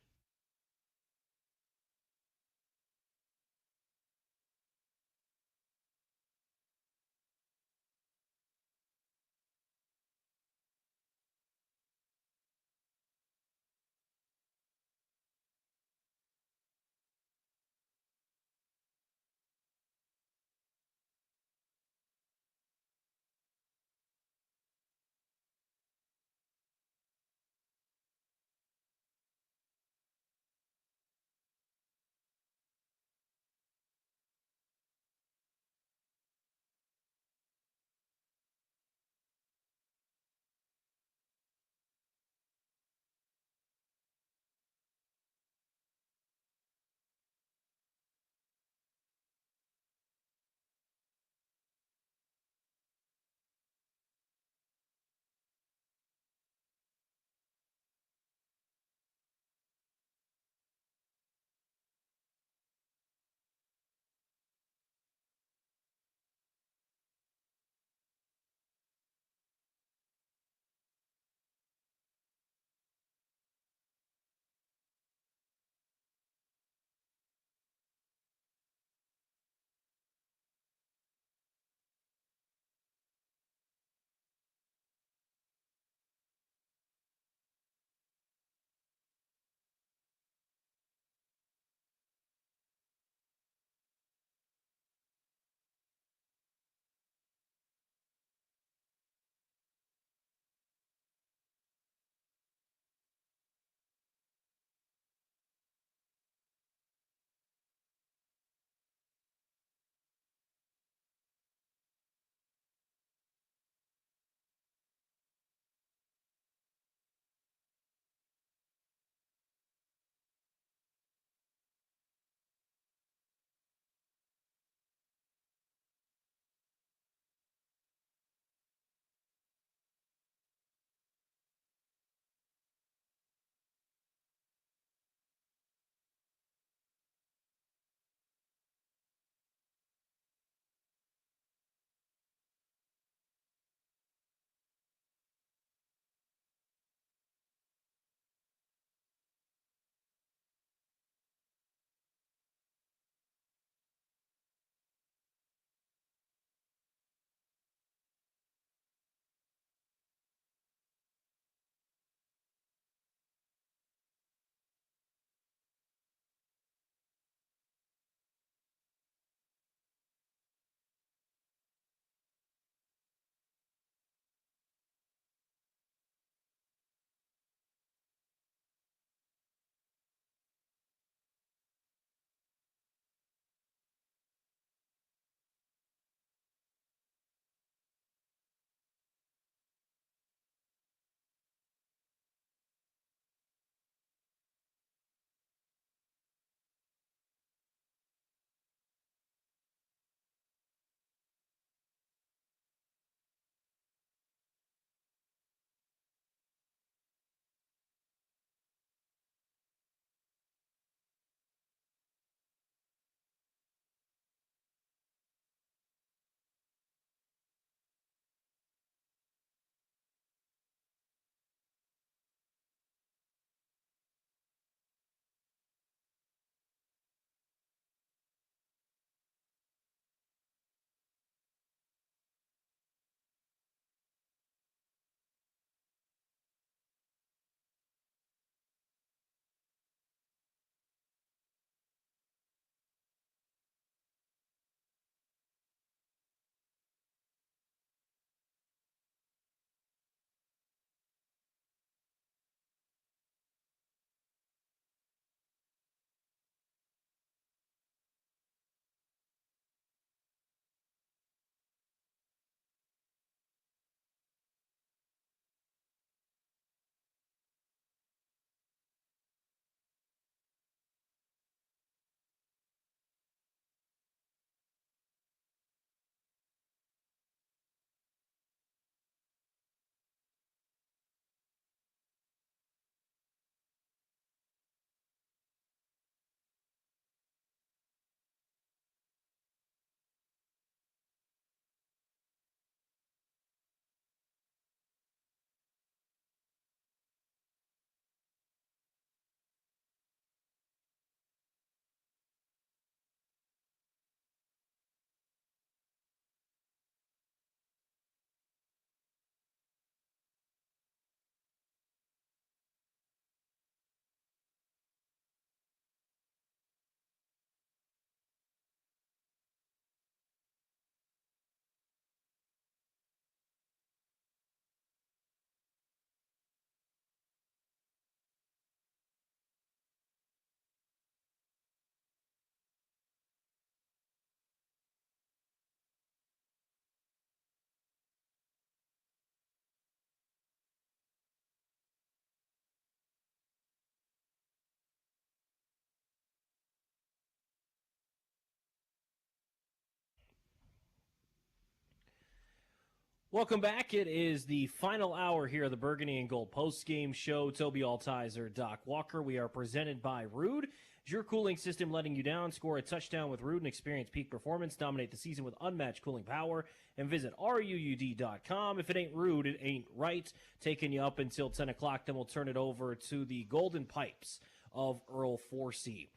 Welcome back. It is the final hour here of the Burgundy and Gold post-game show. Tobi Altizer, Doc Walker. We are presented by Rude. Is your cooling system letting you down? Score a touchdown with Rude and experience peak performance. Dominate the season with unmatched cooling power. And visit RUUD.com. If it ain't Rude, it ain't right. Taking you up until 10 o'clock. Then we'll turn it over to the Golden Pipes of Earl Forsey.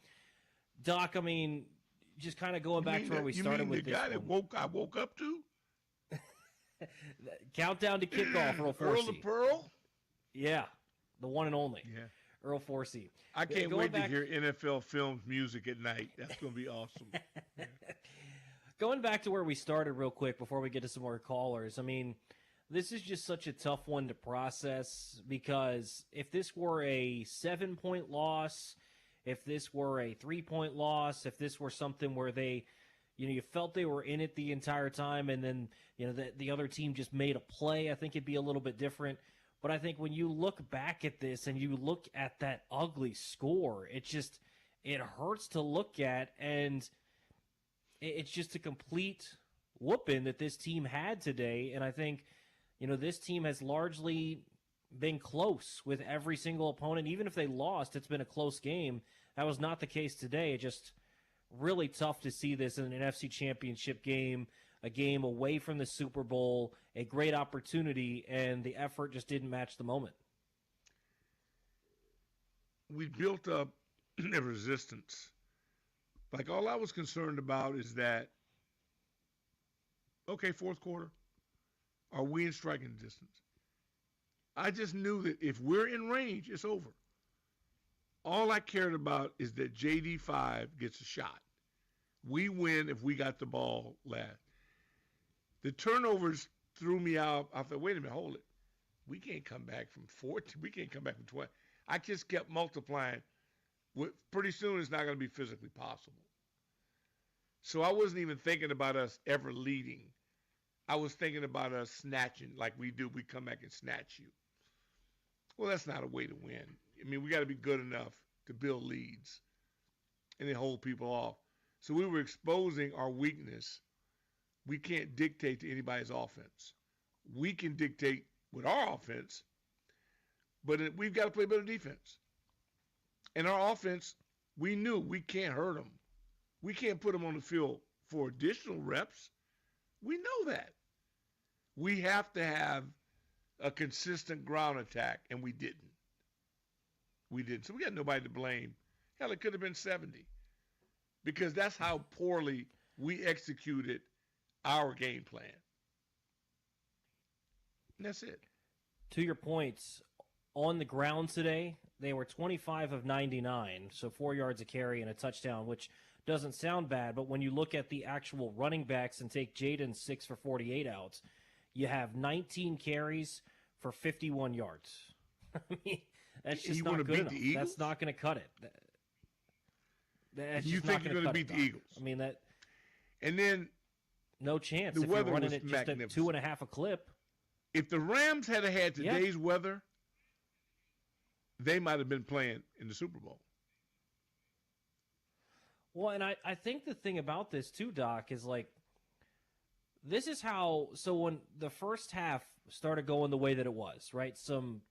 Doc, I mean, just kind of going back to where we started with this. You mean the guy that I woke up to? Countdown to kickoff, Earl Forsey. Earl the Pearl? Yeah, the one and only. Yeah. Earl Forsey. I can't wait to hear NFL Films music at night. That's going to be awesome. Yeah. Going back to where we started real quick before we get to some more callers, I mean, this is just such a tough one to process because if this were a 7-point loss, if this were a 3-point loss, if this were something where they, you felt they were in it the entire time and then, the other team just made a play, I think it'd be a little bit different. But I think when you look back at this and you look at that ugly score, it hurts to look at, and it's just a complete whooping that this team had today. And I think, this team has largely been close with every single opponent. Even if they lost, it's been a close game. That was not the case today. It just really tough to see this in an NFC Championship game, a game away from the Super Bowl, a great opportunity, and the effort just didn't match the moment. We built up a resistance. Like, all I was concerned about is that, okay, fourth quarter, are we in striking distance? I just knew that if we're in range, it's over. All I cared about is that JD5 gets a shot. We win if we got the ball last. The turnovers threw me out. I thought, wait a minute, hold it. We can't come back from 14. We can't come back from 20. I just kept multiplying. Pretty soon it's not going to be physically possible. So I wasn't even thinking about us ever leading. I was thinking about us snatching like we do. We come back and snatch you. Well, that's not a way to win. I mean, we got to be good enough to build leads and then hold people off. So we were exposing our weakness. We can't dictate to anybody's offense. We can dictate with our offense, but we've got to play better defense. And our offense, we knew we can't hurt them. We can't put them on the field for additional reps. We know that. We have to have a consistent ground attack, and we didn't. We didn't. So we got nobody to blame. Hell, it could have been 70 because that's how poorly we executed our game plan. And that's it. To your points, on the ground today, they were 25 of 99, so 4 yards a carry and a touchdown, which doesn't sound bad, but when you look at the actual running backs and take Jaden's 6 for 48 out, you have 19 carries for 51 yards. I mean, that's just not good enough. That's not going to cut it. That's you just think not you're going to beat the Eagles? I mean, that. And then no chance. The if weather you're running was it just at 2.5 a clip. If the Rams had today's weather, they might have been playing in the Super Bowl. Well, and I think the thing about this too, Doc, is like, this is how, so when the first half started going the way that it was, right? Some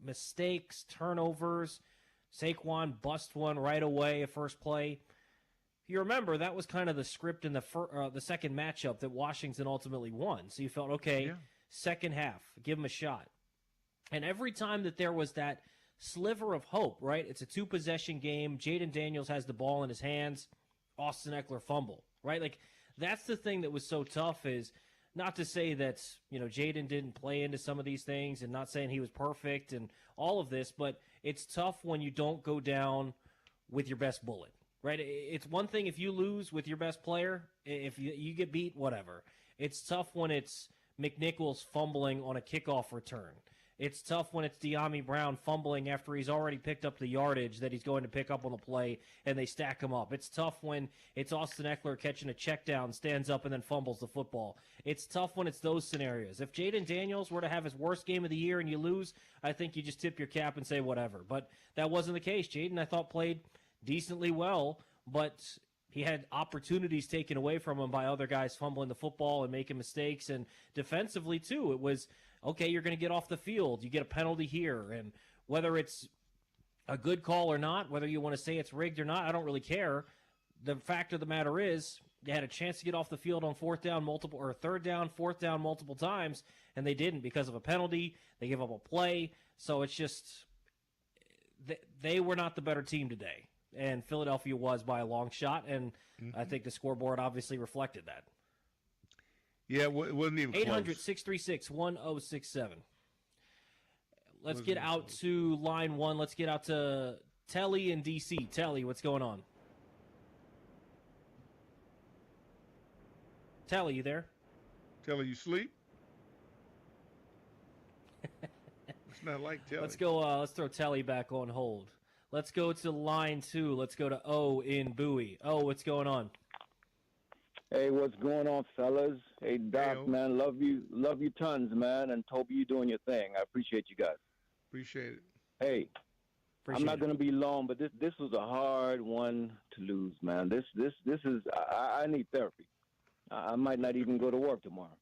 mistakes, turnovers, Saquon bust one right away, a first play. If you remember, that was kind of the script in the second matchup that Washington ultimately won. So you felt, okay, second half, give them a shot. And every time that there was that sliver of hope, right? It's a 2-possession game. Jaden Daniels has the ball in his hands. Austin Eckler fumble, right? Like, that's the thing that was so tough, is not to say that, Jaden didn't play into some of these things and not saying he was perfect and all of this, but it's tough when you don't go down with your best bullet, right? It's one thing if you lose with your best player, if you get beat, whatever. It's tough when it's McNichols fumbling on a kickoff return. It's tough when it's De'Ami Brown fumbling after he's already picked up the yardage that he's going to pick up on the play, and they stack him up. It's tough when it's Austin Eckler catching a check down, stands up, and then fumbles the football. It's tough when it's those scenarios. If Jaden Daniels were to have his worst game of the year and you lose, I think you just tip your cap and say whatever. But that wasn't the case. Jaden, I thought, played decently well, but He had opportunities taken away from him by other guys fumbling the football and making mistakes. And defensively, too, it was, okay, you're going to get off the field. You get a penalty here. And whether it's a good call or not, whether you want to say it's rigged or not, I don't really care. The fact of the matter is they had a chance to get off the field on third down, fourth down multiple times, and they didn't because of a penalty. They gave up a play. So it's just they were not the better team today. And Philadelphia was by a long shot, and I think the scoreboard obviously reflected that. Yeah, it wasn't even 800-636-1067. Let's get out to line one. Let's get out to Telly in D.C. Telly, what's going on? Telly, you there? Telly, you sleep? It's not like Telly. Let's go. Let's throw Telly back on hold. Let's go to line two. Let's go to O in Bowie. O, what's going on? Hey, what's going on, fellas? Hey, Doc, Hey, man, love you tons, man. And Toby, you doing your thing. I appreciate you guys. Appreciate it. Hey, I'm not going to be long, but this was a hard one to lose, man. This is I need therapy. I might not even go to work tomorrow.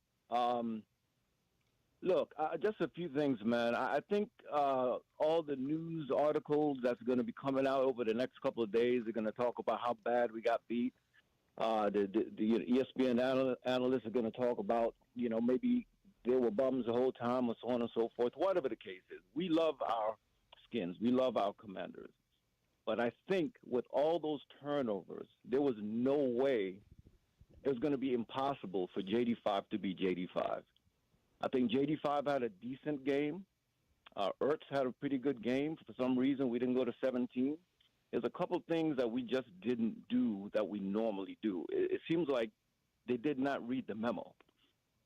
Look, just a few things, man. I think all the news articles that's going to be coming out over the next couple of days are going to talk about how bad we got beat. The ESPN analysts are going to talk about, maybe they were bums the whole time or so on and so forth. Whatever the case is, we love our Skins. We love our Commanders. But I think with all those turnovers, there was no way it was going to be impossible for JD5 to be JD5. I think JD5 had a decent game. Ertz had a pretty good game. For some reason, we didn't go to 17. There's a couple things that we just didn't do that we normally do. It seems like they did not read the memo.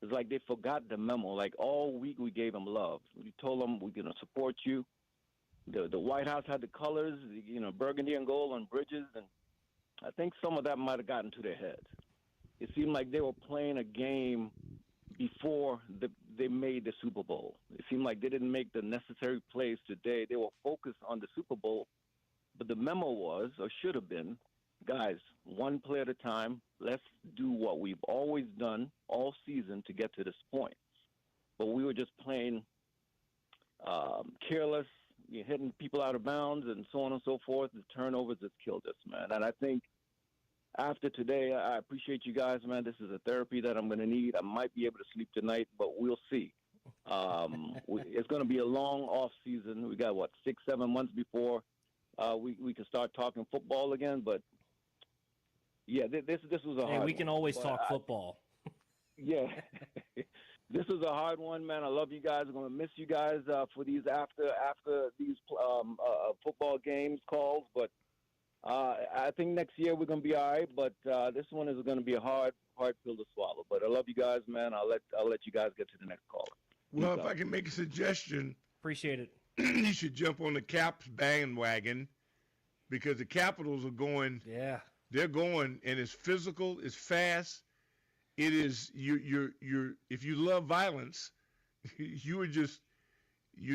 It's like they forgot the memo. Like all week we gave them love. We told them we're going to support you. The White House had the colors, burgundy and gold on bridges, and I think some of that might have gotten to their heads. It seemed like they were playing a game before they made the Super Bowl. It seemed like they didn't make the necessary plays today. They were focused on the Super Bowl, but the memo was, or should have been, guys, one play at a time. Let's do what we've always done all season to get to this point. But we were just playing careless, hitting people out of bounds and so on and so forth. The turnovers just killed us, man. And I think after today, I appreciate you guys, man. This is a therapy that I'm going to need. I might be able to sleep tonight, but we'll see. It's going to be a long off season. We got, 6-7 months before we can start talking football again. But, yeah, this was a hard one. We can always talk football. Yeah. This is a hard one, man. I love you guys. I'm going to miss you guys for these after these football games calls. But I think next year we're going to be all right. But this one is going to be a hard pill to swallow. But I love you guys, man. I'll let you guys get to the next caller. Well, if I can make a suggestion. Appreciate it. You should jump on the Caps bandwagon because the Capitals are going. Yeah. They're going, and it's physical, it's fast. It is you're if you love violence, you're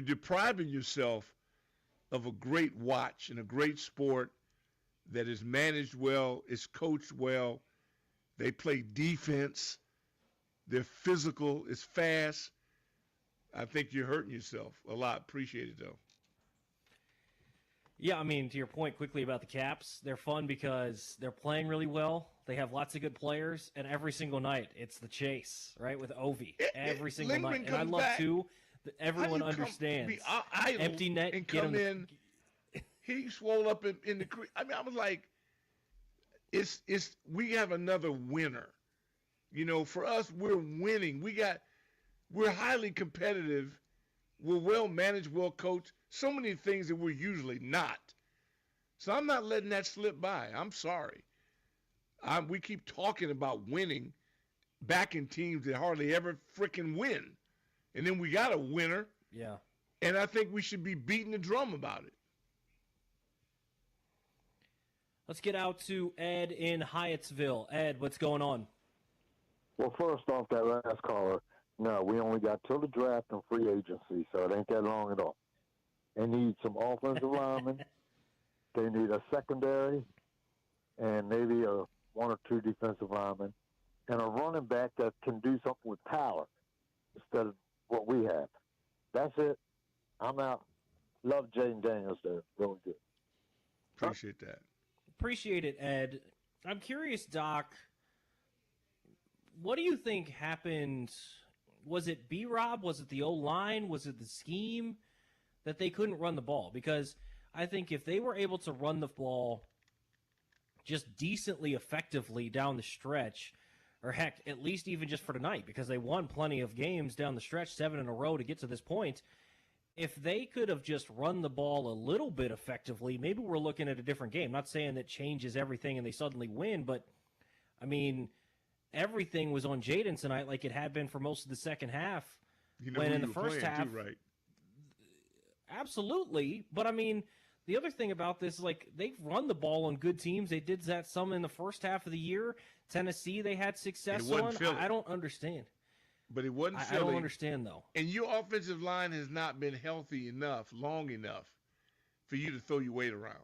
depriving yourself of a great watch and a great sport that is managed well, is coached well. They play defense. They're physical. It's fast. I think you're hurting yourself a lot. Appreciate it, though. Yeah, I mean, to your point quickly about the Caps, they're fun because they're playing really well. They have lots of good players, and every single night it's the chase, right, with Ovi. Every single night. And I love, too, that everyone understands. Empty net. And come in. He swole up in the creek. I mean, I was like, we have another winner. For us, we're winning. We're highly competitive. We're well managed, well coached. So many things that we're usually not. So I'm not letting that slip by. I'm sorry. We keep talking about winning, backing teams that hardly ever freaking win. And then we got a winner. Yeah. And I think we should be beating the drum about it. Let's get out to Ed in Hyattsville. Ed, what's going on? Well, first off, that last caller, no, we only got till the draft and free agency, so it ain't that long at all. They need some offensive linemen. They need a secondary and maybe a one or two defensive linemen, and a running back that can do something with power instead of what we have. That's it. I'm out. Love Jaden Daniels there. Really good. Appreciate that. Appreciate it, Ed. I'm curious, Doc, what do you think happened? Was it B-Rob? Was it the O-line? Was it the scheme that they couldn't run the ball? Because I think if they were able to run the ball just decently effectively down the stretch, or heck, at least even just for tonight, because they won plenty of games down the stretch, 7 in a row to get to this point, if they could have just run the ball a little bit effectively, maybe we're looking at a different game. Not saying that changes everything and they suddenly win, but, I mean, everything was on Jaden tonight like it had been for most of the second half. You know when who in you the were first playing half, too, right? Absolutely. But, I mean, the other thing about this is, like, they've run the ball on good teams. They did that some in the first half of the year. Tennessee, they had success on. I don't understand. But it wasn't I don't understand, though. And your offensive line has not been healthy enough, long enough, for you to throw your weight around.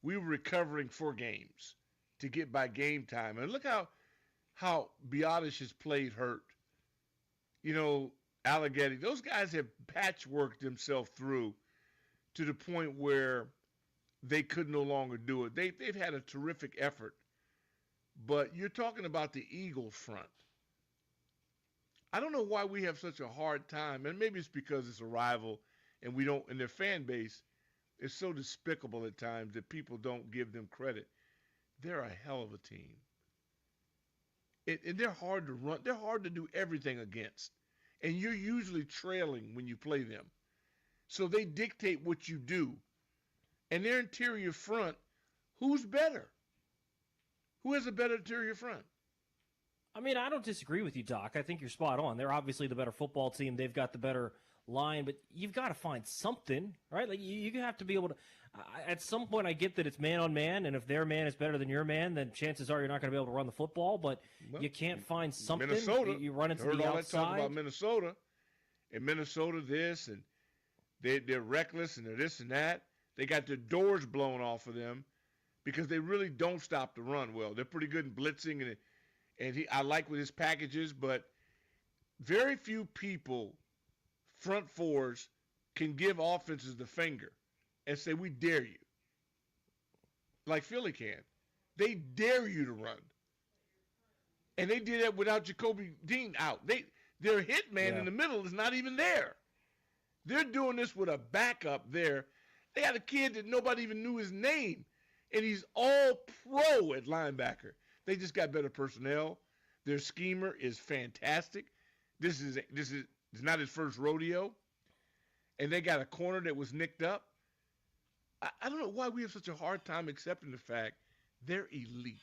We were recovering 4 games to get by game time. And look how Biotish has played hurt. You know, Alleghetti, those guys have patchworked themselves through to the point where they could no longer do it. They've had a terrific effort. But you're talking about the Eagles front. I don't know why we have such a hard time, and maybe it's because it's a rival and and their fan base is so despicable at times that people don't give them credit. They're a hell of a team. And they're hard to run. They're hard to do everything against. And you're usually trailing when you play them. So they dictate what you do. And their interior front, who's better? Who has a better interior front? I mean, I don't disagree with you, Doc. I think you're spot on. They're obviously the better football team. They've got the better line, but you've got to find something, right? Like you have to be able to. At some point, I get that it's man on man, and if their man is better than your man, then chances are you're not going to be able to run the football. But you can't find something. Minnesota, you run into heard the all outside. that talk about Minnesota, and Minnesota this, and they're reckless, and they're this and that. They got their doors blown off of them because they really don't stop the run well. They're pretty good in blitzing, and I like with his packages, but very few people, front fours, can give offenses the finger and say, we dare you. Like Philly can. They dare you to run. And they did that without Jacoby Dean out. Their hit man in the middle is not even there. They're doing this with a backup there. They had a kid that nobody even knew his name, and he's all pro at linebacker. They just got better personnel. Their schemer is fantastic. This is not his first rodeo. And they got a corner that was nicked up. I don't know why we have such a hard time accepting the fact they're elite.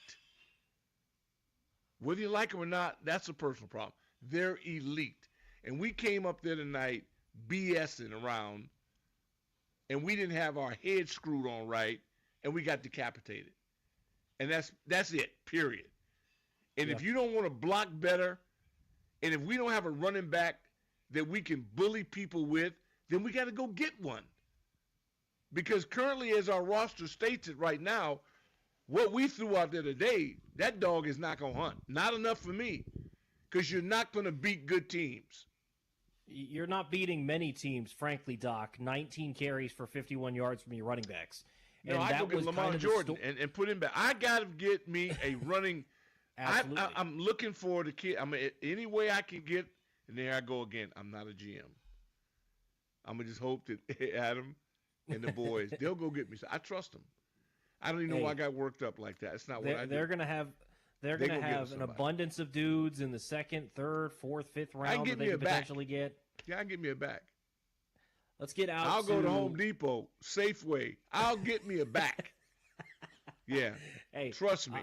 Whether you like them or not, that's a personal problem. They're elite. And we came up there tonight BSing around, and we didn't have our head screwed on right, and we got decapitated. And that's it, period. And if you don't want to block better, and if we don't have a running back that we can bully people with, then we got to go get one. Because currently, as our roster states it right now, what we threw out there today, that dog is not going to hunt. Not enough for me, because you're not going to beat good teams. You're not beating many teams, frankly, Doc. 19 carries for 51 yards from your running backs. No, I go get Lamar Jordan and put him back. I got to get me a running. I'm looking for the kid. Any way I can get, and there I go again. I'm not a GM. I'm going to just hope that Adam and the boys, they'll go get me. I trust them. I don't even know why I got worked up like that. It's not what I do. They're going to have an abundance of dudes in the second, third, fourth, fifth round that they can potentially get. Yeah, I can get me a back. Let's get out. I'll go to Home Depot, Safeway. I'll get me a back. Yeah. Hey, trust me.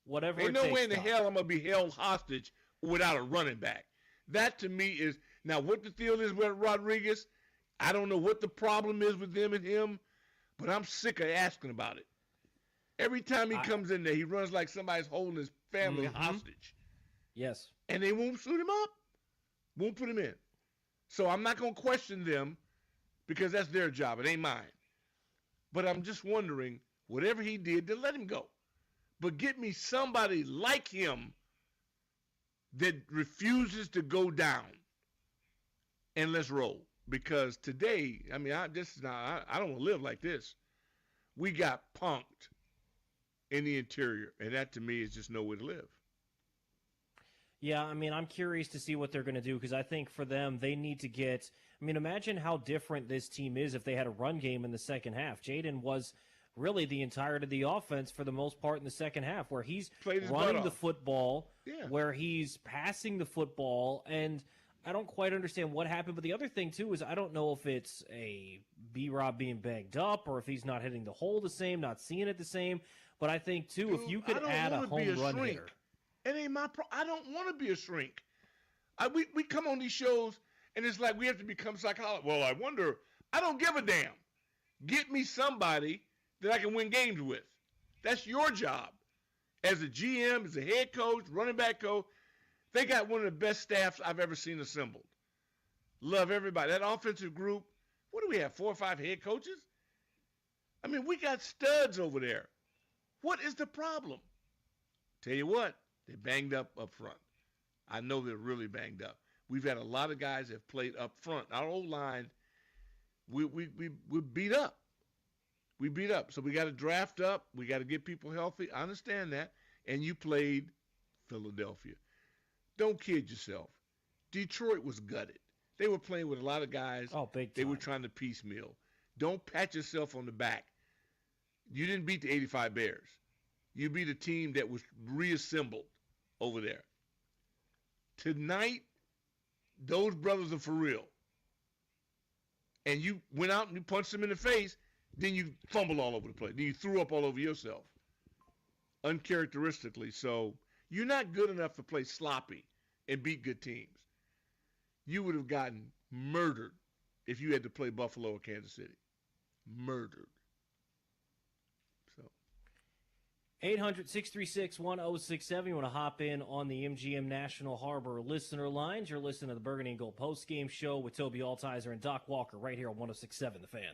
Whatever. Ain't no way in the hell I'm gonna be held hostage without a running back. That to me is now what the deal is with Rodriguez. I don't know what the problem is with them and him, but I'm sick of asking about it. Every time he comes in there, he runs like somebody's holding his family hostage. Yes. And they won't suit him up. Won't put him in. So I'm not going to question them because that's their job. It ain't mine. But I'm just wondering, whatever he did, to let him go. but get me somebody like him that refuses to go down, and let's roll. Because today, I mean, I don't want to live like this. We got punked in the interior, and that to me is just no way to live. Yeah, I mean, I'm curious to see what they're going to do because I think for them, they need to get. I mean, imagine how different this team is if they had a run game in the second half. Jaden was really the entirety of the offense for the most part in the second half, where he's running the football, where he's passing the football, and I don't quite understand what happened. But the other thing, too, is I don't know if it's a B-Rob being banged up or if he's not hitting the hole the same, not seeing it the same. But I think, too, Dude, if you could add a home run hitter. It ain't my I don't want to be a shrink. We come on these shows, and it's like we have to become psychologists. Well, I wonder. I don't give a damn. Get me somebody that I can win games with. That's your job. As a GM, as a head coach, running back coach, they got one of the best staffs I've ever seen assembled. Love everybody. That offensive group, what do we have, 4 or 5 head coaches? I mean, we got studs over there. What is the problem? Tell you what, they banged up front. I know they're really banged up. We've had a lot of guys that have played up front. Our old line, we beat up. We beat up. So we got to draft up. We got to get people healthy. I understand that. And you played Philadelphia. Don't kid yourself. Detroit was gutted. They were playing with a lot of guys. Oh, big time. They were trying to piecemeal. Don't pat yourself on the back. You didn't beat the 85 Bears. You beat a team that was reassembled over there. Tonight, those brothers are for real. And you went out and you punched them in the face, then you fumbled all over the place. Then you threw up all over yourself. Uncharacteristically. So you're not good enough to play sloppy and beat good teams. You would have gotten murdered if you had to play Buffalo or Kansas City. Murdered. 800-636-1067. You want to hop in on the MGM National Harbor listener lines. You're listening to the Burgundy and Gold Postgame Show with Tobi Altizer and Doc Walker right here on 106.7 The Fan.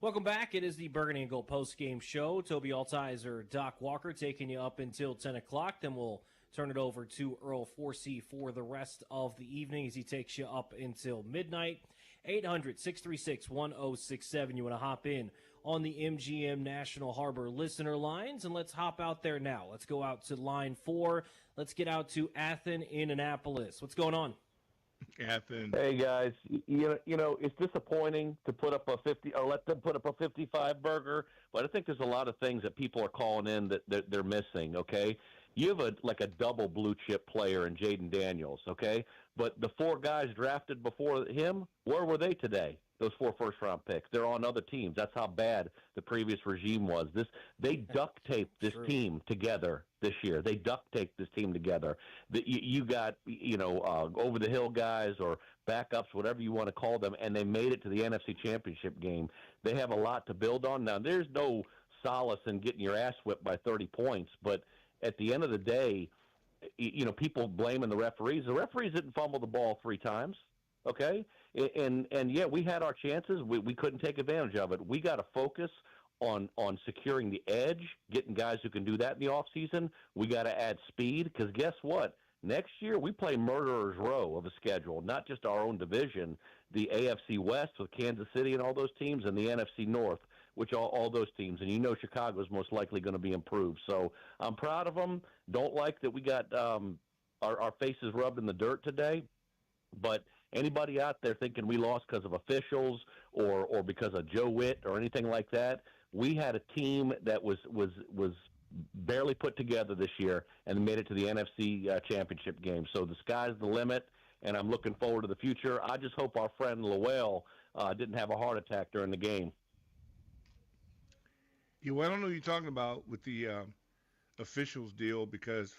Welcome back. It is the Burgundy and Gold post-game show. Tobi Altizer, Doc Walker taking you up until 10 o'clock. Then we'll turn it over to Earl Forsey for the rest of the evening as he takes you up until midnight. 800-636-1067. You want to hop in on the MGM National Harbor listener lines, and let's hop out there now. Let's go out to line 4. Let's get out to Athen in Annapolis. What's going on? Athen. Hey guys, you know it's disappointing to put up a 50 or let them put up a 55 burger, but I think there's a lot of things that people are calling in that they're missing. Okay, you have a double blue chip player in Jaden Daniels. Okay, but the 4 guys drafted before him, where were they today? Those 4 first-round picks. They're on other teams. That's how bad the previous regime was. They duct taped this team together this year. They duct taped this team together. You got over the hill guys or backups, whatever you want to call them, and they made it to the NFC Championship game. They have a lot to build on. Now, there's no solace in getting your ass whipped by 30 points, but at the end of the day, people blaming the referees. The referees didn't fumble the ball 3 times. Okay, and yeah, we had our chances. We couldn't take advantage of it. We got to focus on securing the edge, getting guys who can do that in the offseason. We got to add speed because guess what? Next year we play murderer's row of a schedule, not just our own division, the AFC West with Kansas City and all those teams, and the NFC North, which all those teams. And Chicago's most likely going to be improved. So I'm proud of them. Don't like that we got our faces rubbed in the dirt today, but anybody out there thinking we lost because of officials or because of Joe Witt or anything like that, we had a team that was barely put together this year and made it to the NFC Championship game. So the sky's the limit, and I'm looking forward to the future. I just hope our friend Lowell didn't have a heart attack during the game. Yeah, well, I don't know what you're talking about with the officials deal because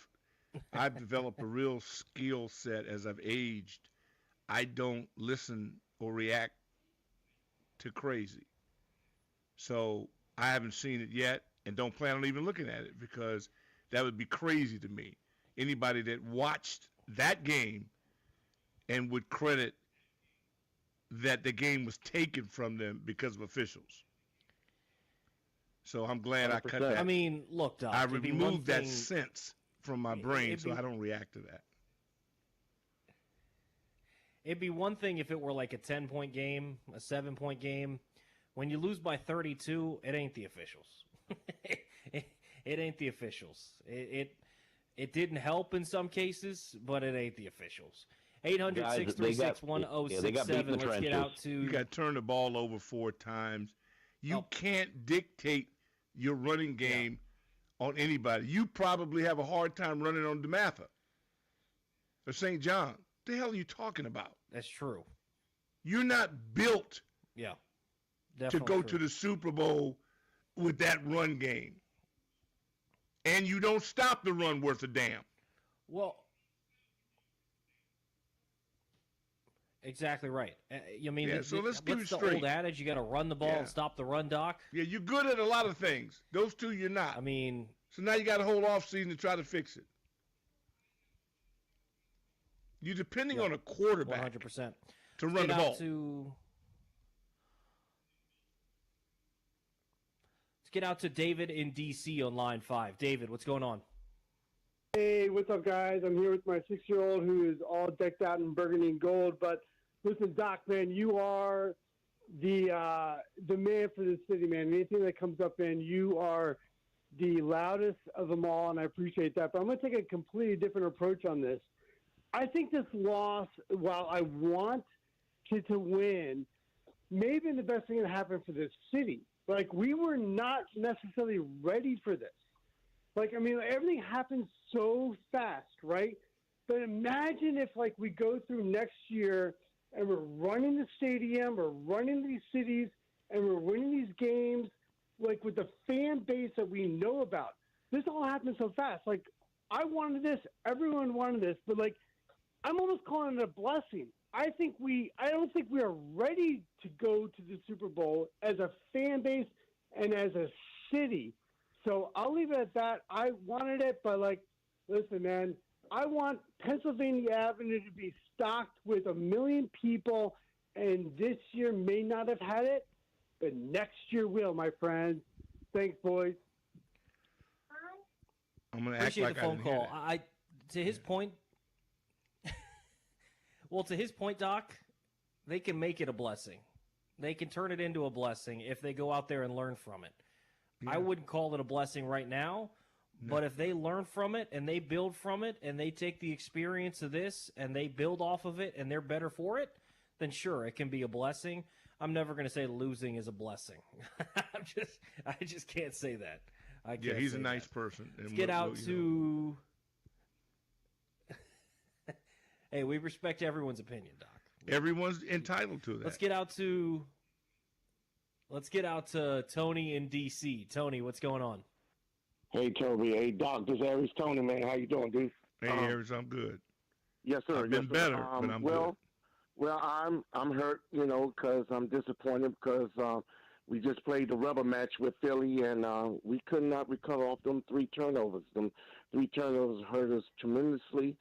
I've developed a real skill set as I've aged. I don't listen or react to crazy. So I haven't seen it yet and don't plan on even looking at it because that would be crazy to me. Anybody that watched that game and would credit that the game was taken from them because of officials. So I'm glad 100%. I cut that. I mean, look, Doc, I removed that sense from my brain so I don't react to that. It'd be one thing if it were like a 10-point game, a 7-point game. When you lose by 32, it ain't the officials. it ain't the officials. It didn't help in some cases, but it ain't the officials. 800-636-1067. Let's get out to... You got to turn the ball over 4 times. You can't dictate your running game on anybody. You probably have a hard time running on DeMatha or St. John. What the hell are you talking about? That's true. You're not built to go true. to the Super Bowl with that run game. And you don't stop the run worth a damn. Well, exactly right. So let's keep it straight. What's the old adage? You got to run the ball and stop the run, Doc? Yeah, you're good at a lot of things. Those 2 you're not. I mean... So now you got a whole off season to try to fix it. You're depending on a quarterback 100%. to run the ball. Let's get out to David in D.C. on line 5. David, what's going on? Hey, what's up, guys? I'm here with my 6-year-old who is all decked out in burgundy and gold. But listen, Doc, man, you are the man for this city, man. Anything that comes up, man, you are the loudest of them all, and I appreciate that. But I'm going to take a completely different approach on this. I think this loss, while I want to win, may have been the best thing that happened for this city. Like, we were not necessarily ready for this. Like, I mean, everything happens so fast, right? But imagine if, like, we go through next year and we're running the stadium, we're running these cities, and we're winning these games, like, with the fan base that we know about. This all happened so fast. Like, I wanted this. Everyone wanted this. But, like, I'm almost calling it a blessing. I don't think we are ready to go to the Super Bowl as a fan base and as a city. So I'll leave it at that. I wanted it, but like, listen, man, I want Pennsylvania Avenue to be stocked with 1 million people, and this year may not have had it, but next year will, my friends. Thanks, boys. I'm going to act Appreciate like the phone I didn't hear call. that. To his point, well, to his point, Doc, they can make it a blessing. They can turn it into a blessing if they go out there and learn from it. I wouldn't call it a blessing right now, but if they learn from it and they build from it and they take the experience of this and they build off of it and they're better for it, then sure, it can be a blessing. I'm never going to say losing is a blessing. I just can't say that. I can't he's say a nice that. person. Let's get out to. Hey, we respect everyone's opinion, Doc. Everyone's entitled to that. Let's get out to Tony in D.C. Tony, what's going on? Hey, Toby. Hey, Doc. This is Aries Tony, man. How you doing, dude? Hey, Aries, I'm good. Yes, sir. I've been better, but I'm good. Well, I'm hurt, because I'm disappointed because we just played the rubber match with Philly, and we could not recover off them 3 turnovers. Them 3 turnovers hurt us tremendously.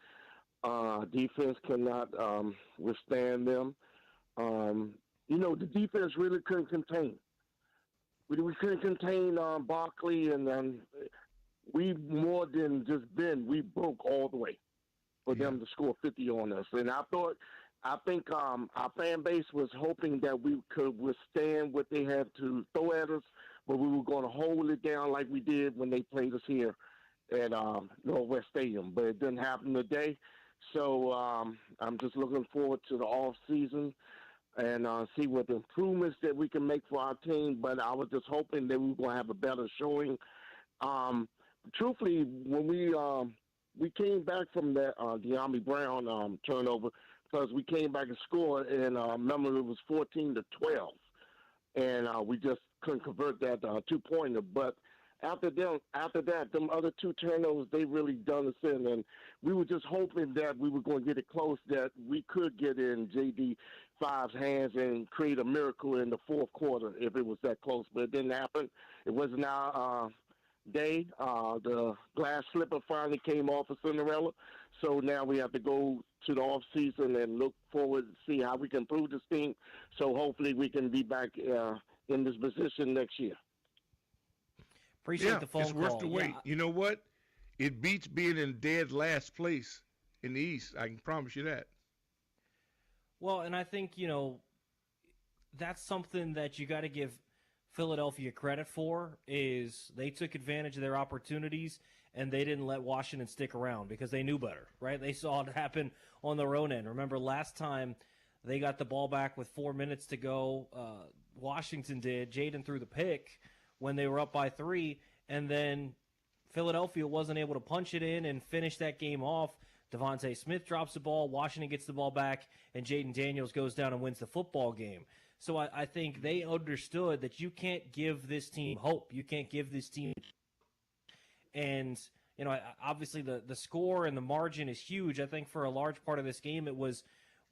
Defense could not withstand them. The defense really couldn't contain. We couldn't contain Barkley, and we more than just we broke all the way for them to score 50 on us. And I think our fan base was hoping that we could withstand what they had to throw at us, but we were going to hold it down like we did when they played us here at Northwest Stadium. But it didn't happen today. So I'm just looking forward to the off season and see what the improvements that we can make for our team. But I was just hoping that we were going to have a better showing. Truthfully, when we came back from that De'Ami Brown turnover, because we came back and scored, and remember it was 14-12, and we just couldn't convert that 2-pointer. But after that, them other 2 turnovers, they really done us in, and we were just hoping that we were going to get it close, that we could get in JD5's hands and create a miracle in the fourth quarter if it was that close. But it didn't happen. It wasn't our day. The glass slipper finally came off of Cinderella, so now we have to go to the off season and look forward to see how we can improve this team. So hopefully we can be back in this position next year. Appreciate the phone it's call. Worth the wait. You know what? It beats being in dead last place in the East. I can promise you that. Well, and I think, that's something that you got to give Philadelphia credit for, is they took advantage of their opportunities and they didn't let Washington stick around because they knew better, right? They saw it happen on their own end. Remember last time they got the ball back with 4 minutes to go, Washington did. Jaden threw the pick when they were up by 3, and then Philadelphia wasn't able to punch it in and finish that game off. Devontae Smith drops the ball, Washington gets the ball back, and Jaden Daniels goes down and wins the football game. So I think they understood that you can't give this team hope. You can't give this team. And, obviously the score and the margin is huge. I think for a large part of this game it was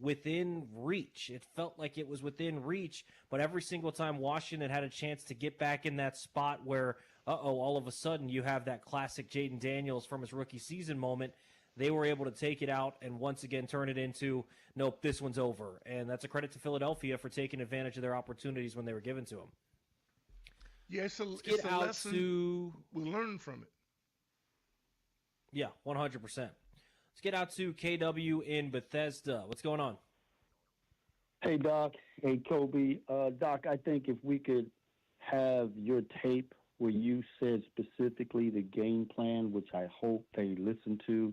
within reach. It felt like it was within reach, but every single time Washington had a chance to get back in that spot where, all of a sudden you have that classic Jaden Daniels from his rookie season moment, they were able to take it out and once again turn it into, nope, this one's over. And that's a credit to Philadelphia for taking advantage of their opportunities when they were given to them. Yeah, it's a lesson. We'll learn from it. Yeah, 100%. Let's get out to KW in Bethesda. What's going on? Hey, Doc. Hey, Toby. Doc, I think if we could have your tape where you said specifically the game plan, which I hope they listen to.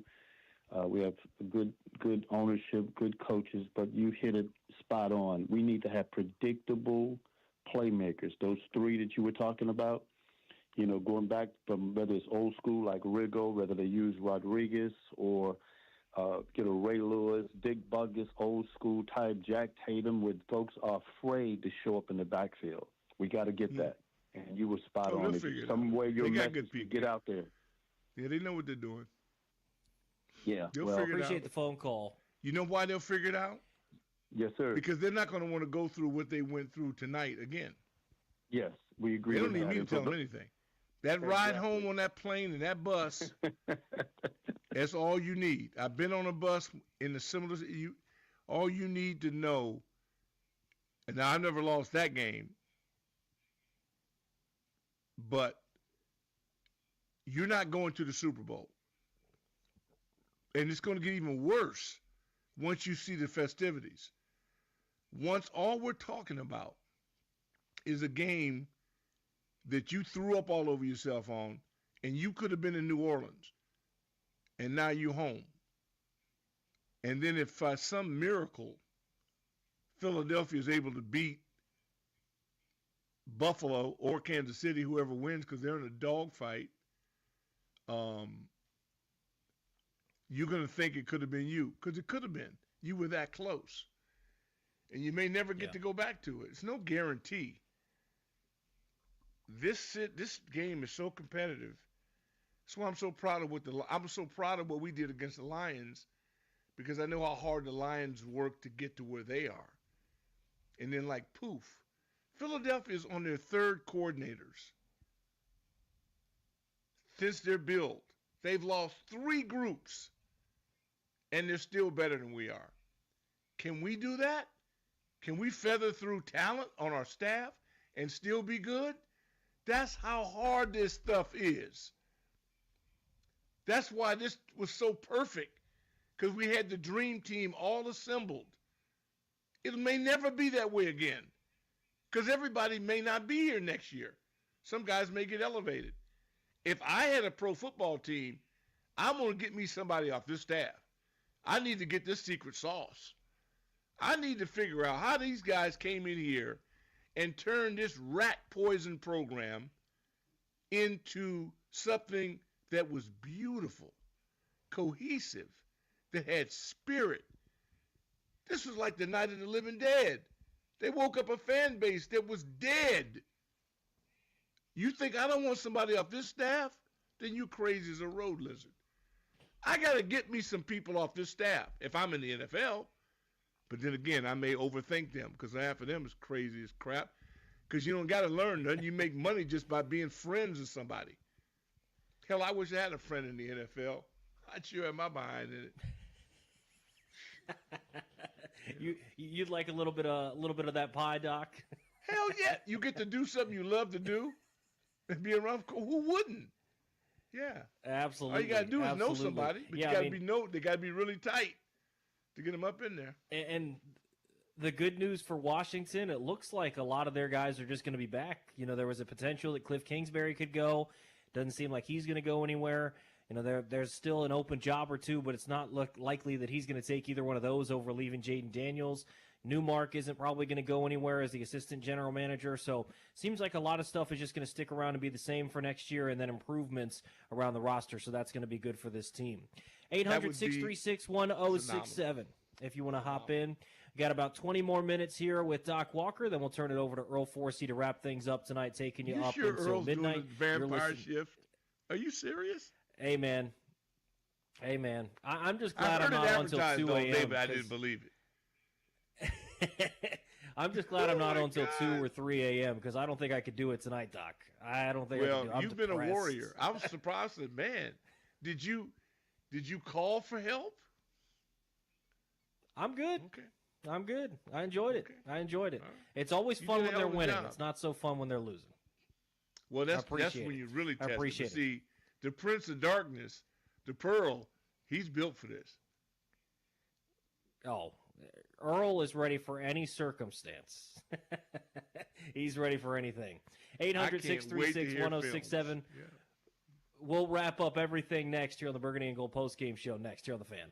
We have good ownership, good coaches, but you hit it spot on. We need to have predictable playmakers. Those 3 that you were talking about, going back from whether it's old school like Riggo, whether they use Rodriguez or get a Ray Lewis, Dick Buggus, old school type, Jack Tatum, where folks are afraid to show up in the backfield. We got to get that. And you were spot on. Some way your message to get out there. Yeah, they know what they're doing. Yeah, they'll figure it out. Appreciate the phone call. You know why they'll figure it out? Yes, sir. Because they're not going to want to go through what they went through tonight again. Yes, we agree. They don't need me to tell them anything. That ride home on that plane and that bus, that's all you need. I've been on a bus in a similar. All you need to know, and I never lost that game, but you're not going to the Super Bowl. And it's going to get even worse once you see the festivities. Once all we're talking about is a game that you threw up all over yourself on, and you could have been in New Orleans, and now you're home. And then if by some miracle Philadelphia is able to beat Buffalo or Kansas City, whoever wins, because they're in a dogfight, you're going to think it could have been you, because it could have been. You were that close. And you may never get to go back to it. It's no guarantee. This game is so competitive. That's why I'm so proud of what we did against the Lions, because I know how hard the Lions work to get to where they are. And then like poof, Philadelphia is on their third coordinators since their build. They've lost 3 groups, and they're still better than we are. Can we do that? Can we feather through talent on our staff and still be good? That's how hard this stuff is. That's why this was so perfect, because we had the dream team all assembled. It may never be that way again, because everybody may not be here next year. Some guys may get elevated. If I had a pro football team, I'm going to get me somebody off this staff. I need to get this secret sauce. I need to figure out how these guys came in here and turned this rat poison program into something that was beautiful, cohesive, that had spirit. This was like the Night of the Living Dead. They woke up a fan base that was dead. You think I don't want somebody off this staff? Then you crazy as a road lizard. I got to get me some people off this staff if I'm in the NFL. But then again, I may overthink them, because half of them is crazy as crap. Because you don't got to learn nothing. You make money just by being friends with somebody. Hell, I wish I had a friend in the NFL. I'd sure have my behind in it. You'd like a little bit of that pie, Doc? Hell yeah! You get to do something you love to do, and be around. Who wouldn't? Yeah, absolutely. All you got to do is know somebody, but they got to be really tight to get them up in there. And the good news for Washington, it looks like a lot of their guys are just going to be back. You know, there was a potential that Cliff Kingsbury could go. Doesn't seem like he's going to go anywhere. You know, there's still an open job or two, but it's not likely that he's going to take either one of those over leaving Jaden Daniels. Newmark isn't probably going to go anywhere as the assistant general manager. So seems like a lot of stuff is just going to stick around and be the same for next year, and then improvements around the roster. So that's going to be good for this team. 800-636-1067 if you want to hop in. We got about 20 more minutes here with Doc Walker. Then we'll turn it over to Earl Forsey to wrap things up tonight, taking you up sure until Earl's midnight. Doing a vampire shift? Are you serious? Hey, man. I'm just glad I'm not on until 2 a.m. David, I didn't believe it. I'm just glad I'm not on until 2 or 3 a.m. because I don't think I could do it tonight, Doc. I don't think I could do it. I'm you've depressed. been a warrior. I was surprised that, man, did you call for help? I'm good. Okay. I'm good. I enjoyed it. Okay. I enjoyed it. All right. It's always You fun did a when hell they're of a winning. job. It's not so fun when they're losing. Well, that's when you really test it. See, the Prince of Darkness, the Pearl, he's built for this. Oh, Earl is ready for any circumstance. He's ready for anything. 800-636-1067. Yeah. We'll wrap up everything next here on the Burgundy and Gold postgame show next here on The Fan.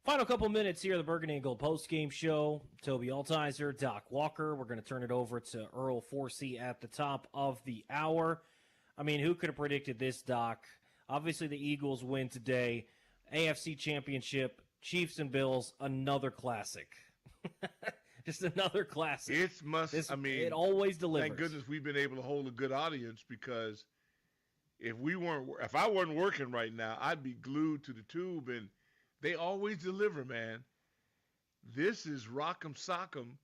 Final couple minutes here of the Burgundy and Gold post-game show. Tobi Altizer, Doc Walker. We're going to turn it over to Earl Forsey at the top of the hour. I mean, who could have predicted this, Doc? Obviously, the Eagles win today. AFC Championship, Chiefs and Bills, another classic. Just another classic. It always delivers. Thank goodness we've been able to hold a good audience, because if I wasn't working right now, I'd be glued to the tube, and they always deliver, man. This is rock'em sock'em.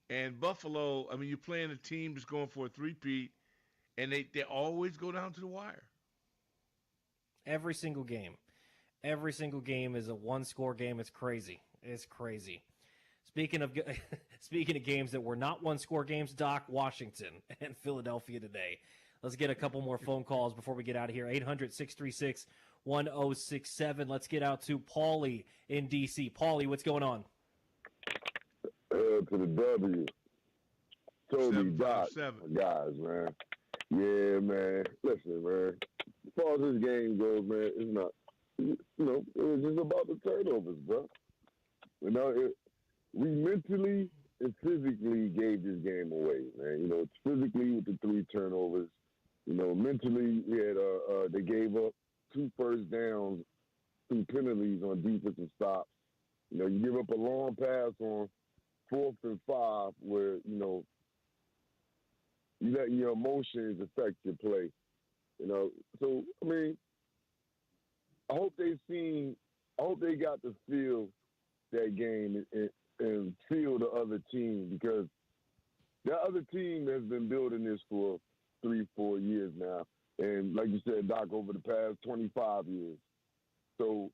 And Buffalo, I mean, you're playing a team that's going for a three-peat, and they always go down to the wire. Every single game. Every single game is a one-score game. It's crazy. It's crazy. Speaking of games that were not one-score games, Doc, Washington and Philadelphia today. Let's get a couple more phone calls before we get out of here. 800-636-1067. Let's get out to Paulie in D.C. Paulie, what's going on? To the W. Toby, Doc, guys, man. Yeah, man. Listen, man. As far as this game goes, man, it's not, it was just about the turnovers, bro. We mentally and physically gave this game away, man. It's physically with the 3 turnovers. Mentally, we had they gave up 2 first downs through penalties on defensive stops. You give up a long pass on 4th and 5 where, you let your emotions affect your play. So, I mean, I hope they got to feel that game and feel the other team, because the other team has been building this for 3-4 years now. And like you said, Doc, over the past 25 years. So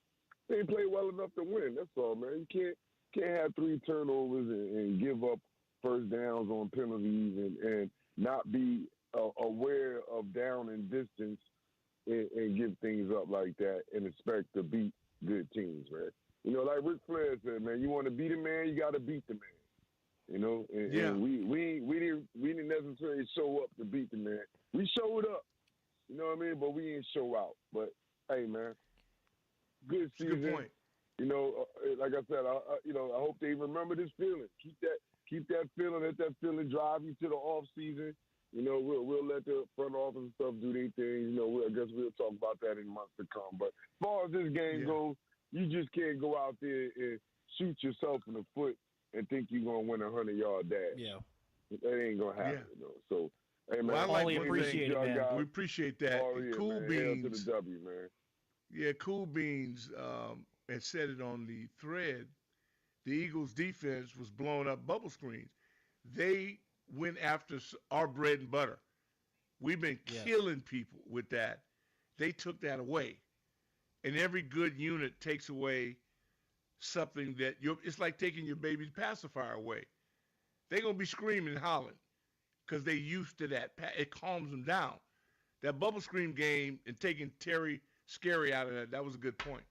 they play well enough to win. That's all, man. You can't have 3 turnovers and give up first downs on penalties and not be aware of down and distance and give things up like that and expect to beat good teams, man. Like Ric Flair said, man, you want to beat a man, you got to beat the man. And we didn't necessarily show up to beat the man. We showed up, you know what I mean? But we didn't show out. But hey, man, good season. Good point. Like I said, I hope they remember this feeling. Keep that feeling. Let that feeling drive you to the off season. We'll let the front office and stuff do their thing. I guess we'll talk about that in months to come. But as far as this game goes, you just can't go out there and shoot yourself in the foot and think you're going to win a 100-yard dash. Yeah. That ain't going to happen, So, hey, man. Well, we appreciate it, man. We appreciate that. Cool Beans. To the W, man. Yeah, Cool Beans had said it on the thread. The Eagles' defense was blowing up bubble screens. They went after our bread and butter. We've been killing people with that. They took that away. And every good unit takes away something that it's like taking your baby's pacifier away. They're going to be screaming and hollering because they're used to that. It calms them down. That bubble screen game and taking Terry Scary out of that was a good point.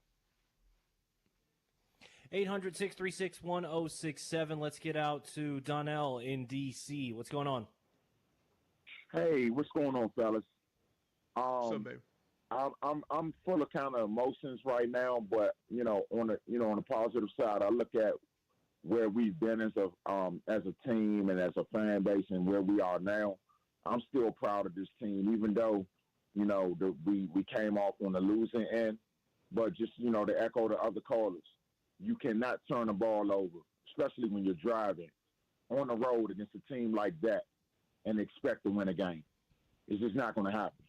800-636-1067. Let's get out to Donnell in D.C. What's going on? Hey, what's going on, fellas? What's up, baby? I'm full of kind of emotions right now, but on the positive side, I look at where we've been as a team and as a fan base and where we are now. I'm still proud of this team, even though we came off on the losing end. But just to echo the other callers, you cannot turn the ball over, especially when you're driving on the road against a team like that and expect to win a game. It's just not going to happen.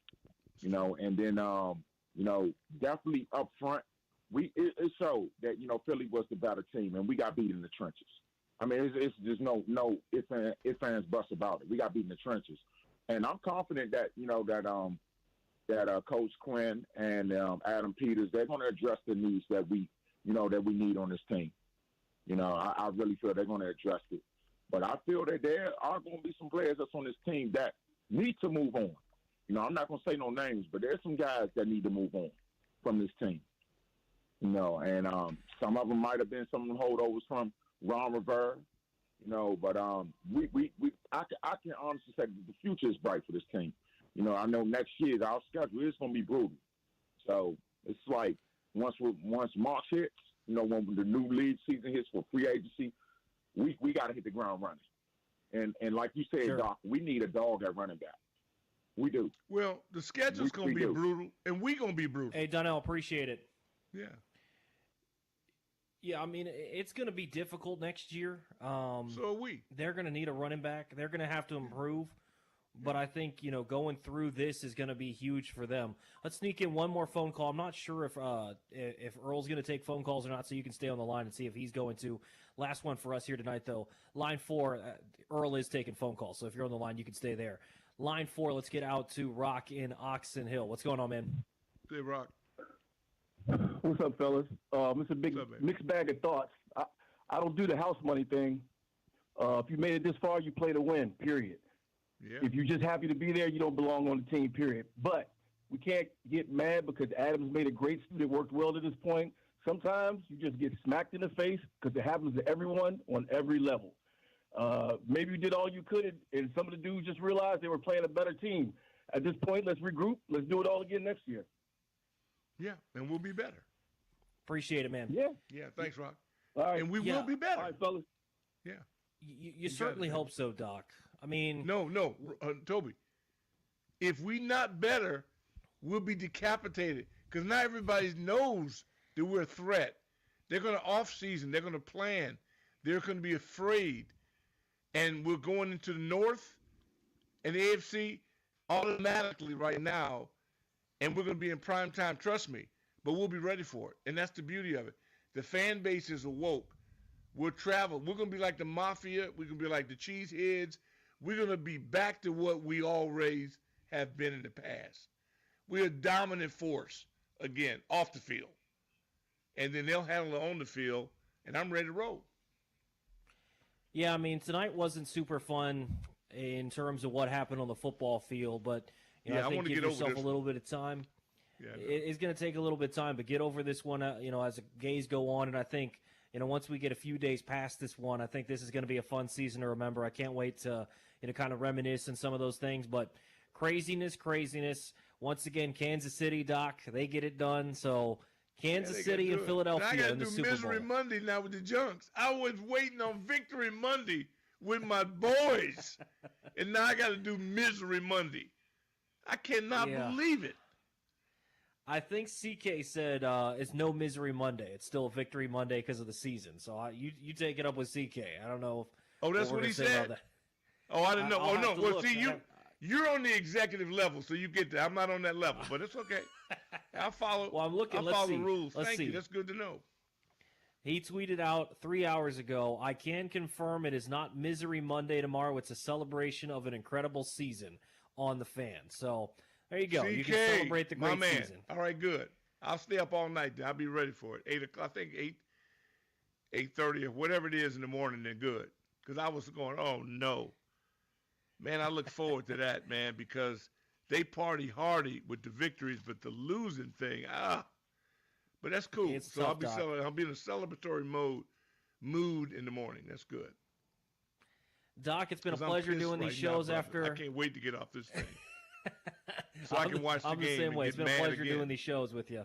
And then, definitely up front, it showed that, Philly was the better team, and we got beat in the trenches. I mean, it's just no ifs, ands, buts about it. We got beat in the trenches. And I'm confident that, that Coach Quinn and Adam Peters, they're going to address the needs that we need on this team. I really feel they're going to address it. But I feel that there are going to be some players that's on this team that need to move on. I'm not going to say no names, but there's some guys that need to move on from this team. And some of them might have been some of the holdovers from Ron Rivera, but I can honestly say that the future is bright for this team. I know next year our schedule is going to be brutal. So it's like once March hits, when the new league season hits for free agency, we got to hit the ground running. And like you said, Sure. Doc, we need a dog at running back. We do. Well, the schedule's going to be brutal, and we're going to be brutal. Hey, Donnell, appreciate it. Yeah. Yeah, I mean, it's going to be difficult next year. So are we. They're going to need a running back. They're going to have to improve. But I think, going through this is going to be huge for them. Let's sneak in one more phone call. I'm not sure if Earl's going to take phone calls or not, so you can stay on the line and see if he's going to. Last one for us here tonight, though. Line 4, Earl is taking phone calls, so if you're on the line, you can stay there. Line 4, let's get out to Rock in Oxon Hill. What's going on, man? Hey, Rock. What's up, fellas? It's a big mixed bag of thoughts. I don't do the house money thing. If you made it this far, you play to win, period. Yeah. If you're just happy to be there, you don't belong on the team, period. But we can't get mad because Adams made a great suit. It worked well to this point. Sometimes you just get smacked in the face because it happens to everyone on every level. Maybe you did all you could, and some of the dudes just realized they were playing a better team. At this point, let's regroup. Let's do it all again next year. Yeah, and we'll be better. Appreciate it, man. Yeah. Yeah, thanks, Rock. All right. And we will be better. All right, fellas. Yeah. You certainly hope so, Doc. I mean... No, Toby. If we not better, we'll be decapitated because not everybody knows that we're a threat. They're going to off-season. They're going to plan. They're going to be afraid. And we're going into the North and the AFC automatically right now, and we're going to be in prime time, trust me. But we'll be ready for it, and that's the beauty of it. The fan base is awoke. We'll travel. We're going to be like the Mafia. We're going to be like the Cheeseheads. We're going to be back to what we always have been in the past. We're a dominant force, again, off the field. And then they'll handle it on the field, and I'm ready to roll. Yeah, I mean, tonight wasn't super fun in terms of what happened on the football field, but I think give yourself a little bit of time. Yeah, it's going to take a little bit of time, but get over this one, as the games go on, and I think, once we get a few days past this one, I think this is going to be a fun season to remember. I can't wait to, kind of reminisce on some of those things, but craziness. Once again, Kansas City, Doc, they get it done, so Kansas City and Philadelphia in the Super Bowl. I got to do Misery Monday now with the Junks. I was waiting on Victory Monday with my boys, and now I got to do Misery Monday. I cannot believe it. I think CK said it's no Misery Monday. It's still a Victory Monday because of the season. So you take it up with CK. I don't know. That's what he said? Oh, I didn't know. No. Well, see, you're on the executive level, so you get that. I'm not on that level, but it's okay. I'll follow. Well, I'm looking. I'll follow the rules. Let's Thank see. you. That's good to know. He tweeted out 3 hours ago, I can confirm it is not Misery Monday tomorrow. It's a celebration of an incredible season on the fan. So there you go. CK, you can celebrate the great season. All right, good. I'll stay up all night. I'll be ready for it. 8 o'clock, I think 8:30 or whatever it is in the morning, then good. Because I was going, oh, no. Man, I look forward to that, man, because they party hardy with the victories, but the losing thing, But that's cool. It's so tough, Doc. I'll be in a celebratory mood in the morning. That's good. Doc, it's been a pleasure doing these shows after. I can't wait to get off this thing. So I can watch the game. I'm the same way. It's been a pleasure doing these shows with you.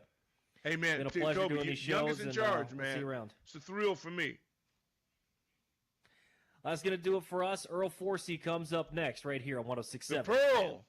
Hey, man, it's been a pleasure Tobi, doing these shows. Youngest in charge, man. We'll see you around. It's a thrill for me. That's going to do it for us. Earl Forsey comes up next right here on 106.7. The Pearl.